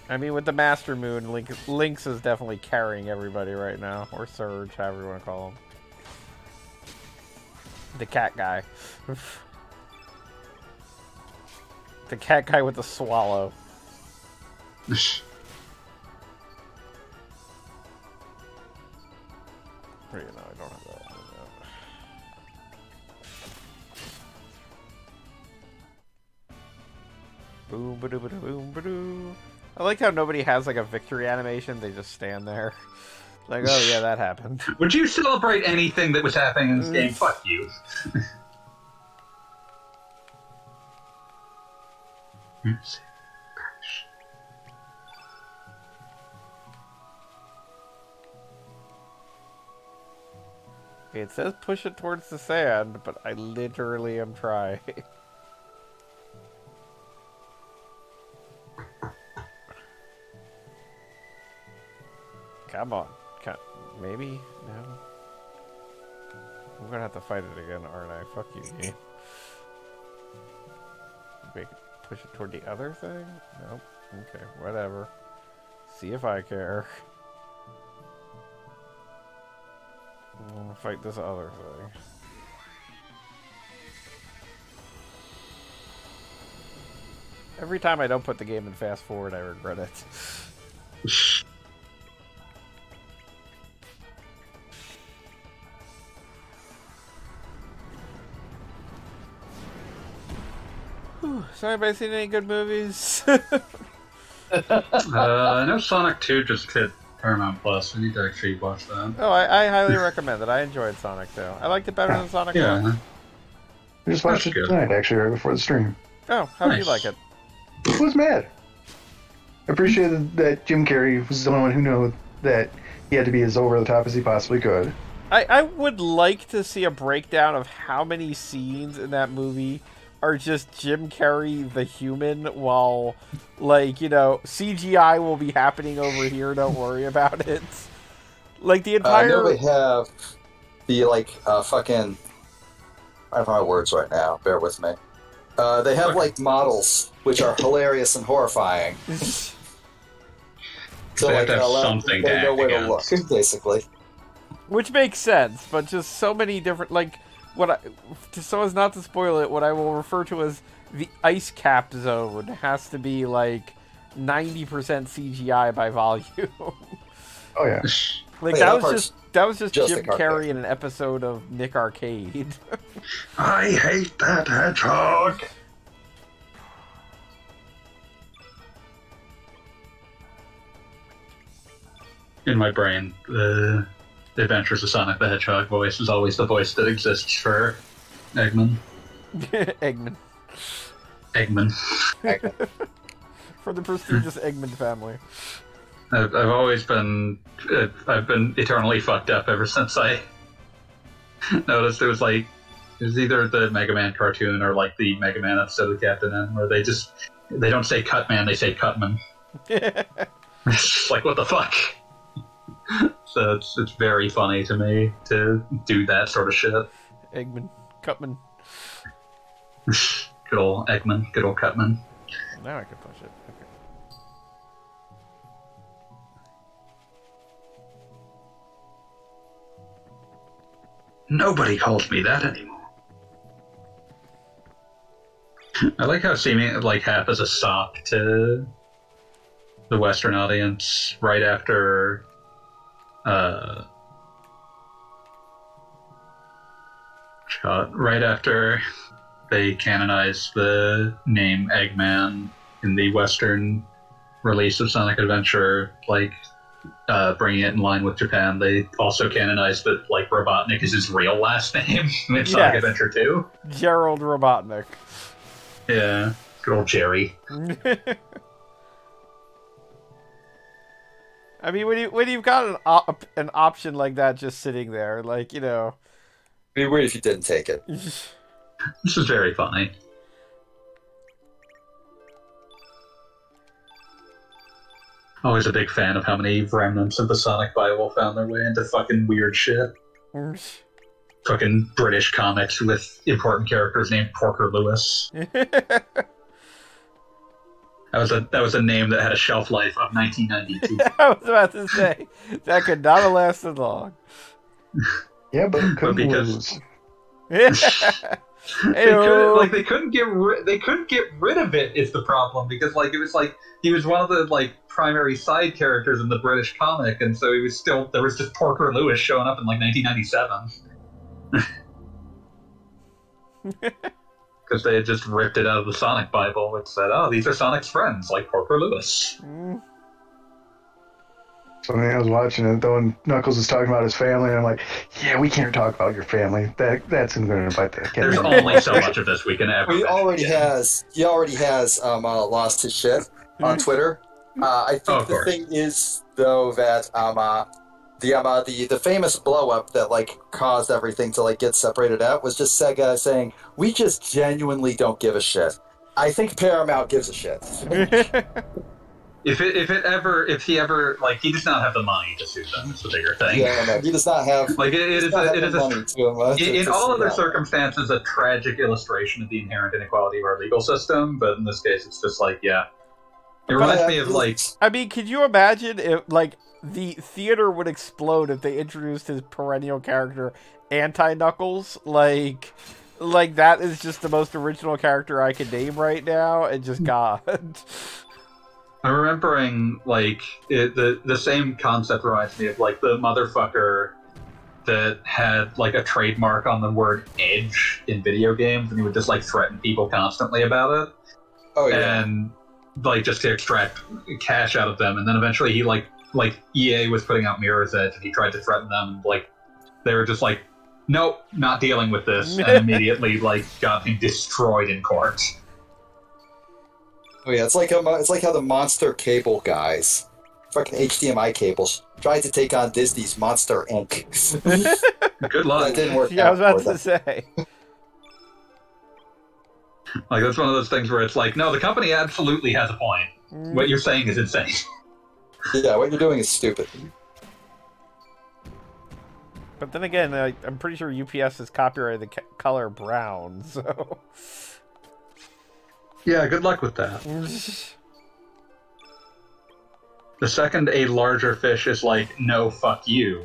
I mean, with the Mastermune, Lynx is definitely carrying everybody right now. Or Surge, however you want to call him. The cat guy. The cat guy with the swallow. Hmm. You know, I don't have that. Boom, ba-doo, ba-doo, boom, ba-doo. I like how nobody has like a victory animation. They just stand there. Like, oh yeah, that happened. Would you celebrate anything that was happening in this game? Fuck you. It says push it towards the sand, but I literally am trying. Come on. Maybe? No? I'm gonna have to fight it again, aren't I? Fuck you, game. Wait, push it toward the other thing? Nope. Okay, whatever. See if I care. I'm gonna fight this other thing. Every time I don't put the game in fast forward, I regret it. So anybody seen any good movies? I know Sonic 2 just hit Paramount Plus. I need to actually watch that. Oh, I highly recommend it. I enjoyed Sonic 2. I liked it better than Sonic 1. I just watched That's it good. tonight, actually, right before the stream. Oh, how do you Nice. like it? I was mad. I appreciated that Jim Carrey was the only one who knew that he had to be as over the top as he possibly could. I would like to see a breakdown of how many scenes in that movie are just Jim Carrey the human while, like, you know, CGI will be happening over here, don't worry about it. Like, the entire... I know they have the, like, fucking... I don't have my words right now, bear with me. They have, like, models, which are hilarious and horrifying. So, They have like, to have allow- something they to know act where to look, against. basically. Which makes sense, but just so many different, like, so as not to spoil it, what I will refer to as the ice cap zone has to be, like, 90% CGI by volume. Oh, yeah. Like, Yeah, that was just just Jim Nick Arcade. Carrey in an episode of Nick Arcade. I hate that hedgehog. In my brain, the Adventures of Sonic the Hedgehog voice is always the voice that exists for Eggman. Eggman. Eggman. For the prestigious Eggman family. I've always been I've been eternally fucked up ever since I noticed it was either the Mega Man cartoon or like the Mega Man episode of Captain N where they don't say Cutman, they say Cutman. It's like, what the fuck? So it's very funny to me to do that sort of shit. Eggman. Cutman. Good old Eggman, good old Cutman. Now I can push it. Okay. Nobody calls me that anymore. I like how seeming like half as a sop to the Western audience right after right after they canonized the name Eggman in the Western release of Sonic Adventure, like bringing it in line with Japan. They also canonized that like Robotnik is his real last name in Sonic Adventure 2. Gerald Robotnik. Yeah, good old Jerry. I mean, when you've got an option like that just sitting there, like, you know, It'd be weird if you didn't take it. This is very funny. Always a big fan of how many remnants of the Sonic Bible found their way into fucking weird shit. Fucking British comics with important characters named Porker Lewis. That was a name that had a shelf life of 1992. I was about to say that could not have lasted long. Yeah, but it couldn't because Hey-o. they couldn't get rid of it is the problem, because like it was like he was one of the like primary side characters in the British comic, and so there was just Porker Lewis showing up in like 1997 because they had just ripped it out of the Sonic Bible, which said, "Oh, these are Sonic's friends, like Porker Lewis." So I was watching it, though, and Knuckles was talking about his family, and I'm like, yeah, we can't talk about your family. That's going to bite the cat. There's only so much of this we can ever. He already has lost his shit on Twitter. I think the thing is, though, that the famous blow up that like caused everything to like get separated out was just Sega saying, we just genuinely don't give a shit. I think Paramount gives a shit. If he ever like, he does not have the money to sue them. It's the bigger thing. Yeah, no, he does not have. Like it is in all other that. circumstances a tragic illustration of the inherent inequality of our legal system, but in this case, it's just like, yeah. It reminds me of like. I mean, could you imagine if like the theater would explode if they introduced his perennial character, Anti-Knuckles? Like that is just the most original character I could name right now, and just God. I'm remembering, like, the same concept reminds me of, like, the motherfucker that had, like, a trademark on the word edge in video games, and he would just, like, threaten people constantly about it. Oh, yeah. And, like, just to extract cash out of them, and then eventually he, like EA was putting out Mirror's Edge, and he tried to threaten them, and, like, they were just like, nope, not dealing with this, and immediately, like, got him destroyed in court. Oh yeah, it's like how the Monster Cable guys, fucking HDMI cables, tried to take on Disney's Monster Inc. Good luck. That didn't work. Yeah, I was about to say. Like, that's one of those things where it's like, no, the company absolutely has a point. What you're saying is insane. Yeah, what you're doing is stupid. But then again, I'm pretty sure UPS has copyrighted the color brown, so. Yeah, good luck with that. The second a larger fish is like, no, fuck you.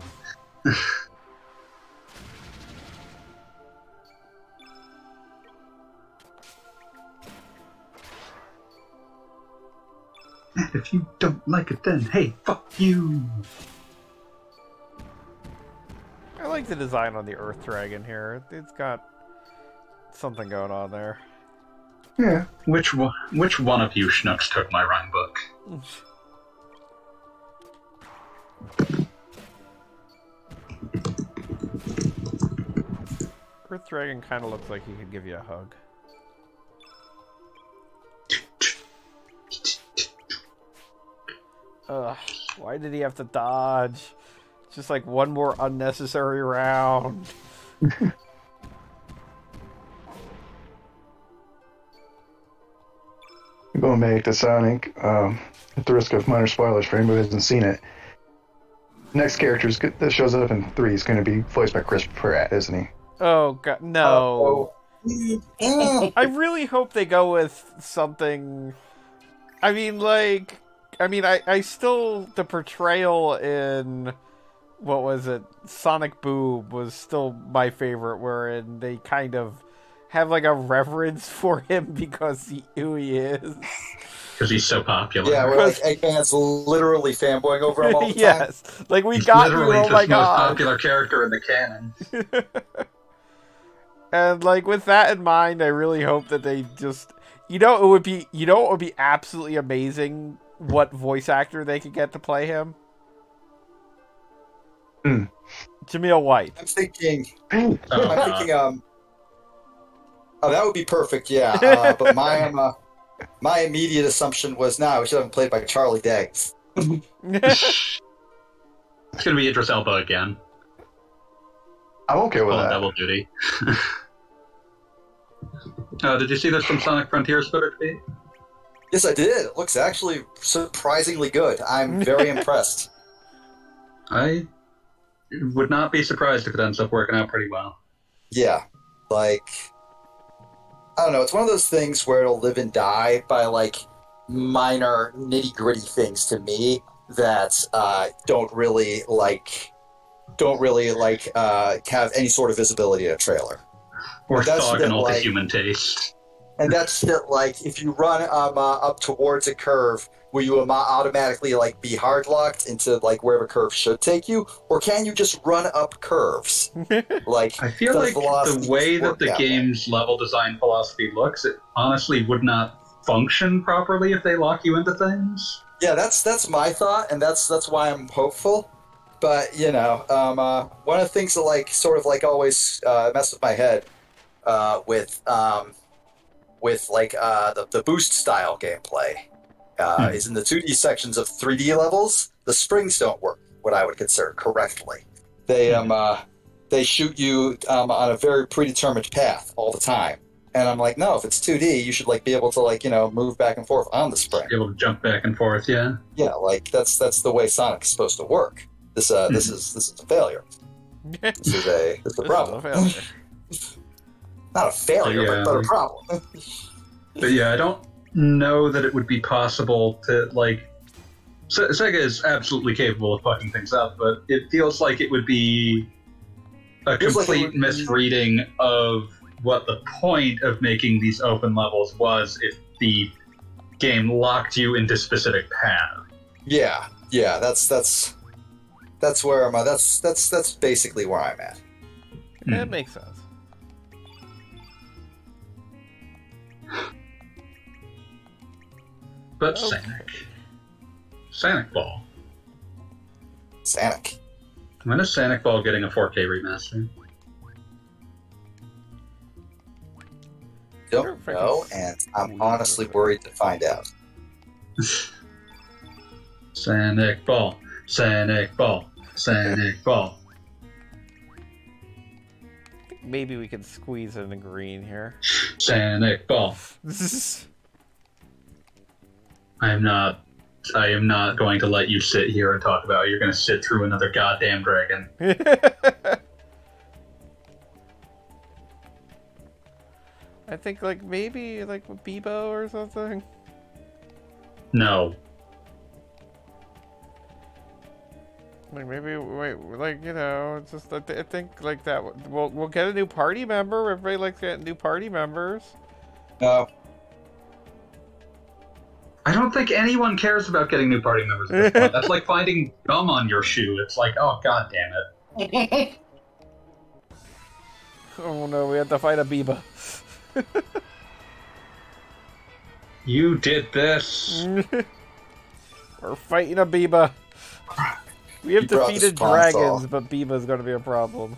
And if you don't like it, then hey, fuck you. I like the design on the Earth Dragon here. It's got something going on there. Yeah. Which one of you schnooks took my rhyme book? Earth Dragon kind of looks like he could give you a hug. Ugh, why did he have to dodge? Just like one more unnecessary round. Going back to Sonic, at the risk of minor spoilers for anybody who hasn't seen it, next character that shows up in 3 is going to be voiced by Chris Pratt, isn't he? Oh god, no. I really hope they go with something. I mean, I still, the portrayal in, what was it, Sonic Boom was still my favorite, wherein they kind of have like a reverence for him because who he is. Because he's so popular. Yeah, where like Eggman's literally fanboying over him all the time. Yes, like we He's got you. literally Oh the my most god! popular character in the canon. And like with that in mind, I really hope that they just, it would be absolutely amazing what voice actor they could get to play him. Jameel White. I'm thinking. Oh, I'm thinking. Oh, that would be perfect. Yeah, but my immediate assumption was, we should have him played by Charlie Day. It's gonna be Idris Elba again. I'm okay with On that. double duty. Did you see there's some Sonic Frontiers footage? Yes, I did. It looks actually surprisingly good. I'm very impressed. I would not be surprised if it ends up working out pretty well. Yeah, like, I don't know. It's one of those things where it'll live and die by like minor nitty gritty things to me that don't really have any sort of visibility in a trailer. Or That's thought that, and all the like- human taste. And that's that, like, if you run up towards a curve, will you automatically like be hard locked into like where the curve should take you, or can you just run up curves? Like, I feel does like velocity the way that work the way? game's level design philosophy looks, it honestly would not function properly if they lock you into things. Yeah, that's my thought, and that's why I'm hopeful. But one of the things that like sort of like always mess with my head with like the boost style gameplay is in the 2D sections of 3D levels. The springs don't work what I would consider correctly. They shoot you on a very predetermined path all the time. And I'm like, no, if it's 2D, you should like be able to like move back and forth on the spring. Be able to jump back and forth, yeah. Yeah, like that's the way Sonic's supposed to work. This is a failure. This is a problem. Not a failure, Yeah. but a problem. But yeah, I don't know that it would be possible to, like... Sega is absolutely capable of fucking things up, but it feels like it would be a Feels like it complete would be- misreading of what the point of making these open levels was if the game locked you into specific paths. Yeah, that's where I'm at. That's basically where I'm at. That makes sense. But Okay. Sonic Ball. Sonic. When is Sonic Ball getting a 4K remaster? Don't know, and I'm honestly worried to find out. Sonic Ball. Sonic Ball. Sonic Ball. Maybe we can squeeze in the green here. Sonic Ball. I am not going to let you sit here and talk about it. You're going to sit through another goddamn dragon. I think like maybe like with Bebo or something. No. Like maybe wait, like it's just I think like that. We'll get a new party member. Everybody likes getting new party members. No. I don't think anyone cares about getting new party members at this point. That's like finding gum on your shoe. It's like, oh god damn it. Oh no, we have to fight a Bebo. You did this. We're fighting a Bebo. We have You brought the defeated sponsor. dragons, but Biba's gonna be a problem.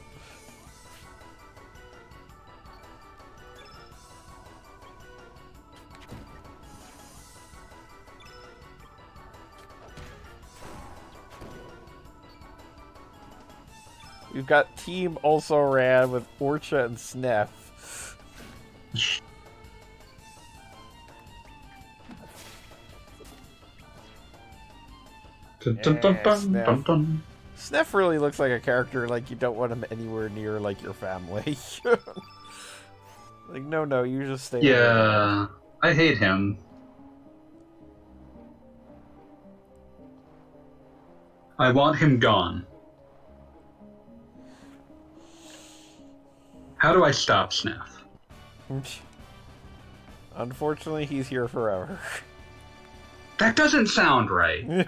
We've got Team Also Ran with Orcha and Sniff. Dun, dun, dun, dun, Snap. dun, dun. Sniff really looks like a character like you don't want him anywhere near like your family. Like no, you just stay away. Yeah, I hate him. I want him gone. How do I stop Sniff? Unfortunately, he's here forever. That doesn't sound right.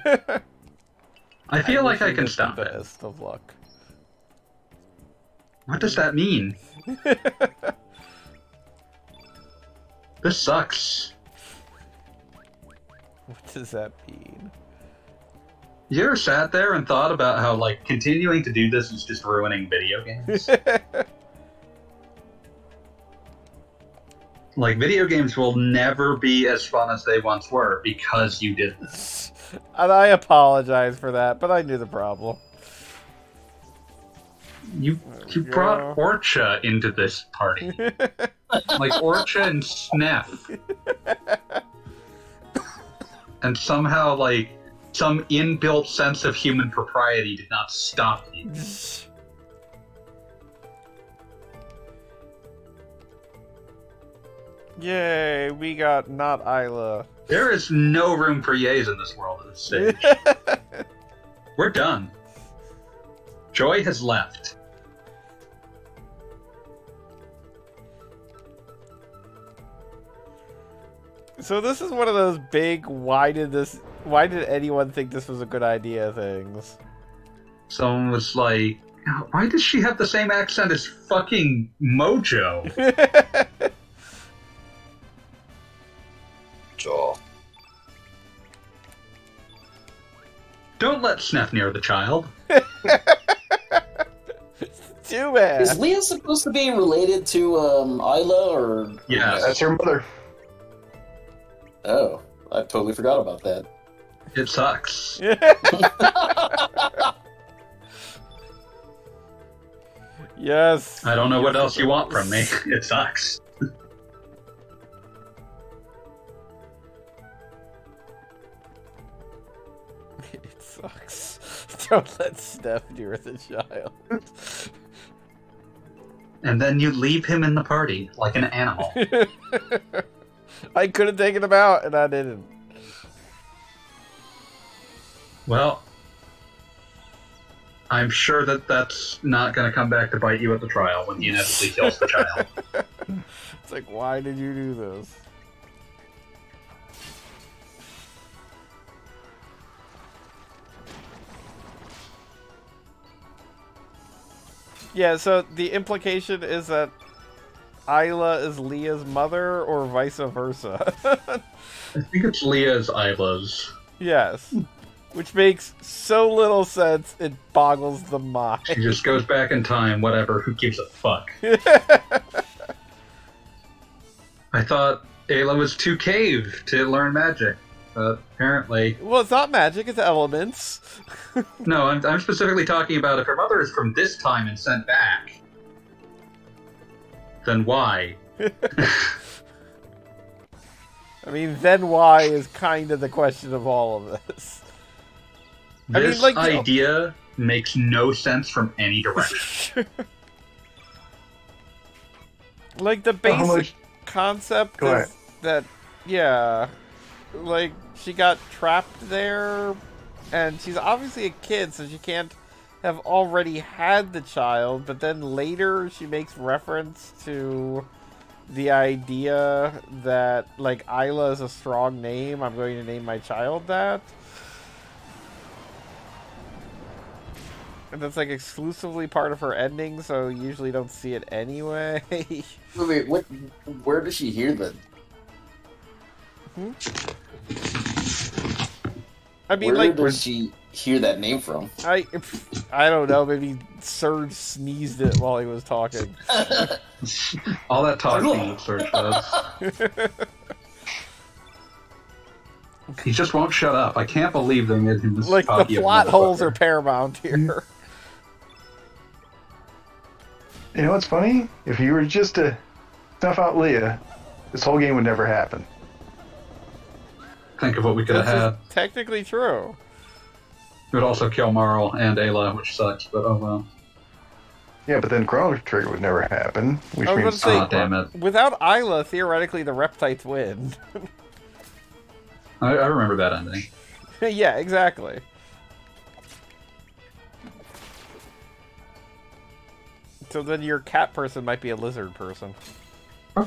I feel like I can stop it. Best of luck. What does that mean? This sucks. What does that mean? You ever sat there and thought about how, like, continuing to do this is just ruining video games? Like, video games will never be as fun as they once were because you did this. And I apologize for that, but I knew the problem. You brought Orcha into this party. Like, Orcha and Sneff. And somehow, like, some inbuilt sense of human propriety did not stop you. Yay, we got not Isla. There is no room for yays in this world at this stage. We're done. Joy has left. So this is one of those big, why did anyone think this was a good idea things. Someone was like, why does she have the same accent as fucking Mojo? Jaw. Don't let Sneff near the child. Too bad. Is Leah supposed to be related to Isla or? Yeah, That's her mother. Oh, I totally forgot about that. it sucks. Yes. I don't know what else you want from me. It sucks. It sucks. Don't let Steph near the child. And then you leave him in the party like an animal. I could have taken him out, and I didn't. Well, I'm sure that that's not going to come back to bite you at the trial when he inevitably kills the child. It's like, why did you do this? Yeah, so the implication is that Isla is Leah's mother, or vice versa. I think it's Leah's Isla's. Yes. Which makes so little sense, it boggles the mind. She just goes back in time, whatever, who gives a fuck? I thought Ayla was too cave to learn magic, but apparently... Well, it's not magic, it's elements. No, I'm specifically talking about if her mother is from this time and sent back, then why? I mean, then why is kind of the question of all of this. This I mean, idea makes no sense from any direction. Like, the basic concept is that, yeah, like, she got trapped there, and she's obviously a kid, so she can't have already had the child, but then later she makes reference to the idea that, like, Isla is a strong name, I'm going to name my child that. And that's, like, exclusively part of her ending, so you usually don't see it anyway. Wait, where does she hear that? I mean, where like, does she hear that name from? I don't know, maybe Surge sneezed it while he was talking. All that talking that Surge does. He just won't shut up. I can't believe they made him this Like, the cocky of a plot holes motherfucker. are paramount here. You know what's funny? If you were just to snuff out Leah, this whole game would never happen. Think of what we could have That's had. technically true. It would also kill Marl and Ayla, which sucks, but oh well. Yeah, but then Chrono Trigger would never happen, which I was means gonna say, Oh, damn it. without Isla, theoretically, the Reptites win. I remember that ending. Yeah, exactly. So then your cat person might be a lizard person. I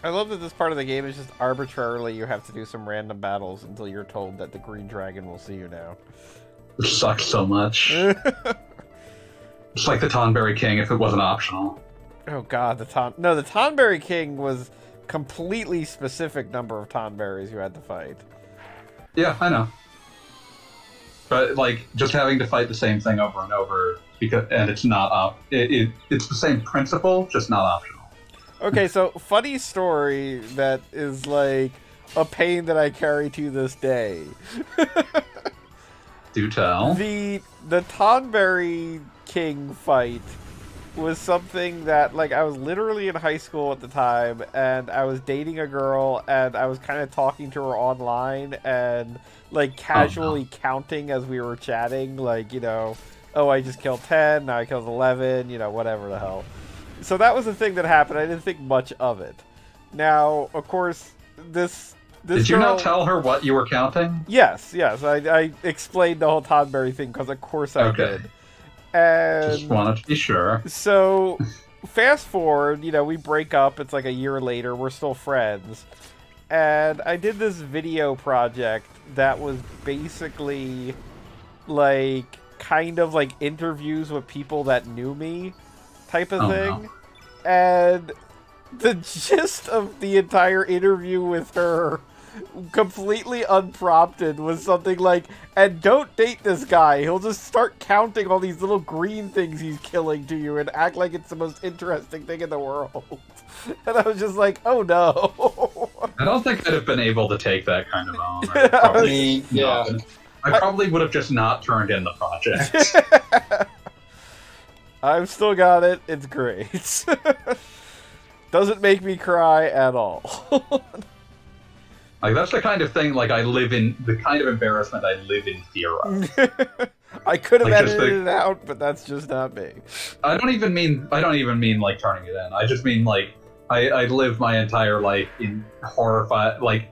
love that this part of the game is just arbitrarily you have to do some random battles until you're told that the green dragon will see you now. It sucks so much. It's like the Tonberry King if it wasn't optional. Oh god, the Tonberry King was completely specific number of Tonberries you had to fight. Yeah, I know. But like just having to fight the same thing over and over and it's not it's the same principle, just not optional. Okay, so funny story that is like a pain that I carry to this day. Do tell. The Tonberry King fight was something that, like, I was literally in high school at the time, and I was dating a girl, and I was kind of talking to her online, and, like, casually counting as we were chatting, like, you know, oh, I just killed 10, now I killed 11, you know, whatever the hell. So that was the thing that happened. I didn't think much of it. Now, of course, this Did you girl... not tell her what you were counting? Yes. I explained the whole Tonberry thing, because of course I did. And just wanted to be sure. So, fast forward, you know, we break up. It's like a year later. We're still friends. And I did this video project that was basically, like, kind of like interviews with people that knew me type of thing. No. And the gist of the entire interview with her, completely unprompted, was something like, and don't date this guy, he'll just start counting all these little green things he's killing to you and act like it's the most interesting thing in the world. And I was just like, oh no. I don't think I'd have been able to take that kind of on. I probably would have just not turned in the project. I've still got it. It's great. Doesn't make me cry at all. Like, that's the kind of thing, like, the kind of embarrassment I live in fear of. I could have like, edited it out, but that's just not me. I don't even mean, like, turning it in. I just mean, like, I live my entire life in horrified, like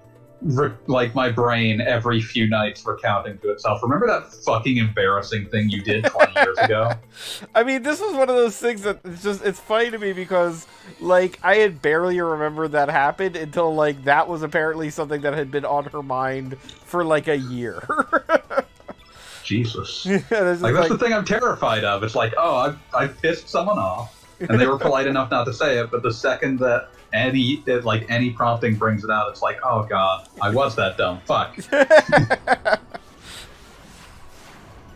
my brain every few nights recounting to itself. Remember that fucking embarrassing thing you did 20 years ago? I mean, this was one of those things that it's funny to me because, like, I had barely remembered that happened until, like, that was apparently something that had been on her mind for, like, a year. Jesus. Like, that's the thing I'm terrified of. It's like, oh, I've pissed someone off, and they were polite enough not to say it, but the second that any prompting brings it out, it's like, oh god, I was that dumb. Fuck.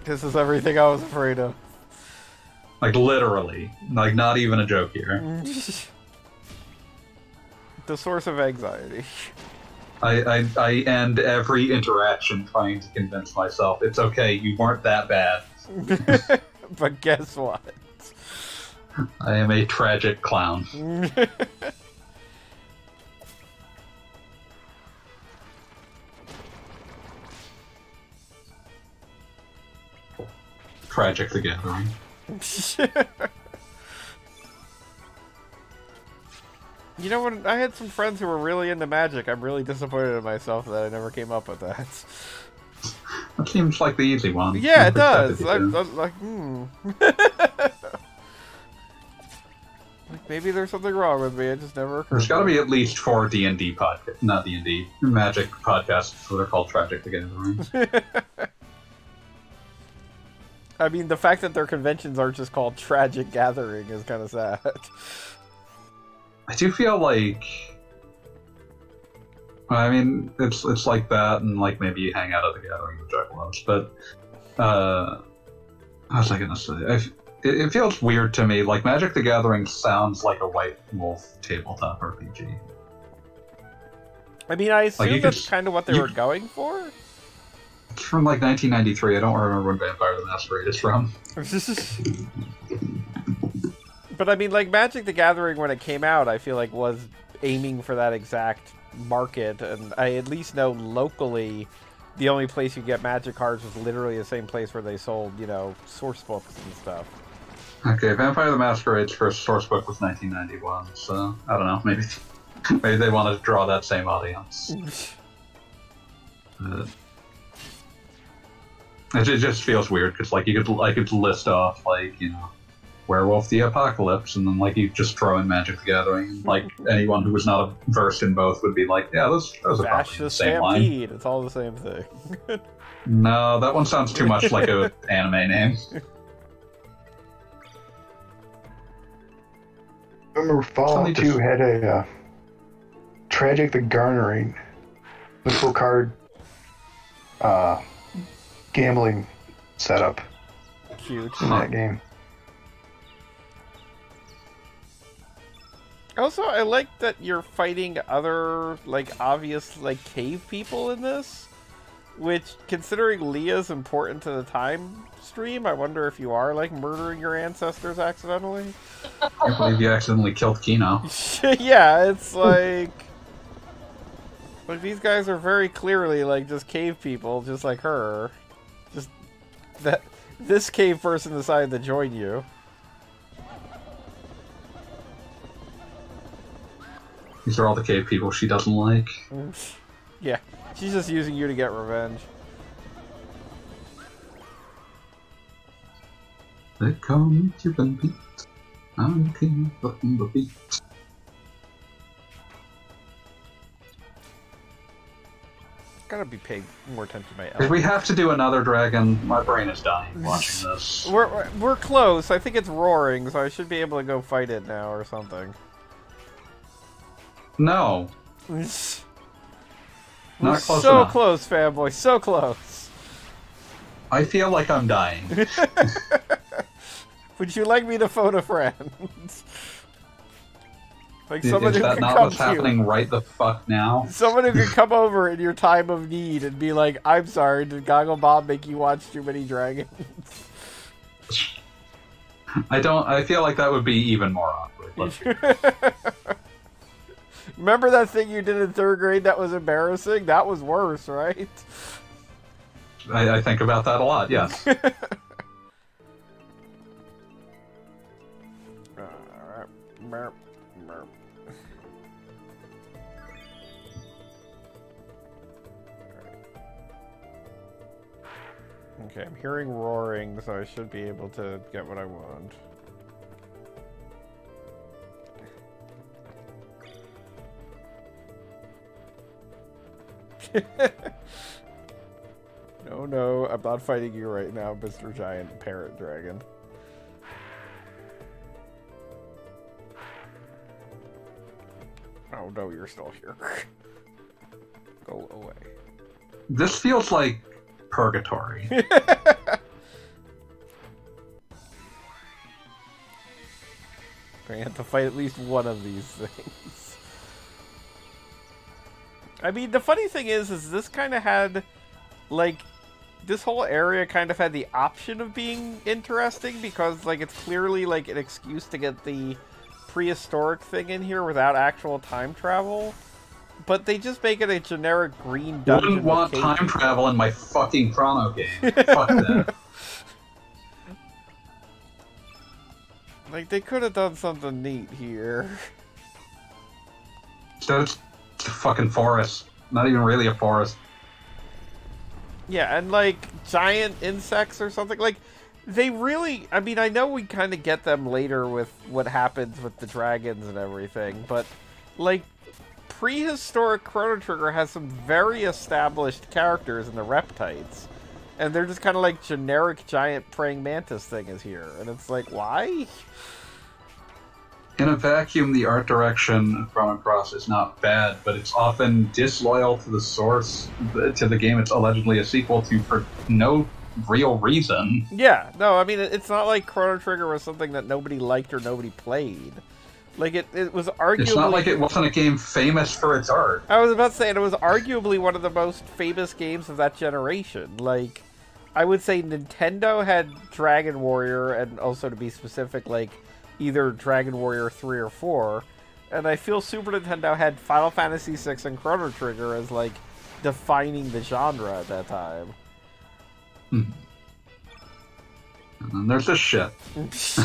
This is everything I was afraid of. Like, literally. Like, not even a joke here. The source of anxiety. I end every interaction trying to convince myself, it's okay, you weren't that bad. But guess what? I am a tragic clown. Tragic the Gathering. You know what? I had some friends who were really into Magic. I'm really disappointed in myself that I never came up with that. That seems like the easy one. Yeah, it does. I'm like, Like, maybe there's something wrong with me. It just never occurred. There's got to be at least 4 D&D podcasts, not D&D, Magic podcasts, so they're called Tragic the Gathering. I mean, the fact that their conventions aren't just called Tragic Gathering is kind of sad. I do feel like, I mean, it's like that, and like maybe you hang out at the Gathering of Juggalos, but what was I gonna say? It feels weird to me. Like, Magic the Gathering sounds like a White Wolf tabletop RPG. I mean, I assume like that's kind of what they were going for. It's from like 1993. I don't remember when Vampire the Masquerade is from. But I mean, like, Magic the Gathering, when it came out, I feel like was aiming for that exact market, and I at least know locally the only place you get Magic cards was literally the same place where they sold, you know, source books and stuff. Okay, Vampire the Masquerade's first source book was 1991, so I don't know, maybe they wanted to draw that same audience. It just feels weird because like you could list off like Werewolf the Apocalypse, and then like you just throw in Magic the Gathering. And, like anyone who was not versed in both would be like, yeah, those are probably the same line. Stampede. It's all the same thing. No, that one sounds too much like an anime name. I remember Fallout 2 had a Tragic the Garnering mythical card gambling setup Cute. in that game. Also, I like that you're fighting other, like, obvious, like, cave people in this. Which, considering Leah's important to the time stream, I wonder if you are, like, murdering your ancestors accidentally. I believe you accidentally killed Kino. Yeah, it's like... Like, these guys are very clearly, like, just cave people, just like her. Just that this cave person decided to join you. These are all the cave people she doesn't like. Yeah, she's just using you to get revenge. They call me Cuban Pete. I'm king of the beat. Gotta be paying more attention to my Because we have to do another dragon. My brain is dying watching this. We're close. I think it's roaring, so I should be able to go fight it now or something. No. We're Not close so enough. close, fanboy. So close. I feel like I'm dying. Would you like me to phone a friend? Like Is someone who that can not come what's to happening you. right the fuck now? Someone who can come over in your time of need and be like, "I'm sorry, did Goggle Bob make you watch too many dragons?" I feel like that would be even more awkward. Remember that thing you did in 3rd grade that was embarrassing? That was worse, right? I think about that a lot, yes. Okay, I'm hearing roaring, so I should be able to get what I want. No, I'm not fighting you right now, Mr. Giant Parrot Dragon. Oh no, you're still here. Go away. This feels like purgatory. I have to fight at least one of these things. I mean, the funny thing is this kind of had, like, this whole area kind of had the option of being interesting because, like, it's clearly, like, an excuse to get the prehistoric thing in here without actual time travel. But they just make it a generic green dungeon. Wouldn't want time travel in my fucking Chrono game. Fuck that. Like, they could have done something neat here. So it's a fucking forest. Not even really a forest. Yeah, and, like, giant insects or something. Like, they really... I mean, I know we kind of get them later with what happens with the dragons and everything, but, like, prehistoric Chrono Trigger has some very established characters in the Reptites. And they're just kind of like generic giant praying mantis thing is here. And it's like, why? In a vacuum, the art direction of Chrono Cross is not bad, but it's often disloyal to the source, to the game it's allegedly a sequel to, for no real reason. Yeah, no, I mean, it's not like Chrono Trigger was something that nobody liked or nobody played. Like, it was arguably... It's not like it wasn't a game famous for its art. I was about to say, and it was arguably one of the most famous games of that generation. Like, I would say Nintendo had Dragon Warrior, and also to be specific, like, either Dragon Warrior 3 or 4. And I feel Super Nintendo had Final Fantasy VI and Chrono Trigger as, like, defining the genre at that time. Hmm. And then there's this shit.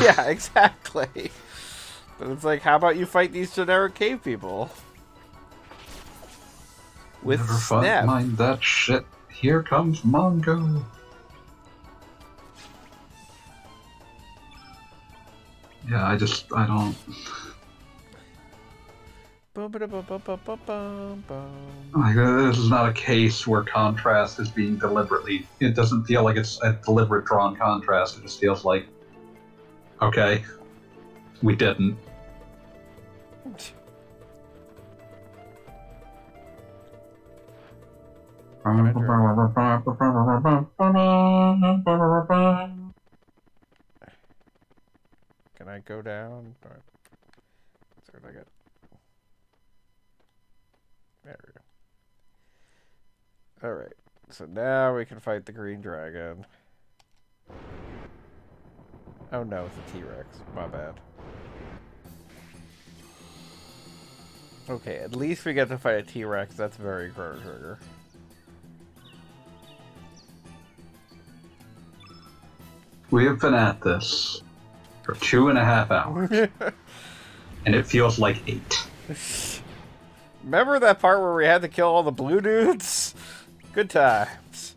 Yeah, exactly. But it's like, how about you fight these generic cave people? With Never Snap. mind that shit. Here comes Mongo. Yeah, I don't. Like, this is not a case where contrast is being deliberately. It doesn't feel like it's a deliberate drawn contrast. It just feels like, okay, we didn't. Can I go down? Where did I get? There we go. Alright, so now we can fight the green dragon. Oh no, it's a T-Rex. My bad. Okay, at least we get to fight a T-Rex. That's very Chrono Trigger. We have been at this for 2.5 hours. And it feels like 8. Remember that part where we had to kill all the blue dudes? Good times.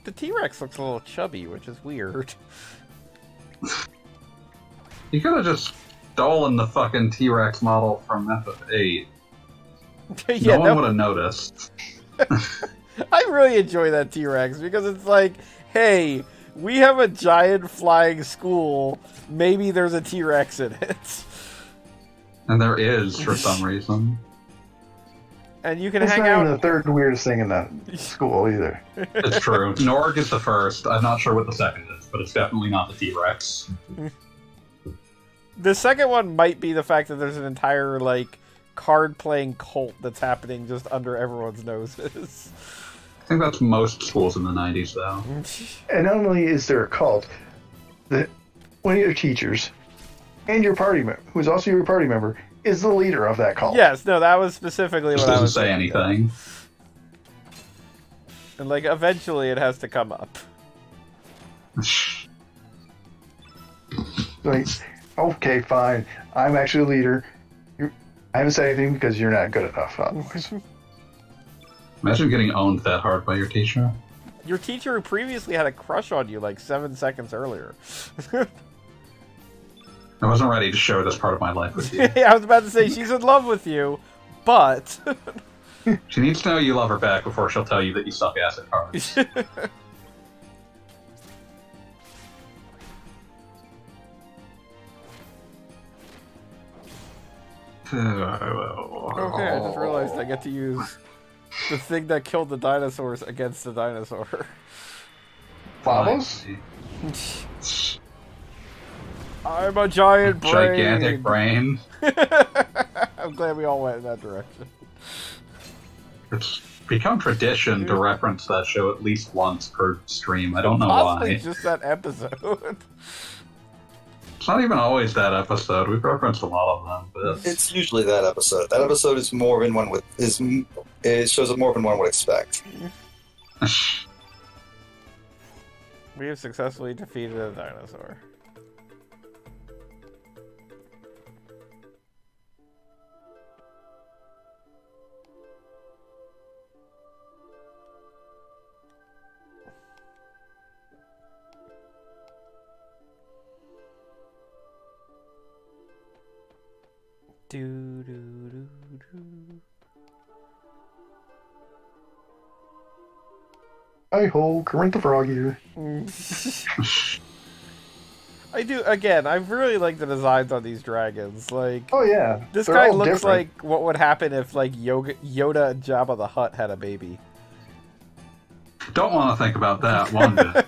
The T-Rex looks a little chubby, which is weird. You could have just stolen the fucking T-Rex model from FF8. Yeah, no one would have noticed. I really enjoy that T-Rex because it's like, hey, we have a giant flying school. Maybe there's a T-Rex in it. And there is, for some reason. And you can It's hang not out. even the third weirdest thing in that school either. It's true. Norg is the first. I'm not sure what the second is, but it's definitely not the T-Rex. The second one might be the fact that there's an entire, like, card-playing cult that's happening just under everyone's noses. I think that's most schools in the 90s, though. And not only is there a cult, that one of your teachers and your party member, who's also your party member, is the leader of that cult. Yes, no, that was specifically Just what I doesn't was say saying. anything. And, like, eventually it has to come up. Like, okay, fine. I'm actually the leader. I haven't said anything because you're not good enough. Otherwise. Imagine getting owned that hard by your teacher. Your teacher who previously had a crush on you, like, 7 seconds earlier. I wasn't ready to share this part of my life with you. I was about to say, she's in love with you, but... She needs to know you love her back before she'll tell you that you suck ass at cards. Okay, I just realized I get to use the thing that killed the dinosaurs against the dinosaur. Vamos? I'm a giant brain! Gigantic brain. I'm glad we all went in that direction. It's become tradition to reference that show at least once per stream. I don't know Possibly why. just that episode. It's not even always that episode. We've referenced a lot of them, but It's usually that episode. That episode is more than one would it shows up more than one would expect. We have successfully defeated a dinosaur. Do do do do. I hold Kermit the Frog here. I do, again, I really like the designs on these dragons. Like, Oh yeah, this they're guy all looks different. like what would happen if, like, Yoda and Jabba the Hutt had a baby. don't want to think about that one bit.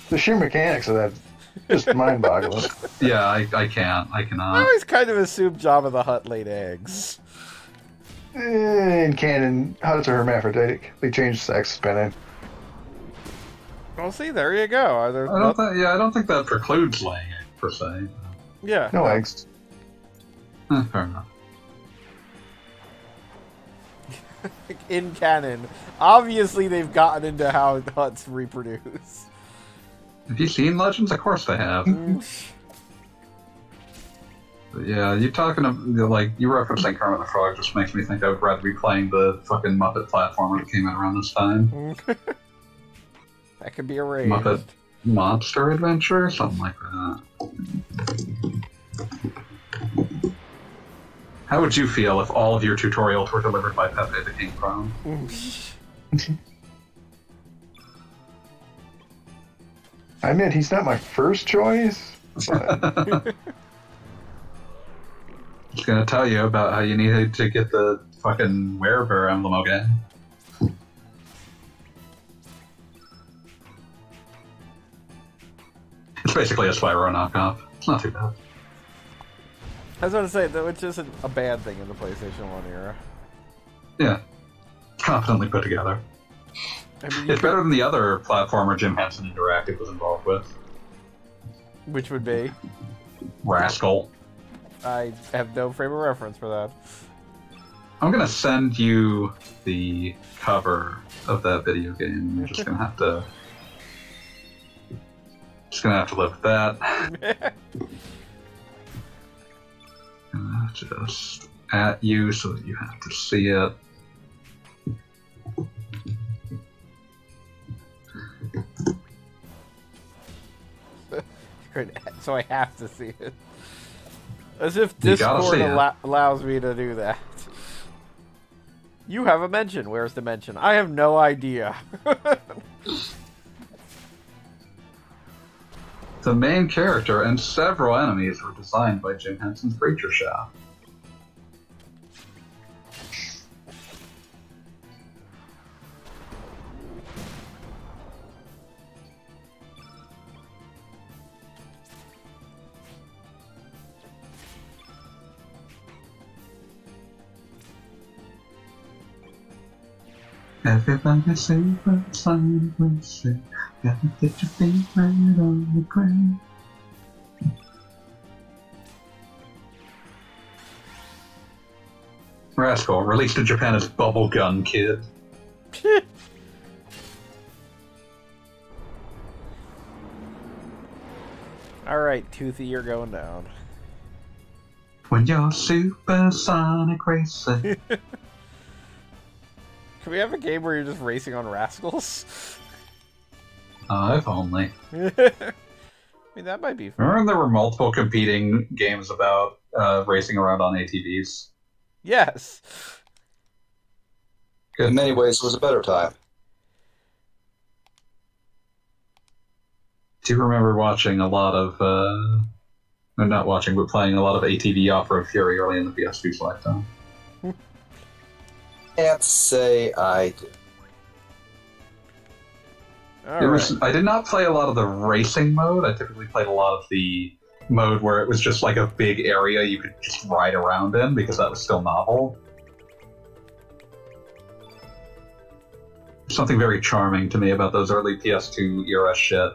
The sheer mechanics of that just mind-boggling. Yeah, I can't. I I cannot. always kind of assumed Jabba the Hutt laid eggs. In canon, Hutts are hermaphroditic. They change sex depending. Well, see, there you go. There's I don't think that precludes laying it, per se. yeah. No eggs. Fair enough. In canon. Obviously, they've gotten into how Hutts reproduce. Have you seen Legends? Of course they have. But yeah, you talking of, like, you referencing Kermit the Frog just makes me think I would rather be playing the fucking Muppet platformer that came out around this time. That could be arranged. Muppet Monster Adventure, something like that. How would you feel if all of your tutorials were delivered by Pepe the King Chrome? I admit, he's not my first choice. But... Just gonna tell you about how you needed to get the fucking Werebear emblem again. It's basically a Spyro knockoff. It's not too bad. I was going to say, though, which isn't a bad thing in the PlayStation 1 era. Yeah. Competently put together. I mean, It's better than the other platformer Jim Henson Interactive was involved with. Which would be? Rascal. I have no frame of reference for that. I'm gonna send you the cover of that video game. You're just gonna have to... live with that. Just at you so that you have to see it. So I have to see it. As if Discord allows me to do that. You have a mention. Where's the mention? I have no idea. The main character and several enemies were designed by Jim Henson's Creature Shop. Everybody say what sign will say. Gotta get your feet right on the ground. Rascal, released in Japan as Bubblegum Kid. Alright, Toothy, you're going down. When you're supersonic racing. Can we have a game where you're just racing on rascals? If only. I mean, that might be fun. Remember there were multiple competing games about racing around on ATVs? Yes. Good. In many ways, it was a better time. Do you remember watching a lot of... or not watching, but playing a lot of ATV Off-Road Fury early in the PS2's lifetime? Can't say I did. I did not play a lot of the racing mode. I typically played a lot of the mode where it was just like a big area you could just ride around in, because that was still novel. Something very charming to me about those early PS2 era shit.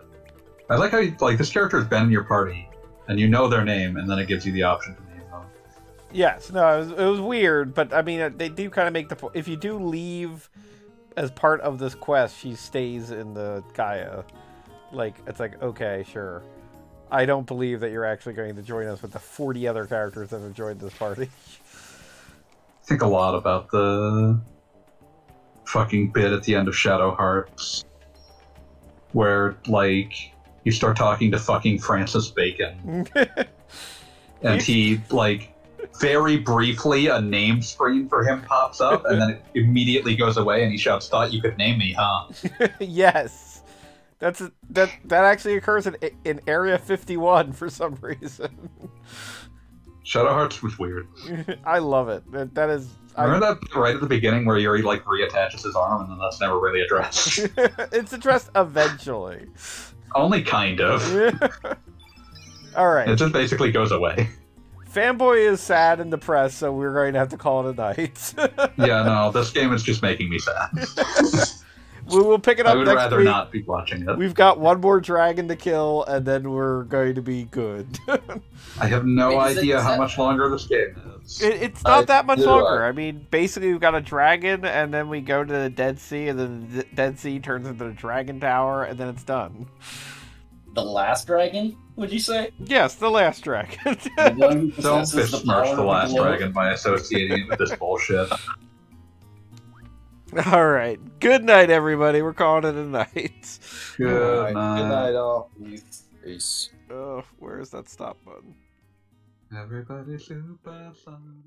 I like how this character has been in your party, and you know their name, and then it gives you the option to name them. Yes, no, it was weird, but I mean, they do kind of make the point. If you do leave as part of this quest, she stays in the Gaia. Like, it's like, okay, sure. I don't believe that you're actually going to join us with the 40 other characters that have joined this party. I think a lot about the fucking bit at the end of Shadow Hearts, where, like, you start talking to fucking Francis Bacon. And he, like, very briefly, a name screen for him pops up, and then it immediately goes away, and he shouts, "Thought you could name me, huh?" Yes. That actually occurs in Area 51 for some reason. Shadow Hearts was weird. I love it. That is... Remember that right at the beginning where Yuri, like, reattaches his arm, and then that's never really addressed? It's addressed eventually. Only kind of. Alright. It just basically goes away. Fanboy is sad and depressed, so we're going to have to call it a night. Yeah, no, this game is just making me sad. We will pick it up next week. I would rather not be watching it. We've got one more dragon to kill, and then we're going to be good. I have no idea how much longer this game is. It's not that much longer. I mean, basically, we've got a dragon, and then we go to the Dead Sea, and then the Dead Sea turns into the Dragon Tower, and then it's done. The last dragon, would you say? Yes, the last dragon. Don't besmirch the last dragon by associating it with this bullshit. All right. Good night, everybody. We're calling it a night. Good Good night. night, all. Peace. Oh, where's that stop button? Everybody super fun.